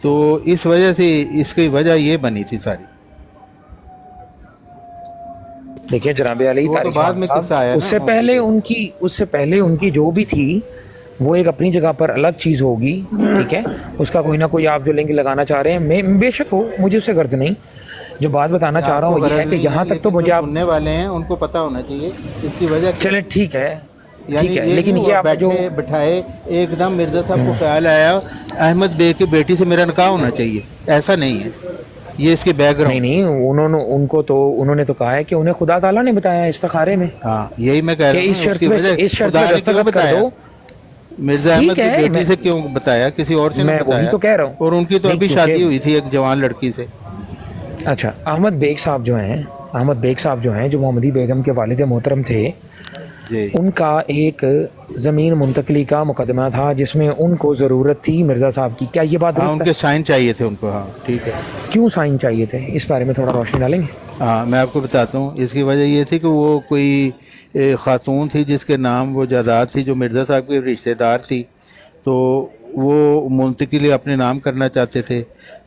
تو اس وجہ سے اس کی وجہ یہ بنی تھی ساری۔ دیکھیں جناب علی، تو بعد میں قصہ آیا، اس سے پہلے ان کی جو بھی تھی وہ ایک اپنی جگہ پر الگ چیز ہوگی، ٹھیک ہے؟ اس کا کوئی نہ کوئی آپ جو لنک لگانا چاہ رہے ہیں، میں بے شک ہو، مجھے اس سے غرض نہیں، جو بات بتانا چاہ رہا ہوں یہ ہے کہ یہاں تک تو مجھے آپ سننے والے ہیں ان کو پتہ ہونا چاہیے اس کی وجہ۔ چلے ٹھیک ہے، ٹھیک ہے، یعنی لیکن یہ آپ جو بٹھائے ایک دم مرزا صاحب کو خیال آیا احمد بیگ کی بیٹی سے میرا نکاح ہونا چاہیے، ایسا نہیں ہے، یہ اس کے بیک گراؤنڈ نہیں، انہوں نے تو کہا ہے کہ انہیں خدا تعالیٰ نے بتایا استخارے میں، ہاں یہی میں کہہ رہا ہوں، اس شرط پہ دستخط کر دو۔ مرزا احمد کی بیٹی سے کیوں بتایا، کسی اور سے نہیں بتایا، تو کہہ رہا ہوں، اور ان کی تو ابھی شادی ہوئی تھی ایک جوان لڑکی سے۔ اچھا، احمد بیگ صاحب جو ہیں جو محمدی بیگم کے والد محترم تھے، ان کا ایک زمین منتقلی کا مقدمہ تھا جس میں ان کو ضرورت تھی مرزا صاحب کی، کیا یہ بات درست ہے؟ ان کے سائن چاہیے تھے ان کو، ہاں ٹھیک ہے۔ کیوں سائن چاہیے تھے اس بارے میں تھوڑا روشنی ڈالیں گے؟ ہاں میں آپ کو بتاتا ہوں، اس کی وجہ یہ تھی کہ وہ کوئی خاتون تھی جس کے نام وہ جائیداد تھی جو مرزا صاحب کی رشتہ دار تھی، تو وہ منتقلی اپنے نام کرنا چاہتے تھے،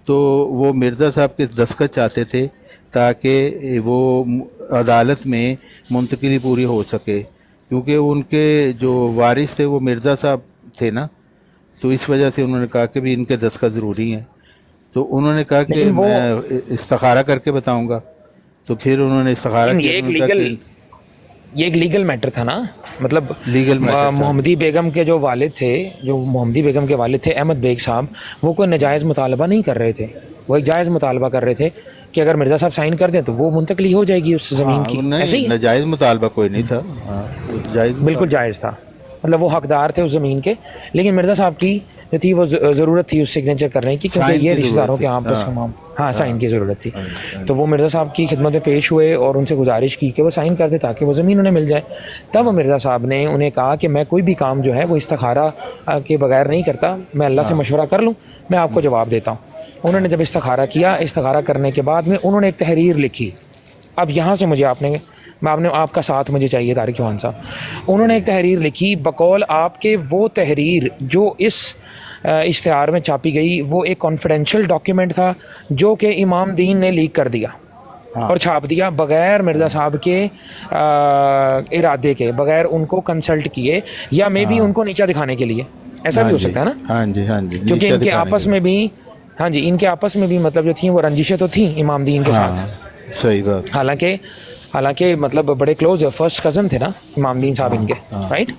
تو وہ مرزا صاحب کے دستخط چاہتے تھے تاکہ وہ عدالت میں منتقلی پوری ہو سکے، کیونکہ ان کے جو وارث تھے وہ مرزا صاحب تھے نا، تو اس وجہ سے انہوں نے کہا کہ بھی ان کے دستخط ضروری ہیں، تو انہوں نے کہا کہ میں استخارہ کر کے بتاؤں گا، تو پھر انہوں نے استخارہ کیا۔ یہ ایک لیگل میٹر تھا نا، مطلب محمدی بیگم کے جو والد تھے احمد بیگ صاحب، وہ کوئی ناجائز مطالبہ نہیں کر رہے تھے، وہ ایک جائز مطالبہ کر رہے تھے کہ اگر مرزا صاحب سائن کر دیں تو وہ منتقلی ہو جائے گی اس زمین کی۔ ایسے ہی ناجائز مطالبہ کوئی نہیں تھا، بالکل جائز تھا، مطلب وہ حقدار تھے اس زمین کے، لیکن مرزا صاحب کی جو تھی وہ ضرورت تھی اس سگنیچر کرنے کی، کیونکہ یہ رشتہ داروں کے آپس ہاں سائن کی ضرورت تھی، تو وہ مرزا صاحب کی خدمت میں پیش ہوئے اور ان سے گزارش کی کہ وہ سائن کر دے تاکہ وہ زمین انہیں مل جائے۔ تب مرزا صاحب نے انہیں کہا کہ میں کوئی بھی کام جو ہے وہ استخارہ کے بغیر نہیں کرتا، میں اللہ سے مشورہ کر لوں، میں آپ کو جواب دیتا ہوں۔ انہوں نے جب استخارہ کیا، استخارہ کرنے کے بعد میں انہوں نے ایک تحریر لکھی۔ اب یہاں سے مجھے آپ نے آپ کا ساتھ مجھے چاہیے طارق چوہان صاحب. انہوں نے ایک تحریر لکھی بقول آپ کے، وہ تحریر جو اس اشتہار میں چھاپی گئی وہ ایک کانفیڈینشیل ڈاکیومنٹ تھا جو کہ امام دین نے لیک کر دیا اور چھاپ دیا بغیر مرزا صاحب کے ارادے کے، بغیر ان کو کنسلٹ کیے، یا مے بی ان کو نیچا دکھانے کے لیے. ایسا بھی ہو سکتا ہے نا. ہاں جی ہاں جی، کیونکہ ان کے آپس میں بھی، ہاں جی، ان کے آپس میں بھی مطلب جو تھیں وہ رنجشیں تو تھیں امام دین کے ساتھ. صحیح بات. حالانکہ مطلب بڑے کلوز فرسٹ کزن تھے نا امام دین صاحب ان کے، رائٹ.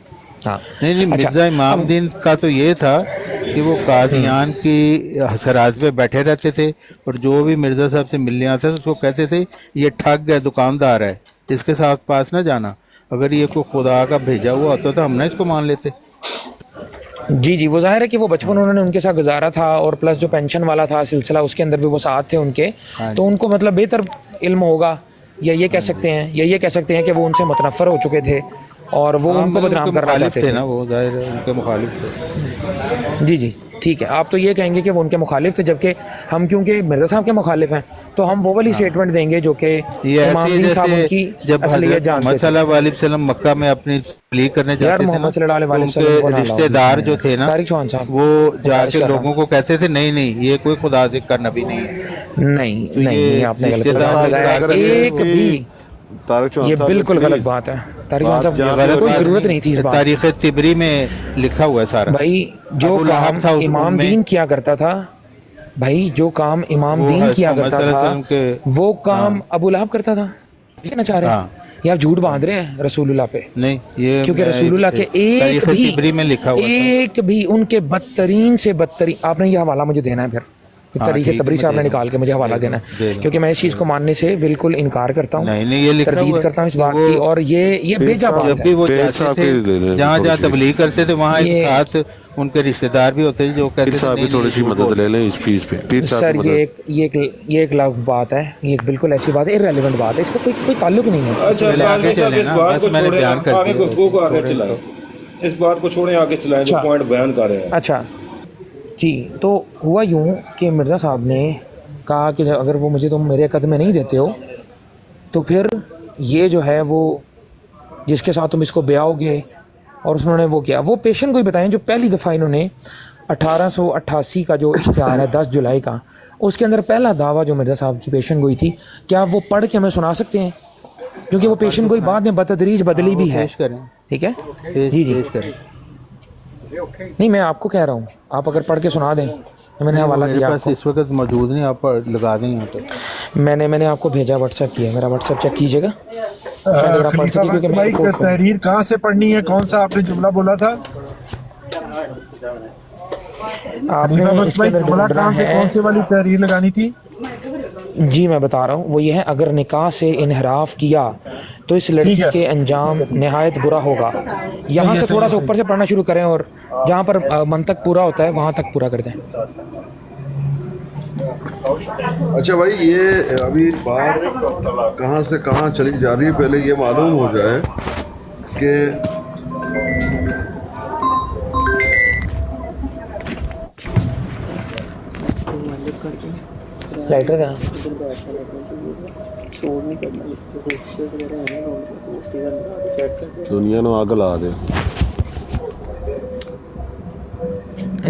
ہاں نہیں مرزا امام دین کا تو یہ تھا کہ وہ قادیان کی حسرات پہ بیٹھے رہتے تھے، اور جو بھی مرزا صاحب سے ملنے آتا تھا اس کو کہتے تھے یہ ٹھگ ہے، دکاندار ہے، اس کے ساتھ پاس نہ جانا. اگر یہ کوئی خدا کا بھیجا ہوا ہوتا تو ہم نہ اس کو مان لیتے. جی وہ ظاہر ہے کہ وہ بچپن انہوں نے ان کے ساتھ گزارا تھا، اور پلس جو پینشن والا تھا سلسلہ اس کے اندر بھی وہ ساتھ تھے ان کے، تو ان کو مطلب بہتر علم ہوگا، یا یہ کہہ سکتے ہیں کہ وہ ان سے متنفر ہو چکے تھے اور وہ ان کو بدنام کرنا چاہتے تھے نا، وہ ظاہر ہے ان کے مخالف تھے. جی ٹھیک ہے. آپ تو یہ کہیں گے کہ وہ ان کے مخالف تھے، جبکہ ہم کیونکہ مرزا صاحب کے مخالف ہیں تو ہم وہ والی اسٹیٹمنٹ دیں گے جو کہ امام دین صاحب ان کی جب اصلیت جانتے محمد صلی اللہ علیہ وسلم مکہ میں اپنی تبلیغ کرنے جاتے تھے، محمد صلی اللہ علیہ وسلم ان کے رشتہ دار جو تھے نا طارق چوہان صاحب وہ جا کے لوگوں کو کہتے تھے نہیں یہ کوئی خدا ذکر نبی نہیں ہے. نہیں آپ نے غلط لگایا ایک بھی. یہ بالکل غلط بات ہے طارق چوہان صاحب، کوئی ضرورت نہیں تھی اس بات. تاریخ طبری میں لکھا ہوا ہے سارا. بھائی جو کام امام دین کیا کرتا تھا، وہ کام ابو لہب کرتا تھا. کہنا چاہ رہے ہیں یہ آپ جھوٹ باندھ رہے ہیں رسول اللہ پہ. نہیں، یہ کیونکہ رسول اللہ کے ایک بھی ان کے بدترین سے بدترین، آپ نے یہ حوالہ مجھے دینا ہے، پھر تاریخ طبری سے آپ نے نکال کے مجھے حوالہ دینا ہے، کیونکہ میں اس چیز کو ماننے سے بالکل انکار کرتا ہوں، تردید کرتا ہوں اس بات کی. اور یہ بیجا بات ہے. جب بھی وہ جاتے تھے جہاں تبلیغ کرتے تھے وہاں ایک ساتھ ان کے رشتہ دار بھی ہوتے تھے جو کہتے تھے تھوڑی سی مدد لے لیں اس فیس پہ. سر یہ ایک لغو بات ہے، یہ ایک بالکل ایسی بات ہے، ارریلیونٹ بات ہے، اس کا کوئی تعلق نہیں ہے. اس بات کو چھوڑیں، آگے چلائیں جو پوائنٹ بیان کر رہے ہیں. اچھا جی، تو ہوا یوں کہ مرزا صاحب نے کہا کہ اگر وہ مجھے تم میرے قدمے نہیں دیتے ہو تو پھر یہ جو ہے وہ جس کے ساتھ تم اس کو بیاؤ گے، اور انہوں نے وہ کیا. وہ پیشن گوئی بتائیں جو پہلی دفعہ انہوں نے 1888 کا جو اشتہار ہے 10 جولائی کا، اس کے اندر پہلا دعویٰ جو مرزا صاحب کی پیشن گوئی تھی، کیا وہ پڑھ کے ہمیں سنا سکتے ہیں؟ کیونکہ وہ پیشن گوئی بعد میں بتدریج بدلی بھی ہے. ٹھیک ہے جی نہیں، میں آپ کو کہہ رہا ہوں، آپ اگر پڑھ کے سنا دیں. میں نے حوالہ دیا آپ کو، اس وقت موجود نہیں، آپ لگا دیں یہاں پہ. میں نے آپ کو بھیجا، واٹس ایپ کیا، میرا واٹس ایپ چیک کیجیے گا. تحریر کہاں سے پڑھنی ہے؟ کون سا آپ نے جملہ بولا تھا؟ آپ نے کون سی والی تحریر لگانی تھی؟ جی میں بتا رہا ہوں، وہ یہ ہے اگر نکاح سے انحراف کیا تو اس لڑکی کے انجام نہایت برا ہوگا. یہاں سے تھوڑا سا اوپر سے پڑھنا شروع کریں اور جہاں پر منطق پورا ہوتا ہے وہاں تک پورا کر دیں. اچھا بھائی، یہ ابھی بات کہاں سے کہاں چلی جا رہی ہے، پہلے یہ معلوم ہو جائے کہ لائٹر کہاں؟ دنیا نو آگ لا دے.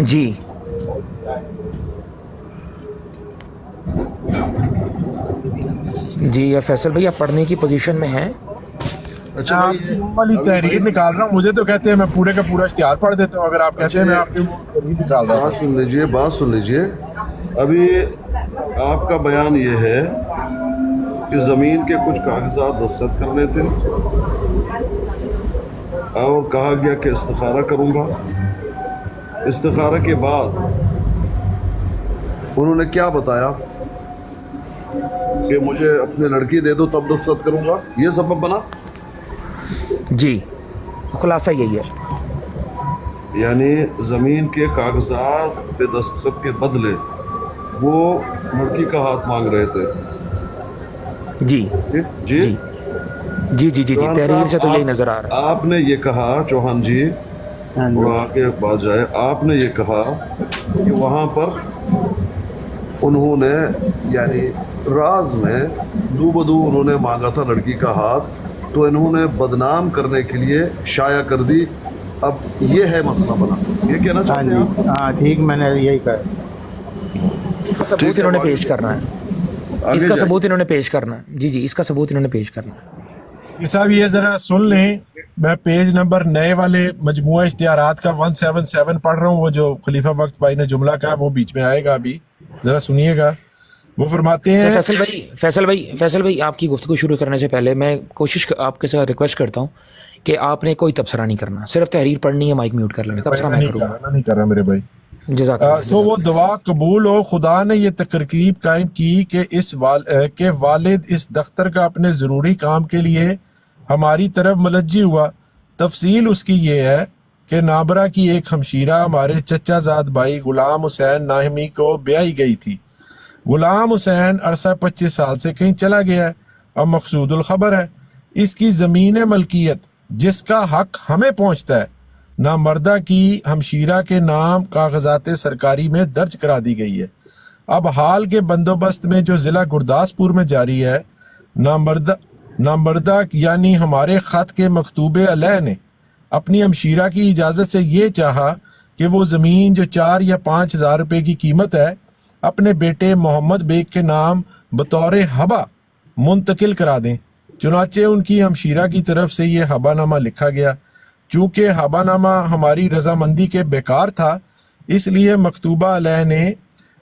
جی یا فیصل بھائی آپ پڑھنے کی پوزیشن میں ہیں؟ اچھا والی تحریر نکال رہا ہوں، مجھے تو کہتے ہیں میں پورے کا پورا اشتہار پڑھ دیتا ہوں، اگر آپ کہتے ہیں میں آپ کی تحریر نکال رہا ہوں. بات سن لیجئے. ابھی آپ کا بیان یہ ہے کہ زمین کے کچھ کاغذات دستخط کرنے تھے اور کہا گیا کہ استخارہ کروں گا. استخارہ کے بعد انہوں نے کیا بتایا کہ مجھے اپنی لڑکی دے دو تب دستخط کروں گا، یہ سبب بنا. جی خلاصہ یہی ہے، یعنی زمین کے کاغذات پہ دستخط کے بدلے وہ لڑکی کا ہاتھ مانگ رہے تھے. جی تحریر سے تو یہی نظر آ رہا ہے. آپ نے یہ کہا چوہان جی، وہ آگے بات جائے، آپ نے یہ کہا کہ وہاں پر انہوں نے یعنی راز میں دو بدو انہوں نے مانگا تھا لڑکی کا ہاتھ तो इन्होंने बदनाम करने के लिए शाया कर दी। अब ये है मसला बना, ये कहना चाहते हैं आप? हाँ ठीक, मैंने यही कहा। सबूत इन्होंने पेश करना है, इसका सबूत इन्होंने पेश करना है। जी जी, इसका सबूत इन्होंने पेश करना है। साहब ये ज़रा सुन लें, मैं पेज नंबर नए वाले मजमुआ इश्तिहारात का 177 पढ़ रहा हूँ, वो जो खलीफा वक्त भाई ने जुमला कहा वो बीच में आएगा, अभी ज़रा सुनिएगा। वो फरमाते हैं, फैसल भाई आपकी गुफ्तगू शुरू करने से पहले मैं आपके साथ रिक्वेस्ट करता हूँ कि आपने कोई तबसरा नहीं करना, सिर्फ तहरीर पढ़नी है, माइक म्यूट कर लेना, तबसरा मैं करूँगा। नहीं कर रहा मेरे भाई। सो वो दुआ कबूल हो। खुदा ने ये तकरीब कायम की कि वालिद इस दफ्तर का अपने ज़रूरी काम के लिए हमारी तरफ मुलज्जी हुआ। तफसील उसकी ये है कि नाबरा की एक हमशीरा हमारे चचाजाद भाई गुलाम हुसैन नाहमी को ब्याही गई थी। गुलाम हुसैन अरसा 25 साल से कहीं चला गया है। अब मकसूदुल खबर है, इसकी ज़मीन मलकियत जिसका हक हमें पहुँचता है नामर्दा की हमशीरा के नाम कागजात सरकारी में दर्ज करा दी गई है। अब हाल के बंदोबस्त में जो ज़िला गुरदासपुर में जारी है, नामर्दा यानी हमारे ख़त के मकतूबे अलह ने अपनी हमशीरा की इजाज़त से ये चाहा कि वो ज़मीन जो 4 या 5 हज़ार रुपये की कीमत है अपने बेटे मोहम्मद बेग के नाम बतौर हबा मुंतकिल करा दें। चुनाचे उनकी हमशीरा की तरफ से ये हबानामा लिखा गया। चूँकि हबानामा हमारी रजामंदी के बेकार था, इसलिए मकतूबा अलह ने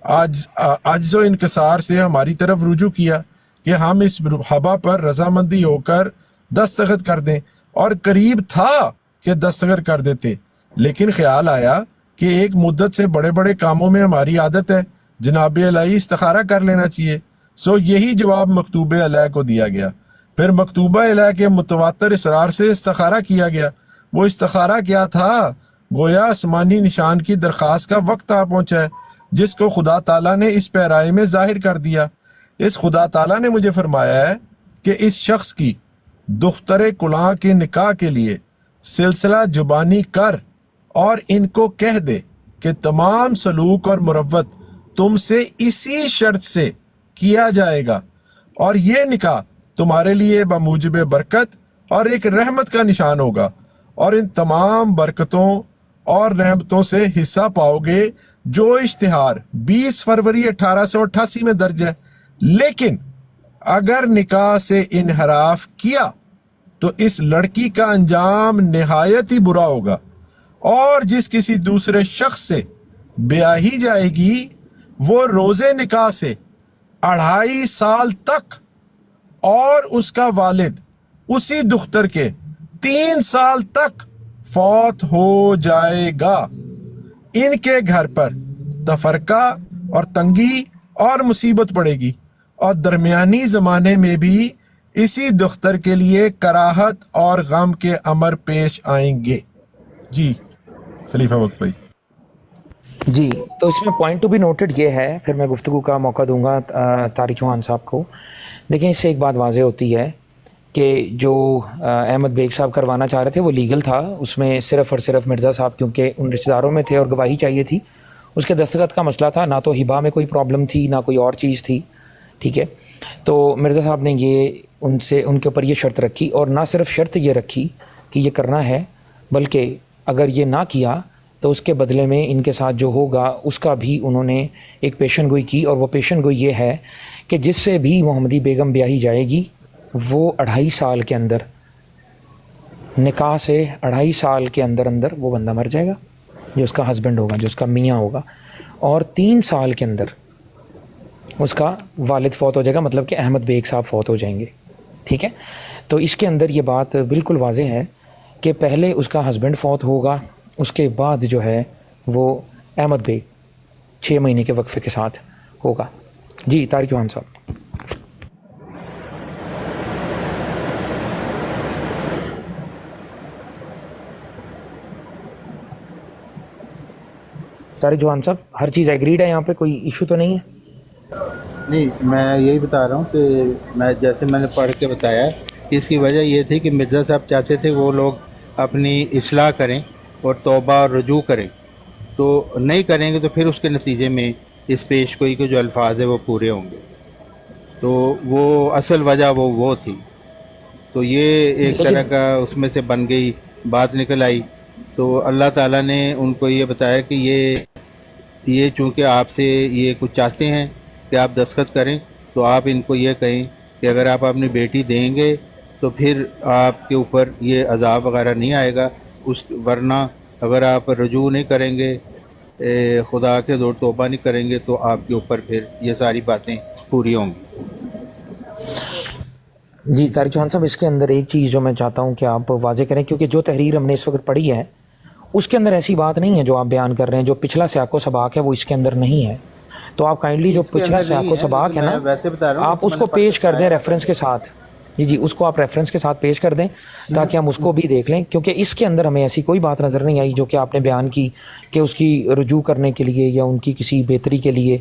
आज्ज़ो इनकसार से हमारी तरफ रुजू किया कि हम इस हबा पर रजामंदी होकर दस्तखत कर दें, और करीब था कि दस्तखत कर देते, लेकिन ख्याल आया कि एक मुद्दत से बड़े बड़े कामों में हमारी आदत है, जनाब अलही इस्तिखारा कर लेना चाहिए। सो यही जवाब मकतूबे अलह को दिया गया। फिर मकतूबा अलह के मुतवातर इसरार से इस्तिखारा किया गया। वो इस्तिखारा क्या था? गोया आसमानी निशान की दरख्वास्त का वक्त आ पहुंचा है, जिसको खुदा ताला ने इस पैराए में जाहिर कर दिया। इस खुदा ताला ने मुझे फरमाया है कि इस शख्स की दुख्तरे कुलां के निकाह के लिए सिलसिला जुबानी कर और इनको कह दे कि तमाम सलूक और मुरव्वत तुमसे इसी शर्त से किया जाएगा, और ये निकाह तुम्हारे लिए बमूजिब बरकत और एक रहमत का निशान होगा, और इन तमाम बरकतों और रहमतों से हिस्सा पाओगे जो इश्तिहार 20 फरवरी 1888 में दर्ज है। लेकिन अगर निकाह से इनहराफ किया तो इस लड़की का अंजाम निहायत ही बुरा होगा, और जिस किसी दूसरे शख्स से ब्याही जाएगी वो रोजे निकाह से 2.5 साल तक, और उसका वालिद उसी दुख्तर के 3 साल तक फौत हो जाएगा। इनके घर पर तफरका और तंगी और मुसीबत पड़ेगी, और दरमियानी ज़माने में भी इसी दुख्तर के लिए कराहत और गम के अमर पेश आएंगे। जी खलीफा वक्त भाई। जी, तो इसमें पॉइंट टू बी नोटेड ये है, फिर मैं गुफ्तगू का मौका दूंगा तारिक चौहान साहब को। देखें, इससे एक बात वाज़ेह होती है कि जो अहमद बेग साहब करवाना चाह रहे थे वो लीगल था। उसमें सिर्फ़ और सिर्फ मिर्ज़ा साहब क्योंकि उन रिश्तेदारों में थे और गवाही चाहिए थी, उसके दस्तखत का मसला था, ना तो हिबा में कोई प्रॉब्लम थी ना कोई और चीज़ थी। ठीक है, तो मिर्ज़ा साहब ने ये उनके ऊपर ये शर्त रखी, और ना सिर्फ शर्त ये रखी कि ये करना है, बल्कि अगर ये ना किया तो उसके बदले में इनके साथ जो होगा उसका भी उन्होंने एक पेशन गोई की। और वो पेशन गोई ये है कि जिससे भी मोहम्मदी बेगम ब्याही जाएगी वो 2.5 साल के अंदर, निकाह से 2.5 साल के अंदर अंदर वो बंदा मर जाएगा जो उसका हस्बैंड होगा, जो उसका मियाँ होगा, और 3 साल के अंदर उसका वालिद फ़ौत हो जाएगा, मतलब कि अहमद बेग साहब फ़ौत हो जाएंगे। ठीक है, तो इसके अंदर ये बात बिल्कुल वाज़ेह है कि पहले उसका हस्बैंड फ़ौत होगा, उसके बाद जो है वो अहमद बेग 6 महीने के वक्फे के साथ होगा। जी तारिक चौहान साहब। तारिक चौहान साहब, हर चीज़ एग्रीड है, यहाँ पे कोई इशू तो नहीं है? नहीं, मैं यही बता रहा हूँ कि जैसे मैंने पढ़ के बताया कि इसकी वजह ये थी कि मिर्ज़ा साहब चाहते थे वो लोग अपनी इस्लाह करें और तौबा और रुजू करें, तो नहीं करेंगे तो फिर उसके नतीजे में इस पेशगोई के जो अल्फाज है वो पूरे होंगे। तो वो असल वजह वो थी। تو یہ ایک طرح کا اس میں سے بن گئی بات نکل آئی. تو اللہ تعالیٰ نے ان کو یہ بتایا کہ یہ چونکہ آپ سے یہ کچھ چاہتے ہیں کہ آپ دستخط کریں، تو آپ ان کو یہ کہیں کہ اگر آپ اپنی بیٹی دیں گے تو پھر آپ کے اوپر یہ عذاب وغیرہ نہیں آئے گا، ورنہ اگر آپ رجوع نہیں کریں گے، خدا کے دور توبہ نہیں کریں گے، تو آپ کے اوپر پھر یہ ساری باتیں پوری ہوں گی. جی طارق چوہان صاحب، اس کے اندر ایک چیز جو میں چاہتا ہوں کہ آپ واضح کریں، کیونکہ جو تحریر ہم نے اس وقت پڑھی ہے اس کے اندر ایسی بات نہیں ہے جو آپ بیان کر رہے ہیں. جو پچھلا سیاق و سباق ہے وہ اس کے اندر نہیں ہے. تو آپ کائنڈلی جو پچھلا سیاق و سباق ہے نا، آپ اس کو پیش کر دیں ریفرنس کے ساتھ. جی اس کو آپ ریفرنس کے ساتھ پیش کر دیں تاکہ ہم اس کو بھی دیکھ لیں، کیونکہ اس کے اندر ہمیں ایسی کوئی بات نظر نہیں آئی جو کہ آپ نے بیان کی کہ اس کی رجوع کرنے کے لیے یا ان کی کسی بہتری کے لیے.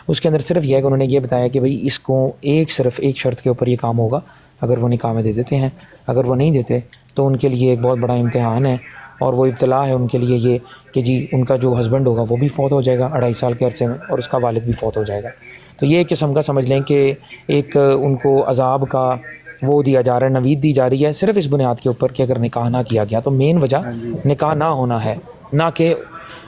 اس کے اندر صرف یہ ہے کہ انہوں نے یہ بتایا کہ بھئی اس کو صرف ایک شرط کے اوپر یہ کام ہوگا، اگر وہ نکاح میں دے دیتے ہیں. اگر وہ نہیں دیتے تو ان کے لیے ایک بہت بڑا امتحان ہے، اور وہ ابتلا ہے ان کے لیے یہ کہ جی ان کا جو ہسبینڈ ہوگا وہ بھی فوت ہو جائے گا 2.5 سال کے عرصے میں، اور اس کا والد بھی فوت ہو جائے گا. تو یہ ایک قسم کا سمجھ لیں کہ ایک ان کو عذاب کا وہ دیا جا رہا ہے، نوید دی جا رہی ہے، صرف اس بنیاد کے اوپر کہ اگر نکاح نہ کیا گیا تو مین وجہ نکاح نہ ہونا ہے، نہ کہ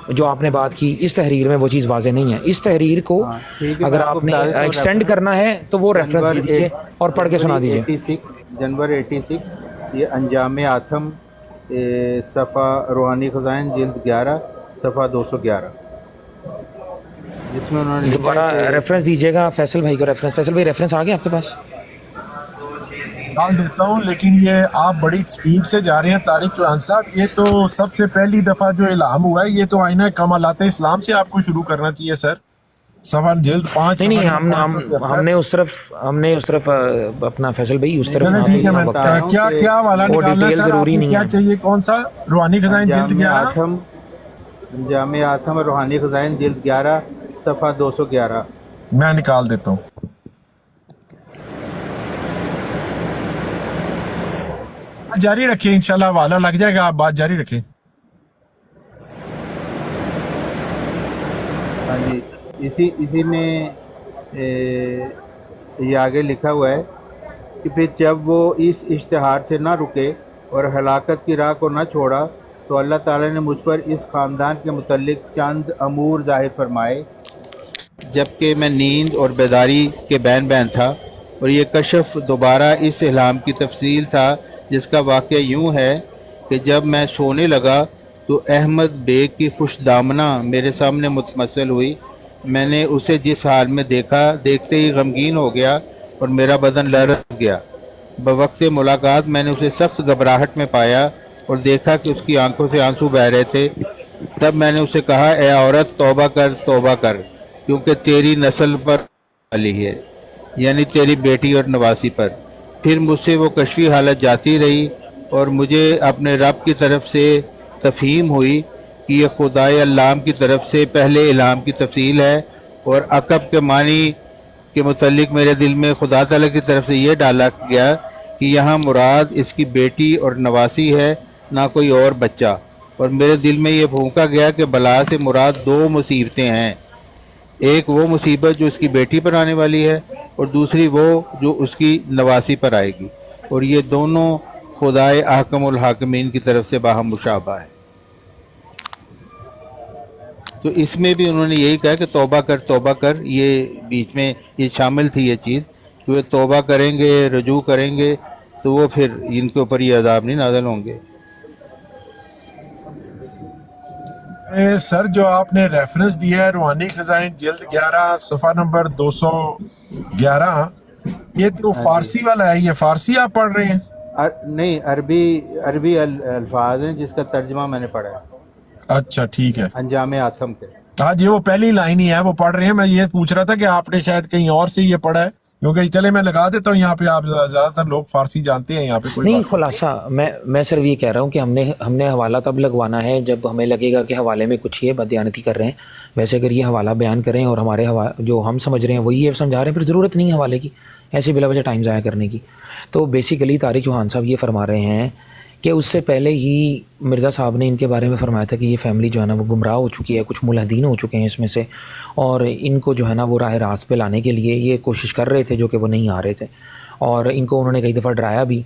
جو آپ نے بات کی اس تحریر میں وہ چیز واضح نہیں ہے. اس تحریر کو اگر آپ نے ایکسٹینڈ کرنا ہے تو وہ ریفرنس دیجیے اور پڑھ کے سنا دیجیے. جنوری 86 یہ انجام آتم صفحہ روحانی خزائن جلد 11 صفحہ 211، جس میں انہوں نے دوبارہ ریفرنس دیجیے گا. فیصل بھائی کو ریفرنس، فیصل بھائی ریفرنس آ گیا آپ کے پاس؟ ڈال دیتا ہوں، لیکن یہ آپ بڑی سپیڈ سے جا رہے ہیں طارق چوہان صاحب. یہ تو سب سے پہلی دفعہ جو اعلام ہوا ہے یہ تو آئینہ کمالات اسلام سے آپ کو شروع کرنا چاہیے سر. صفحہ جلد 5. نہیں ہم نے اس طرف اپنا فیصل بھائی اس طرف کیا والا نکالنا ہے سر؟ آپ کو کیا چاہیے؟ کون سا؟ روحانی خزائن جلد 11 انجام آتم روحانی خزائن جلد 11 صفحہ 211. میں نکال دیتا ہوں. جاری رکھیں، انشاءاللہ حوالہ لگ جائے گا، آپ بات جاری رکھیں. ہاں جی، اسی میں یہ آگے لکھا ہوا ہے کہ پھر جب وہ اس اشتہار سے نہ رکے اور ہلاکت کی راہ کو نہ چھوڑا تو اللہ تعالیٰ نے مجھ پر اس خاندان کے متعلق چند امور ظاہر فرمائے جبکہ میں نیند اور بیداری کے بین تھا. اور یہ کشف دوبارہ اس اعلام کی تفصیل تھا، جس کا واقعہ یوں ہے کہ جب میں سونے لگا تو احمد بیگ کی خوش دامنہ میرے سامنے متمثل ہوئی. میں نے اسے جس حال میں دیکھا، دیکھتے ہی غمگین ہو گیا اور میرا بدن لرز گیا. بوقت ملاقات میں نے اسے سخت گھبراہٹ میں پایا اور دیکھا کہ اس کی آنکھوں سے آنسو بہہ رہے تھے. تب میں نے اسے کہا، اے عورت، توبہ کر کیونکہ تیری نسل پر علی ہے، یعنی تیری بیٹی اور نواسی پر. پھر مجھ سے وہ کشفی حالت جاتی رہی اور مجھے اپنے رب کی طرف سے تفہیم ہوئی کہ یہ خدائے علام کی طرف سے پہلے اعلام کی تفصیل ہے، اور عقب کے معنی کے متعلق میرے دل میں خدا تعالیٰ کی طرف سے یہ ڈالا گیا کہ یہاں مراد اس کی بیٹی اور نواسی ہے، نہ کوئی اور بچہ. اور میرے دل میں یہ پھونکا گیا کہ بلا سے مراد 2 مصیبتیں ہیں، ایک وہ مصیبت جو اس کی بیٹی پر آنے والی ہے اور دوسری وہ جو اس کی نواسی پر آئے گی، اور یہ دونوں خدائے احکم الحاکمین کی طرف سے باہم مشابہ ہے. تو اس میں بھی انہوں نے یہی کہا کہ توبہ کر، یہ بیچ میں یہ شامل تھی یہ چیز کہ وہ توبہ کریں گے، رجوع کریں گے تو وہ پھر ان کے اوپر یہ عذاب نہیں نازل ہوں گے. سر جو آپ نے ریفرنس دیا ہے روحانی خزائن جلد 11 صفحہ نمبر 211، یہ تو فارسی والا ہے، یہ فارسی آپ پڑھ رہے ہیں؟ نہیں، عربی الفاظ ہیں جس کا ترجمہ میں نے پڑھا ہے. اچھا ٹھیک ہے. انجام آتم کے. ہاں جی، وہ پہلی لائن ہی ہے، وہ پڑھ رہے ہیں. میں یہ پوچھ رہا تھا کہ آپ نے شاید کہیں اور سے یہ پڑھا ہے، کیونکہ چلے میں لگا دیتا ہوں یہاں پہ، آپ زیادہ تر لوگ فارسی جانتے ہیں یہاں پہ. کوئی نہیں، خلاصہ میں صرف یہ کہہ رہا ہوں کہ ہم نے حوالہ تب لگوانا ہے جب ہمیں لگے گا کہ حوالے میں کچھ یہ بددیانتی کر رہے ہیں. ویسے اگر یہ حوالہ بیان کریں اور ہمارے جو ہم سمجھ رہے ہیں وہی یہ سمجھا رہے ہیں، پھر ضرورت نہیں ہے حوالے کی، ایسے بلا وجہ ٹائم ضائع کرنے کی. تو بیسیکلی طارق چوہان صاحب یہ فرما رہے ہیں کہ اس سے پہلے ہی مرزا صاحب نے ان کے بارے میں فرمایا تھا کہ یہ فیملی جو ہے نا وہ گمراہ ہو چکی ہے، کچھ ملحدین ہو چکے ہیں اس میں سے، اور ان کو جو ہے نا وہ راہ راست پہ لانے کے لیے یہ کوشش کر رہے تھے جو کہ وہ نہیں آ رہے تھے. اور ان کو انہوں نے کئی دفعہ ڈرایا بھی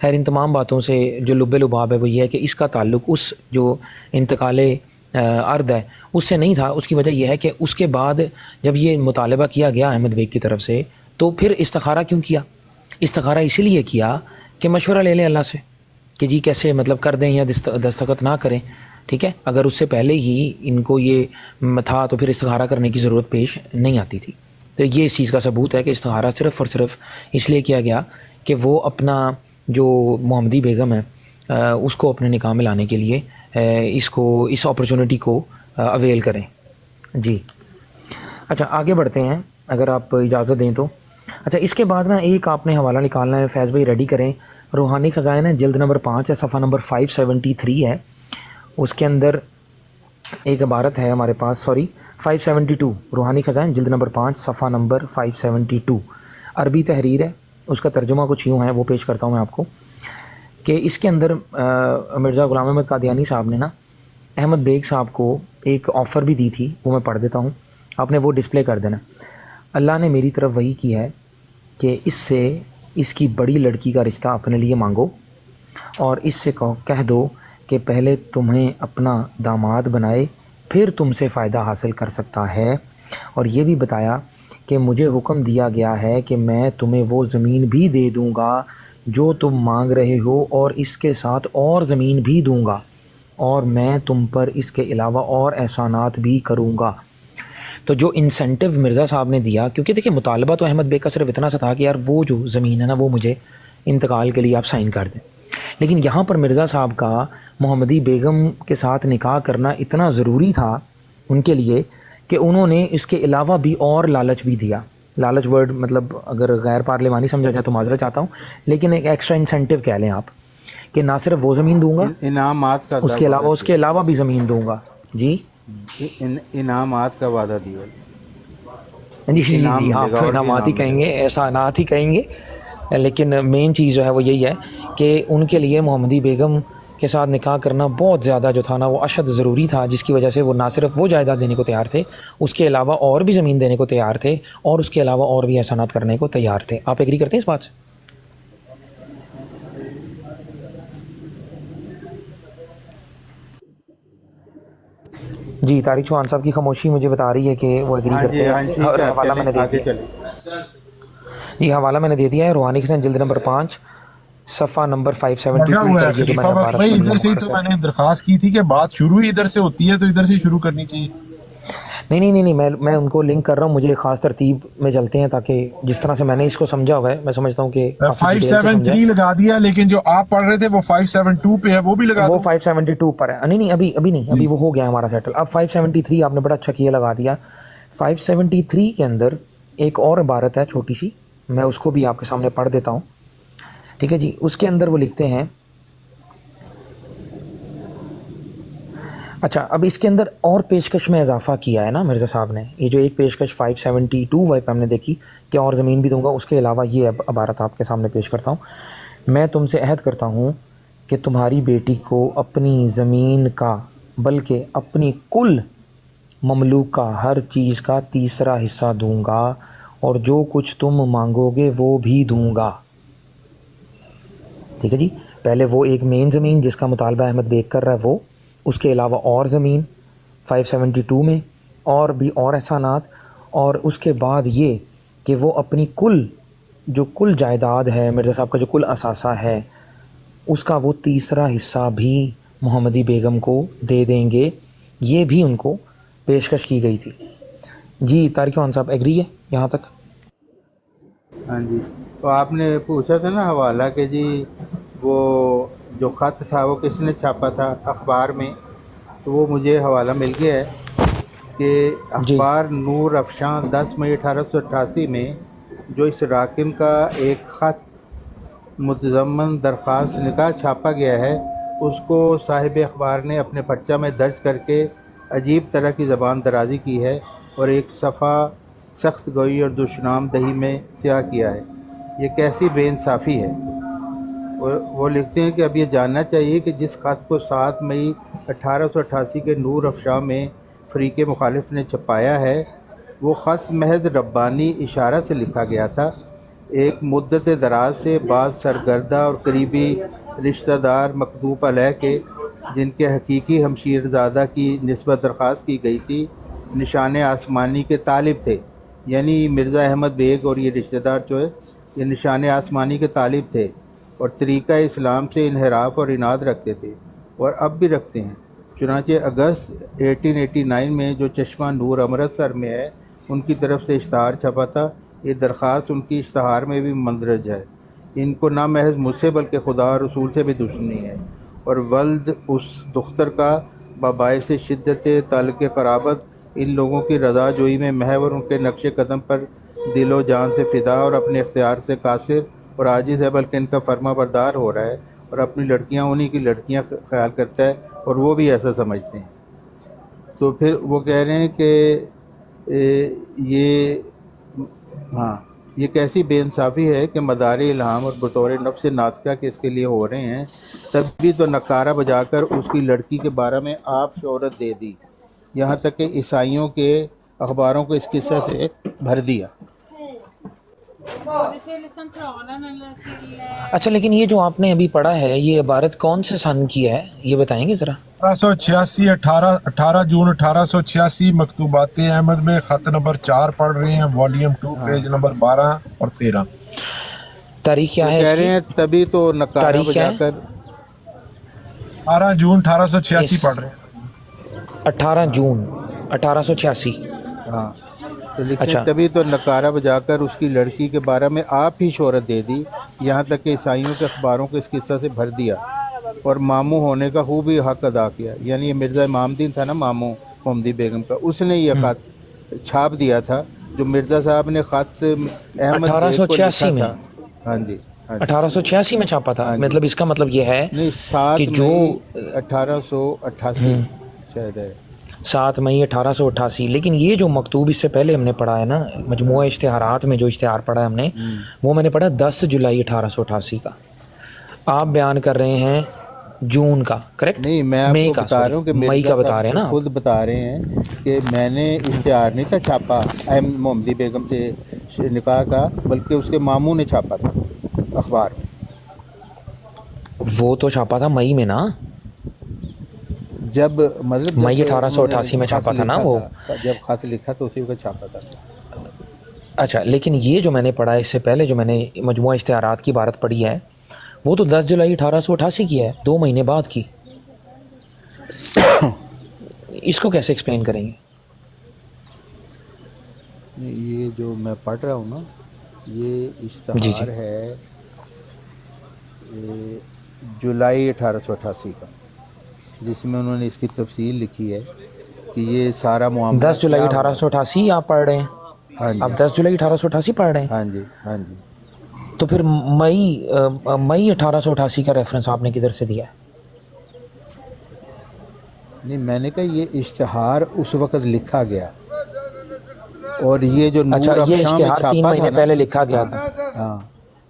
خیر ان تمام باتوں سے جو لب لباب ہے وہ یہ ہے کہ اس کا تعلق اس جو انتقال ارد ہے اس سے نہیں تھا. اس کی وجہ یہ ہے کہ اس کے بعد جب یہ مطالبہ کیا گیا احمد بیگ کی طرف سے تو پھر استخارہ کیوں کیا؟ استخارہ اسی لیے کیا کہ مشورہ لے لیں اللہ سے کہ جی کیسے مطلب کر دیں یا دستخط نہ کریں. ٹھیک ہے, اگر اس سے پہلے ہی ان کو یہ تھا تو پھر استخارہ کرنے کی ضرورت پیش نہیں آتی تھی. تو یہ اس چیز کا ثبوت ہے کہ استخارہ صرف اور صرف اس لیے کیا گیا کہ وہ اپنا جو محمدی بیگم ہے اس کو اپنے نکاح میں لانے کے لیے اس اپرچونٹی کو اویل کریں. جی اچھا آگے بڑھتے ہیں اگر آپ اجازت دیں تو. اچھا اس کے بعد نا ایک آپ نے حوالہ نکالنا ہے, فیض بھائی ریڈی کریں. روحانی خزائن ہے, جلد نمبر 5 ہے, صفحہ نمبر 573 ہے. اس کے اندر ایک عبارت ہے ہمارے پاس, 572. روحانی خزائن جلد نمبر 5 صفحہ نمبر 572. عربی تحریر ہے, اس کا ترجمہ کچھ یوں ہے, وہ پیش کرتا ہوں میں آپ کو کہ اس کے اندر مرزا غلام احمد قادیانی صاحب نے نا احمد بیگ صاحب کو ایک آفر بھی دی تھی, وہ میں پڑھ دیتا ہوں, آپ نے وہ ڈسپلے کر دینا. اللہ نے میری طرف وحی کی ہے کہ اس سے اس کی بڑی لڑکی کا رشتہ اپنے لیے مانگو اور اس سے کہہ دو کہ پہلے تمہیں اپنا داماد بنائے پھر تم سے فائدہ حاصل کر سکتا ہے. اور یہ بھی بتایا کہ مجھے حکم دیا گیا ہے کہ میں تمہیں وہ زمین بھی دے دوں گا جو تم مانگ رہے ہو اور اس کے ساتھ اور زمین بھی دوں گا اور میں تم پر اس کے علاوہ اور احسانات بھی کروں گا. تو جو انسینٹیو مرزا صاحب نے دیا, کیونکہ دیکھیں مطالبہ تو احمد بیگ کا صرف اتنا سا تھا کہ یار وہ جو زمین ہے نا وہ مجھے انتقال کے لیے آپ سائن کر دیں, لیکن یہاں پر مرزا صاحب کا محمدی بیگم کے ساتھ نکاح کرنا اتنا ضروری تھا ان کے لیے کہ انہوں نے اس کے علاوہ بھی اور لالچ بھی دیا. لالچ ورڈ مطلب اگر غیر پارلیمانی سمجھا جائے تو معذرت چاہتا ہوں, لیکن ایک ایکسٹرا انسینٹیو کہہ لیں آپ کہ نہ صرف وہ زمین دوں گا, انعامات کا اس کے علاوہ بھی زمین دوں گا. جی انعامات کا وعدہ دیا. جی آپ تو انعامات ہی کہیں گے, احسانات ہی کہیں گے, لیکن مین چیز جو ہے وہ یہی ہے کہ ان کے لیے محمدی بیگم کے ساتھ نکاح کرنا بہت زیادہ جو تھا نا وہ اشد ضروری تھا, جس کی وجہ سے وہ نہ صرف وہ جائیداد دینے کو تیار تھے, اس کے علاوہ اور بھی زمین دینے کو تیار تھے اور اس کے علاوہ اور بھی احسانات کرنے کو تیار تھے. آپ ایگری کرتے ہیں اس بات سے؟ جی طارق چوہان صاحب کی خاموشی مجھے بتا رہی ہے کہ وہ ایگری کرتے ہیں. اور حوالہ میں نے دے دیا. جی حوالہ میں نے دے دیا ہے, روحانی خزائن جلد نمبر 5 صفحہ نمبر 572. بھائی ادھر سے ہی تو میں نے درخواست کی تھی کہ بات شروع ہی ادھر سے ہوتی ہے تو ادھر سے ہی شروع کرنی چاہیے. نہیں میں ان کو لنک کر رہا ہوں, مجھے خاص ترتیب میں چلتے ہیں تاکہ جس طرح سے میں نے اس کو سمجھا ہوا ہے میں سمجھتا ہوں کہ 573 لگا دیا, لیکن جو آپ پڑھ رہے تھے وہ 572 پہ ہے, وہ بھی لگا دو. وہ 572 پر ہے. نہیں ابھی نہیں, ابھی وہ ہو گیا ہمارا سیٹل. اب 573 آپ نے بڑا اچھا کیا لگا دیا. 573 کے اندر ایک اور عبارت ہے چھوٹی سی, میں اس کو بھی آپ کے سامنے پڑھ دیتا ہوں. ٹھیک ہے جی, اس کے اندر وہ لکھتے ہیں, اچھا اب اس کے اندر اور پیشکش میں اضافہ کیا ہے نا مرزا صاحب نے. یہ جو ایک پیشکش 572 وائی پہ ہم نے دیکھی کہ اور زمین بھی دوں گا, اس کے علاوہ یہ عبارت آپ کے سامنے پیش کرتا ہوں. میں تم سے عہد کرتا ہوں کہ تمہاری بیٹی کو اپنی زمین کا بلکہ اپنی کل مملوک کا ہر چیز کا تیسرا حصہ دوں گا اور جو کچھ تم مانگو گے وہ بھی دوں گا. ٹھیک ہے جی, پہلے وہ ایک مین زمین جس کا مطالبہ احمد بیگ کر رہا ہے وہ, اس کے علاوہ اور زمین 572 میں اور بھی اور احسانات, اور اس کے بعد یہ کہ وہ اپنی کل جائیداد ہے مرزا صاحب کا, جو کل اثاثہ ہے اس کا وہ تیسرا حصہ بھی محمدی بیگم کو دے دیں گے. یہ بھی ان کو پیشکش کی گئی تھی. جی طارق چوہان صاحب ایگری ہے یہاں تک؟ ہاں جی, تو آپ نے پوچھا تھا نا حوالہ کہ جی وہ جو خط تھا وہ کس نے چھاپا تھا اخبار میں, تو وہ مجھے حوالہ مل گیا ہے کہ اخبار نور افشاں 10 مئی 1888 میں جو اس راکم کا ایک خط متضمن درخواست نکاح چھاپا گیا ہے, اس کو صاحب اخبار نے اپنے پرچہ میں درج کر کے عجیب طرح کی زبان درازی کی ہے اور ایک صفحہ سخت گوئی اور دشنام دہی میں سیاہ کیا ہے. یہ کیسی بے انصافی ہے. وہ لکھتے ہیں کہ اب یہ جاننا چاہیے کہ جس خط کو 7 مئی 1888 کے نور افشاں میں فریق مخالف نے چھپایا ہے وہ خط محض ربانی اشارہ سے لکھا گیا تھا ایک مدت دراز سے بعض سرگردہ اور قریبی رشتہ دار مکتوب علیہ کے جن کے حقیقی ہمشیر زادہ کی نسبت درخواست کی گئی تھی نشان آسمانی کے طالب تھے. یعنی مرزا احمد بیگ اور یہ رشتہ دار جو ہے یہ نشان آسمانی کے طالب تھے اور طریقہ اسلام سے انحراف اور عناد رکھتے تھے اور اب بھی رکھتے ہیں. چنانچہ اگست 1889 میں جو چشمہ نور امرتسر میں ہے ان کی طرف سے اشتہار چھپا تھا. یہ درخواست ان کی اشتہار میں بھی مندرج ہے. ان کو نہ محض مجھ سے بلکہ خدا اور رسول سے بھی دشمنی ہے اور ولد اس دختر کا باعث شدت تعلق قرابت ان لوگوں کی رضا جوئی میں محو اور ان کے نقش قدم پر دل و جان سے فدا اور اپنے اختیار سے قاصر اور عاجز ہے بلکہ ان کا فرما بردار ہو رہا ہے اور اپنی لڑکیاں انہی کی لڑکیاں خیال کرتا ہے اور وہ بھی ایسا سمجھتے ہیں. تو پھر وہ کہہ رہے ہیں کہ یہ کیسی بے انصافی ہے کہ مدار الہام اور بطور نفس ناطقہ کے اس کے لیے ہو رہے ہیں. تب بھی تو نکارہ بجا کر اس کی لڑکی کے بارے میں آپ شہرت دے دی, یہاں تک کہ عیسائیوں کے اخباروں کو اس قصہ سے بھر دیا. اچھا لیکن یہ جو آپ نے ابھی پڑھا ہے یہ عبارت کون سے سن کی ہے یہ بتائیں گے ذرا؟ 18 جون 1886 مکتوبات احمد میں خط نمبر 4 پڑھ رہے ہیں, والیوم 2 پیج نمبر 12 اور 13. تاریخ کیا ہے کہہ رہے ہیں تبھی تو نکارہ بجا کر 18 جون 1886 پڑھ رہے ہیں. 18 جون 1886. ہاں تو لکھیں تبھی تو نکارہ بجا کر اس کی لڑکی کے بارے میں آپ ہی شہرت دے دی, یہاں تک کہ عیسائیوں کے اخباروں کو اس قصہ سے بھر دیا اور ماموں ہونے کا خوبی حق ادا کیا. یعنی یہ مرزا امام دین تھا نا ماموں محمدی بیگم کا, اس نے یہ خط چھاپ دیا تھا جو مرزا صاحب نے خط احمد بیگ کو لکھا تھا. ہاں جی 1886 میں چھاپا تھا. مطلب اس کا مطلب یہ ہے کہ جو 1888 شاید ہے 7 مئی 1888. لیکن یہ جو مکتوب اس سے پہلے ہم نے پڑھا ہے نا مجموعہ اشتہارات میں جو اشتہار پڑھا ہے ہم نے وہ میں نے پڑھا 10 جولائی 1888 کا. آپ بیان کر رہے ہیں جون کا, کریکٹ؟ نہیں, میں آپ کو بتا رہا ہوں کہ مئی کا بتا رہے ہیں نا, خود بتا رہے ہیں کہ میں نے اشتہار نہیں تھا چھاپا محمدی بیگم سے نکاح کا, بلکہ اس کے ماموں نے چھاپا تھا اخبار میں. وہ تو چھاپا تھا مئی میں نا, جب مطلب مئی 1888 میں چھاپا تھا نا وہ, جب خط لکھا تو اسی وقت چھاپا تھا. اچھا لیکن یہ جو میں نے پڑھا ہے اس سے پہلے جو میں نے مجموعہ اشتہارات کی عبارت پڑھی ہے وہ تو 10 جولائی 1888 کی ہے, 2 مہینے بعد کی. اس کو کیسے ایکسپلین کریں گے؟ یہ جو میں پڑھ رہا ہوں نا یہ اشتہار ہے جولائی 1888 کا, جس میں انہوں نے اس کی تفصیل لکھی ہے کہ یہ سارا معاملہ 10 جولائی 1888 آپ پڑھ رہے ہیں. ہاں جی, آپ 10 جولائی 1888 پڑھ رہے ہیں. ہاں جی, ہاں جی. تو پھر مئی 1888 کا ریفرنس آپ نے کدھر سے دیا ہے؟ نہیں, میں نے کہا یہ اشتہار اس وقت لکھا گیا اور یہ جو نور افشاں میں چھاپا 3 مہینے پہلے لکھا گیا تھا. ہاں,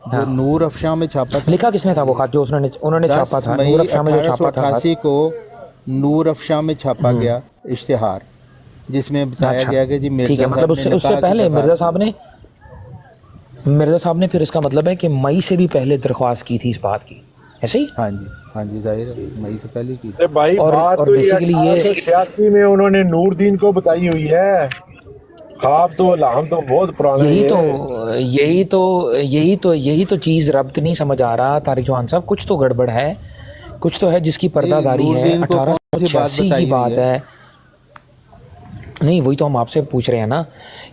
جو نور افشاں میں چھاپا تھا. لکھا کس نے تھا وہ خط جو انہوں نے چھاپا تھا؟ نور افشاں میں جو چھاپا تھا 1888 کو نور افشاں میں چھاپا گیا اشتہار, جس میں بتایا گیا کہ جی ٹھیک ہے, مطلب اس سے پہلے مرزا صاحب نے پھر اس کا مطلب ہے کہ مئی سے بھی پہلے درخواست کی تھی اس بات کی, ایسے ہی؟ ہاں جی, ہاں جی, ظاہر ہے مئی سے پہلے کی تھی. بھائی بات تو یہ 1886 میں انہوں نے نور دین کو بتائی ہوئی ہے, خواب تو الہام تو بہت پرانا ہے. یہی تو چیز ربط نہیں سمجھ آ رہا طارق چوہان صاحب, کچھ تو گڑبڑ ہے, کچھ تو ہے جس کی پردہ داری ہے. 1886 کی بات ہے. نہیں وہی تو ہم آپ سے پوچھ رہے ہیں نا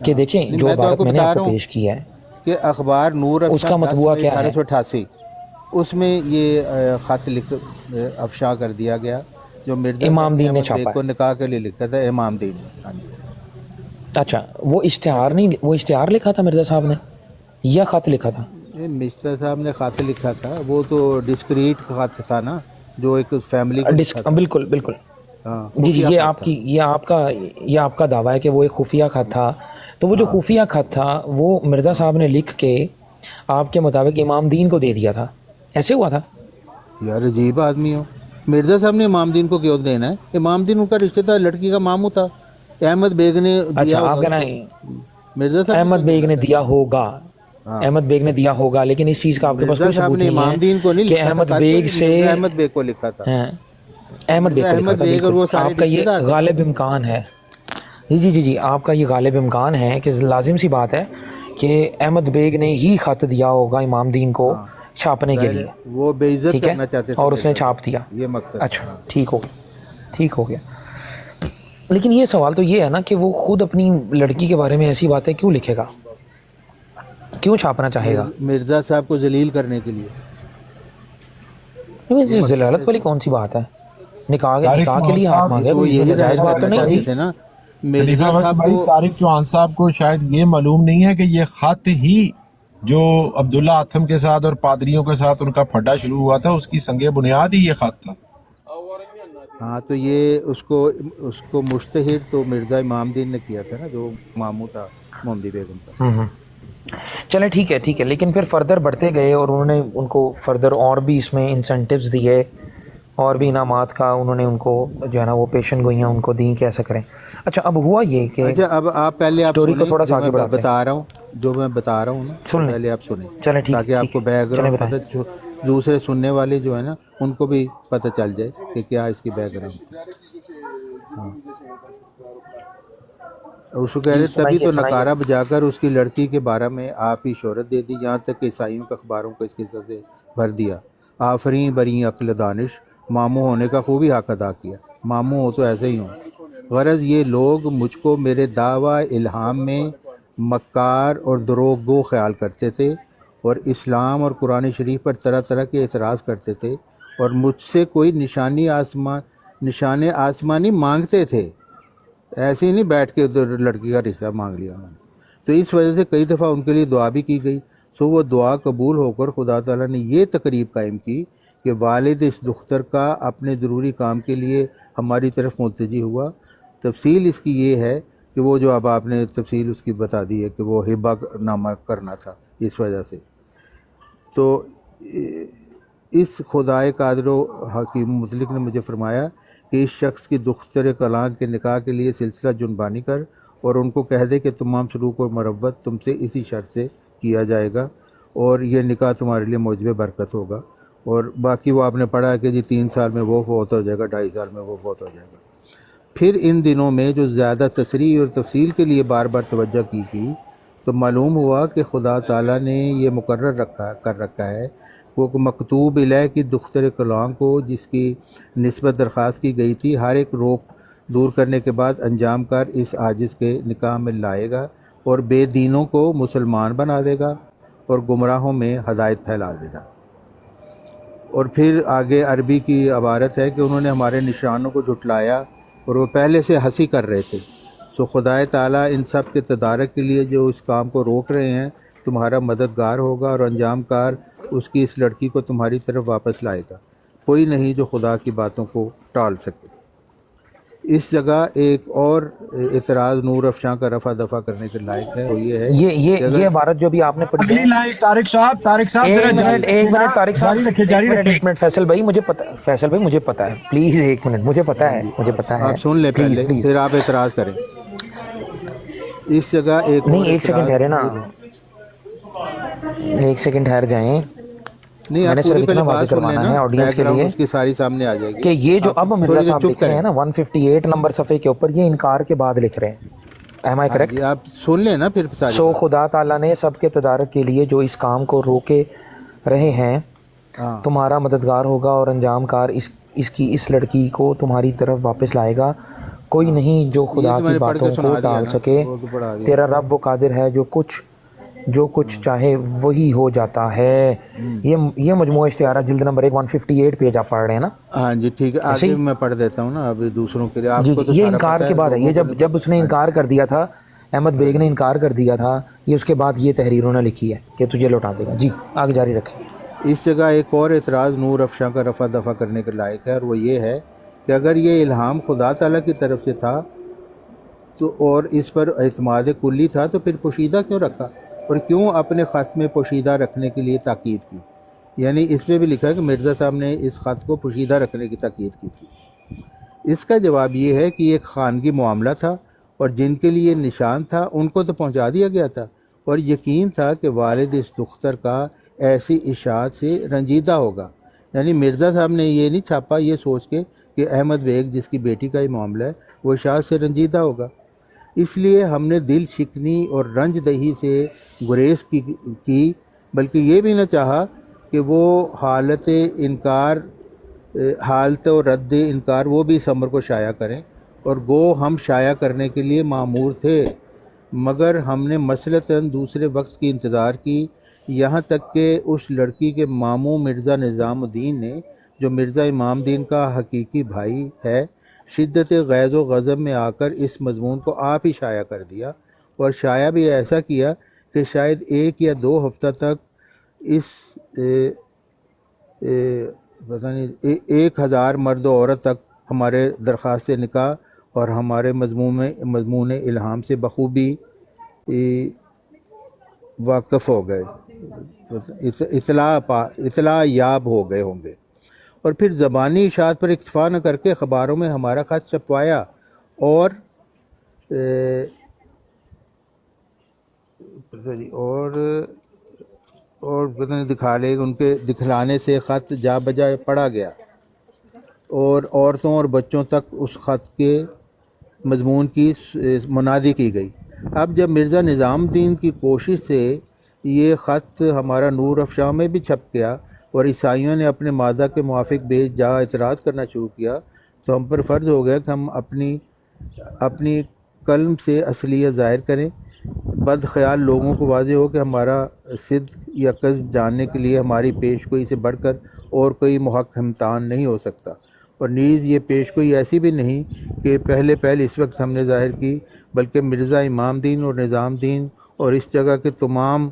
کہ دیکھیں جو عبارت میں نے آپ کو پیش کی ہے کہ اخبار نور اس کا مطبوعہ کیا ہے 1888 اس میں یہ خط افشاں کر دیا گیا جو مرزا امام دین نے چھاپا کو نکاح کے لیے لکھا تھا امام دین نے. ہاں جی. اچھا وہ اشتہار لکھا تھا مرزا صاحب نے یا خط لکھا تھا؟ مرزا صاحب نے خط لکھا تھا, وہ تو ڈسکریٹ خط تھا نا جو ایک فیملی کو. بالکل بالکل جی جی, یہ آپ کا دعویٰ ہے کہ وہ ایک خفیہ خط تھا. تو وہ جو خفیہ خط تھا وہ مرزا صاحب نے لکھ کے آپ کے مطابق امام دین کو دے دیا تھا, ایسے ہوا تھا؟ یار عجیب آدمی ہو, مرزا صاحب نے امام دین کو کیوں دینا ہے؟ امام دین ان کا رشتہ تھا, لڑکی کا ماموں تھا. احمد بیگ نے دیا. اچھا آپ کہنا مرزا صاحب احمد بیگ نے دیا ہوگا, अहमद बेग ने दिया होगा, लेकिन इस चीज़ का आपके पास कोई सबूत नहीं है कि अहमद बेग से अहमद बेग को लिखा था। अहमद बेग और वो सारे आपका ये गालिब इम्कान है। जी, आपका ये गालिब इम्कान है कि लाजिम सी बात है कि अहमद बेग ने ही खत दिया होगा इमाम दीन को छापने के लिए, वो बेइज्जत करना चाहते थे और उसने छाप दिया, ये मकसद। अच्छा, ठीक हो गया। लेकिन ये सवाल तो ये है ना कि वो खुद अपनी लड़की के बारे में ऐसी बातें क्यों लिखेगा, क्यों छापना चाहेगा? मिर्जा साहब को जलील करने के लिए। नहीं, जलालत वाली कौन सी बात है? निकाह के लिए हाथ मांगे, ये जायज़ बात तो नहीं थी ना। तारिक चौहान साहब को शायद ये मालूम नहीं है कि ये खत ही जो अब्दुल्ला आथम के साथ और पादरियों के साथ उनका फड्डा शुरू हुआ था, उसकी संगे बुनियाद ही ये खत था। हाँ, तो ये उसको मुश्तहिर तो मिर्जा इमाम दीन ने किया था ना, जो मामू था मोहम्मदी बेगम का। चले ठीक है, लेकिन फिर फर्दर बढ़ते गए और उन्होंने उनको फर्दर और भी इसमें इंसेंटिव्स दिए और भी इनामात का उन्होंने उनको जो है ना वो पेशन गोइयाँ उनको दी, कैसे करें। अच्छा, अब हुआ ये कि अच्छा, अब आप पहले आप स्टोरी को थोड़ा सा आगे बता रहा हूँ, जो मैं बता रहा हूँ ना, सुन पहले आप सुने, चले ठीक, ताकि आपको बैकग्राउंड पता, दूसरे सुनने वाले जो है ना उनको भी पता चल जाए कि क्या इसकी बैकग्राउंड थी। हाँ, उसको कह रहे तभी तो नकारा बजाकर उसकी लड़की के बारे में आप ही शोहरत दे दी, यहाँ तक कि ईसाइयों के अखबारों को इसके से भर दिया। आफरी बरी अक्ल दानिश, मामू होने का खूब ही हक अदा किया, मामू हो तो ऐसे ही हो। गरज ये लोग मुझको मेरे दावा इल्हाम में मक्कार और दरोगो ख्याल करते थे और इस्लाम और कुरान शरीफ पर तरह तरह के एतराज़ करते थे और मुझसे कोई निशाने आसमानी मांगते थे। ऐसे ही नहीं बैठ के लड़की का रिश्ता मांग लिया उन्होंने। तो इस वजह से कई दफ़ा उनके लिए दुआ भी की गई। सो वो दुआ कबूल होकर खुदा ताला ने ये तकरीब कायम की कि वालिद इस दुख्तर का अपने ज़रूरी काम के लिए हमारी तरफ मुतवज्जह हुआ। तफसील इसकी ये है कि वो जो अब आपने तफसील उसकी बता दी है कि वो हिबा नामा करना था इस वजह से। तो इस खुदाए कादर हकीम मुतलिक ने मुझे फरमाया कि इस शख्स की दुख्तर कलां के निकाह के लिए सिलसिला जुनबानी कर और उनको कह दे कि तमाम सलूक और मरवत तुमसे इसी शर्त से किया जाएगा और ये निकाह तुम्हारे लिए मौजब बरकत होगा। और बाकी वो आपने पढ़ा है कि जी 3 साल में वो फौत हो जाएगा, 2.5 साल में वो फौत हो जाएगा। फिर इन दिनों में जो ज़्यादा तसरीह और तफसील के लिए बार बार तवज्जो की गई तो मालूम हुआ कि खुदा ताला ने ये मुकर्रर कर रखा है वो मकतूब इलह की दुख्तर कलाम को जिसकी निस्बत दरख्वास्त की गई थी हर एक रोक दूर करने के बाद अंजाम कर इस आजिज़ के निकाह में लाएगा और बेदीनों को मुसलमान बना देगा और गुमराहों में हदायत फैला देगा। और फिर आगे अरबी की इबारत है कि उन्होंने हमारे निशानों को झुटलाया और वो पहले से हंसी कर रहे थे। सो खुदाए ताला इन सब के तदारक के लिए जो इस काम को रोक रहे हैं तुम्हारा मददगार होगा और अंजाम कार उसकी इस लड़की को तुम्हारी तरफ वापस लाएगा। कोई नहीं जो खुदा की बातों को टाल सके। इस जगह एक और इतराज़ नूर अफशां का रफा दफा करने के लायक है, वो ये है ये इबारत जो भी आपने पढ़ी है। तारिक साहब एक मिनट तारिक साहब एक मिनट फैसल भाई मुझे पता है प्लीज एक मिनट मुझे पता है आप सुन ले पहले फिर आप एतराज़ करें। इस जगह एक सेकंड ठहरे ना, एक सेकंड ठहर जाएं। नहीं, मैंने सिर्फ इतना वाज़ेह करवाना है ऑडियंस के लिए उसकी सारी सामने आ जाएगी कि ये जो अब मिर्जा साहब लिख रहे हैं ना 158 नंबर सफ़े के ऊपर ये इनकार के बाद लिख रहे हैं। Am I correct? आप सुन लेना फिर सारी। सो खुदा ताला ने सबके तदारक के लिए जो इस काम को रोके रहे हैं तुम्हारा मददगार होगा और अंजाम कार इसकी इस लड़की को तुम्हारी तरफ वापस लाएगा। कोई नहीं जो खुदा की बातों को टाल सके। तेरा रब वो कादिर है जो कुछ चाहे वही हो जाता है। ये मजमू इश्तिहार जिल्द नंबर 158 पेज आप पढ़ रहे हैं ना? हाँ जी ठीक है, आगे मैं पढ़ देता हूँ ना अभी दूसरों के लिए। आपको तो ये इनकार के बाद है, ये जब उसने इनकार कर दिया था, अहमद बेग ने इनकार कर दिया था, ये उसके बाद ये तहरीर उन्होंने लिखी है कि तुझे लौटा देगा। जी आगे जारी रखें। इस जगह एक और एतराज़ नूर अफशां का रफा दफा करने के लायक है और वो ये है कि अगर ये इल्हाम खुदा ताला की तरफ से था तो और इस पर एतमाद कुल्ली था तो फिर पोशीदा क्यों रखा और क्यों अपने ख़त में पोशीदा रखने के लिए ताकीद की। यानी इसमें भी लिखा है कि मिर्ज़ा साहब ने इस ख़त को पोशीदा रखने की ताकीद की थी। इसका जवाब ये है कि एक ख़ानगी मामला था और जिनके लिए निशान था उनको तो पहुंचा दिया गया था اور یقین تھا کہ والد اس دختر کا ایسی اشاعت سے رنجیدہ ہوگا. یعنی مرزا صاحب نے یہ نہیں چھاپا یہ سوچ کے کہ احمد بیگ جس کی بیٹی کا ہی معاملہ ہے وہ اشاعت سے رنجیدہ ہوگا. اس لیے ہم نے دل شکنی اور رنج دہی سے گریز کی بلکہ یہ بھی نہ چاہا کہ وہ حالت و رد انکار وہ بھی اس امر کو شائع کریں، اور گو ہم شائع کرنے کے لیے مامور تھے، مگر ہم نے مثلاً دوسرے وقت کی انتظار کی، یہاں تک کہ اس لڑکی کے ماموں مرزا نظام الدین نے، جو مرزا امام دین کا حقیقی بھائی ہے، شدت غیظ و غضب میں آ کر اس مضمون کو آپ ہی شائع کر دیا، اور شائع بھی ایسا کیا کہ شاید 1 یا 2 ہفتہ تک اس پتہ نہیں 1000 مرد و عورت تک ہمارے درخواست نکاح اور ہمارے مضمون الہام سے بخوبی واقف ہو گئے، اطلاع یاب ہو گئے ہوں گے. اور پھر زبانی اشاعت پر اکتفا نہ کر کے اخباروں میں ہمارا خط چھپوایا اور پتہ نہیں ان کے دکھلانے سے خط جا بجا پڑھا گیا، اور عورتوں اور بچوں تک اس خط کے مضمون کی منادی کی گئی. اب جب مرزا نظام الدین کی کوشش سے یہ خط ہمارا نور افشاں میں بھی چھپ گیا اور عیسائیوں نے اپنے مادہ کے موافق بے جا اعتراض کرنا شروع کیا، تو ہم پر فرض ہو گیا کہ ہم اپنی قلم سے اصلیت ظاہر کریں. بد خیال لوگوں کو واضح ہو کہ ہمارا صدق یا کذب جاننے کے لیے ہماری پیش گوئی سے بڑھ کر اور کوئی محق امتحان نہیں ہو سکتا، اور نیز یہ پیش گوئی ایسی بھی نہیں کہ پہلے اس وقت ہم نے ظاہر کی، بلکہ مرزا امام دین اور نظام دین اور اس جگہ کے تمام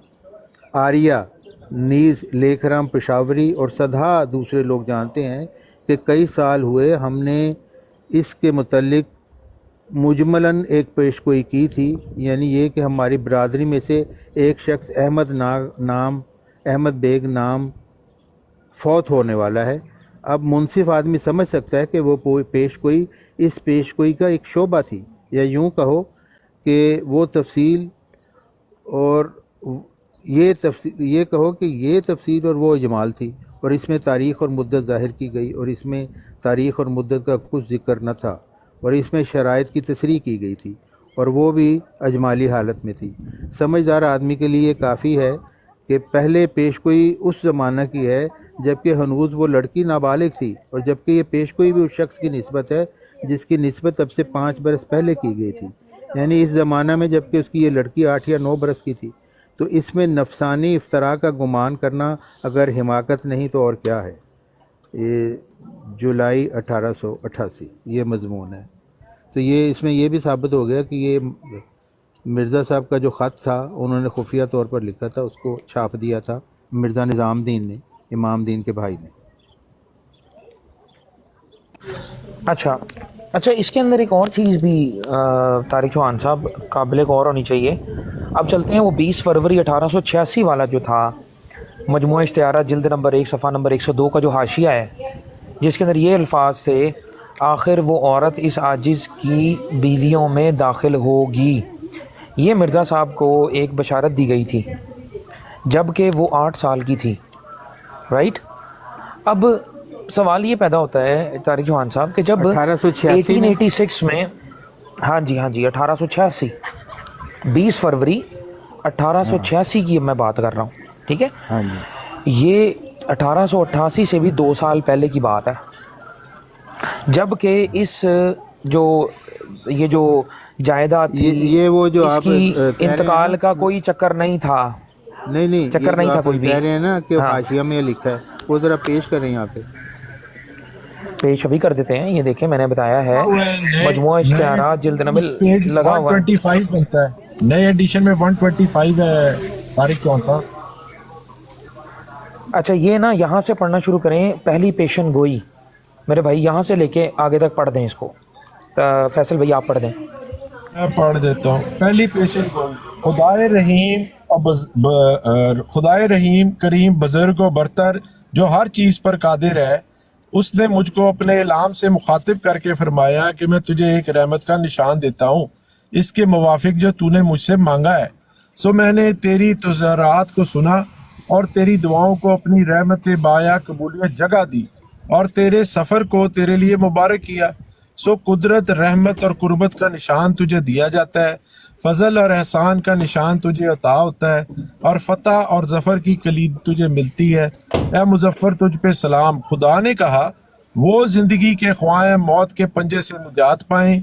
آریہ نیز لیکھ رام پشاوری اور سدھا دوسرے لوگ جانتے ہیں کہ کئی سال ہوئے ہم نے اس کے متعلق مجملاً ایک پیش گوئی کی تھی، یعنی یہ کہ ہماری برادری میں سے ایک شخص احمد بیگ نام فوت ہونے والا ہے. اب منصف آدمی سمجھ سکتا ہے کہ وہ پیش گوئی اس پیش گوئی کا ایک شعبہ تھی، یا یوں کہو کہ وہ تفصیل اور یہ تفصیل اور وہ اجمال تھی، اور اس میں تاریخ اور مدت ظاہر کی گئی، اور اس میں تاریخ اور مدت کا کچھ ذکر نہ تھا، اور اس میں شرائط کی تصریح کی گئی تھی، اور وہ بھی اجمالی حالت میں تھی. سمجھدار آدمی کے لیے کافی ہے کہ پہلے پیش گوئی اس زمانہ کی ہے جبکہ ہنوز وہ لڑکی نابالغ تھی، اور جبکہ یہ پیش گوئی بھی اس شخص کی نسبت ہے جس کی نسبت اب سے 5 برس پہلے کی گئی تھی، یعنی اس زمانہ میں جبکہ اس کی یہ لڑکی 8 یا 9 برس کی تھی. تو اس میں نفسانی افطراء کا گمان کرنا اگر حماقت نہیں تو اور کیا ہے. یہ جولائی 1888 یہ مضمون ہے. تو یہ اس میں یہ بھی ثابت ہو گیا کہ یہ مرزا صاحب کا جو خط تھا انہوں نے خفیہ طور پر لکھا تھا، اس کو چھاپ دیا تھا مرزا نظام الدین نے، امام دین کے بھائی نے. اچھا اس کے اندر ایک اور چیز بھی طارق چوہان صاحب قابل غور ہونی چاہیے. اب چلتے ہیں وہ 20 فروری 1886 والا جو تھا مجموعہ اشتہارات جلد نمبر 1 صفحہ نمبر 102 کا جو حاشیہ ہے، جس کے اندر یہ الفاظ تھے آخر وہ عورت اس عاجز کی بیویوں میں داخل ہوگی. یہ مرزا صاحب کو ایک بشارت دی گئی تھی جب کہ وہ 8 سال کی تھی، رائٹ. اب سوال یہ پیدا ہوتا ہے طارق چوہان صاحب کہ جب 1886 میں ہاں جی 1886 20 فروری 1886 کی میں بات کر رہا ہوں، ٹھیک ہے. ہاں جی، یہ 1888 سے بھی 2 سال پہلے کی بات ہے، جب کہ اس یہ جو جائیداد تھی یہ وہ جو اس آپ کی انتقال کا کوئی چکر نہیں تھا. نہیں چکر نہیں تھا کوئی بھی. کہہ رہے ہیں نا کہ حاشیہ میں لکھا ہے، وہ ذرا پیش کریں یہاں پہ. پیش ابھی کر دیتے ہیں. یہ دیکھیں میں نے بتایا ہے مجموعہ اشتہارات جلد نمبر لگا ہوا 125 بنتا ہے، نئے ایڈیشن میں 125 ہے طارق چوہان صاحب. اچھا یہ نا یہاں سے پڑھنا شروع کریں، پہلی پیشن گوئی میرے بھائی یہاں سے لے کے آگے تک پڑھ دیں اس کو. فیصل بھائی آپ پڑھ دیں. میں پڑھ دیتا ہوں. پہلی پیشن گوئی. خدائے رحیم کریم بزرگ و برتر جو ہر چیز پر قادر ہے، اس نے مجھ کو اپنے اعلام سے مخاطب کر کے فرمایا کہ میں تجھے ایک رحمت کا نشان دیتا ہوں، اس کے موافق جو تو نے مجھ سے مانگا ہے. سو میں نے تیری تضرعات کو سنا اور تیری دعاؤں کو اپنی رحمت بایا قبولیت جگہ دی اور تیرے سفر کو تیرے لیے مبارک کیا. سو قدرت، رحمت اور قربت کا نشان تجھے دیا جاتا ہے، فضل اور احسان کا نشان تجھے عطا ہوتا ہے، اور فتح اور ظفر کی کلید تجھے ملتی ہے. اے مظفر تجھ پہ سلام. خدا نے کہا وہ زندگی کے خواہاں موت کے پنجے سے نجات پائیں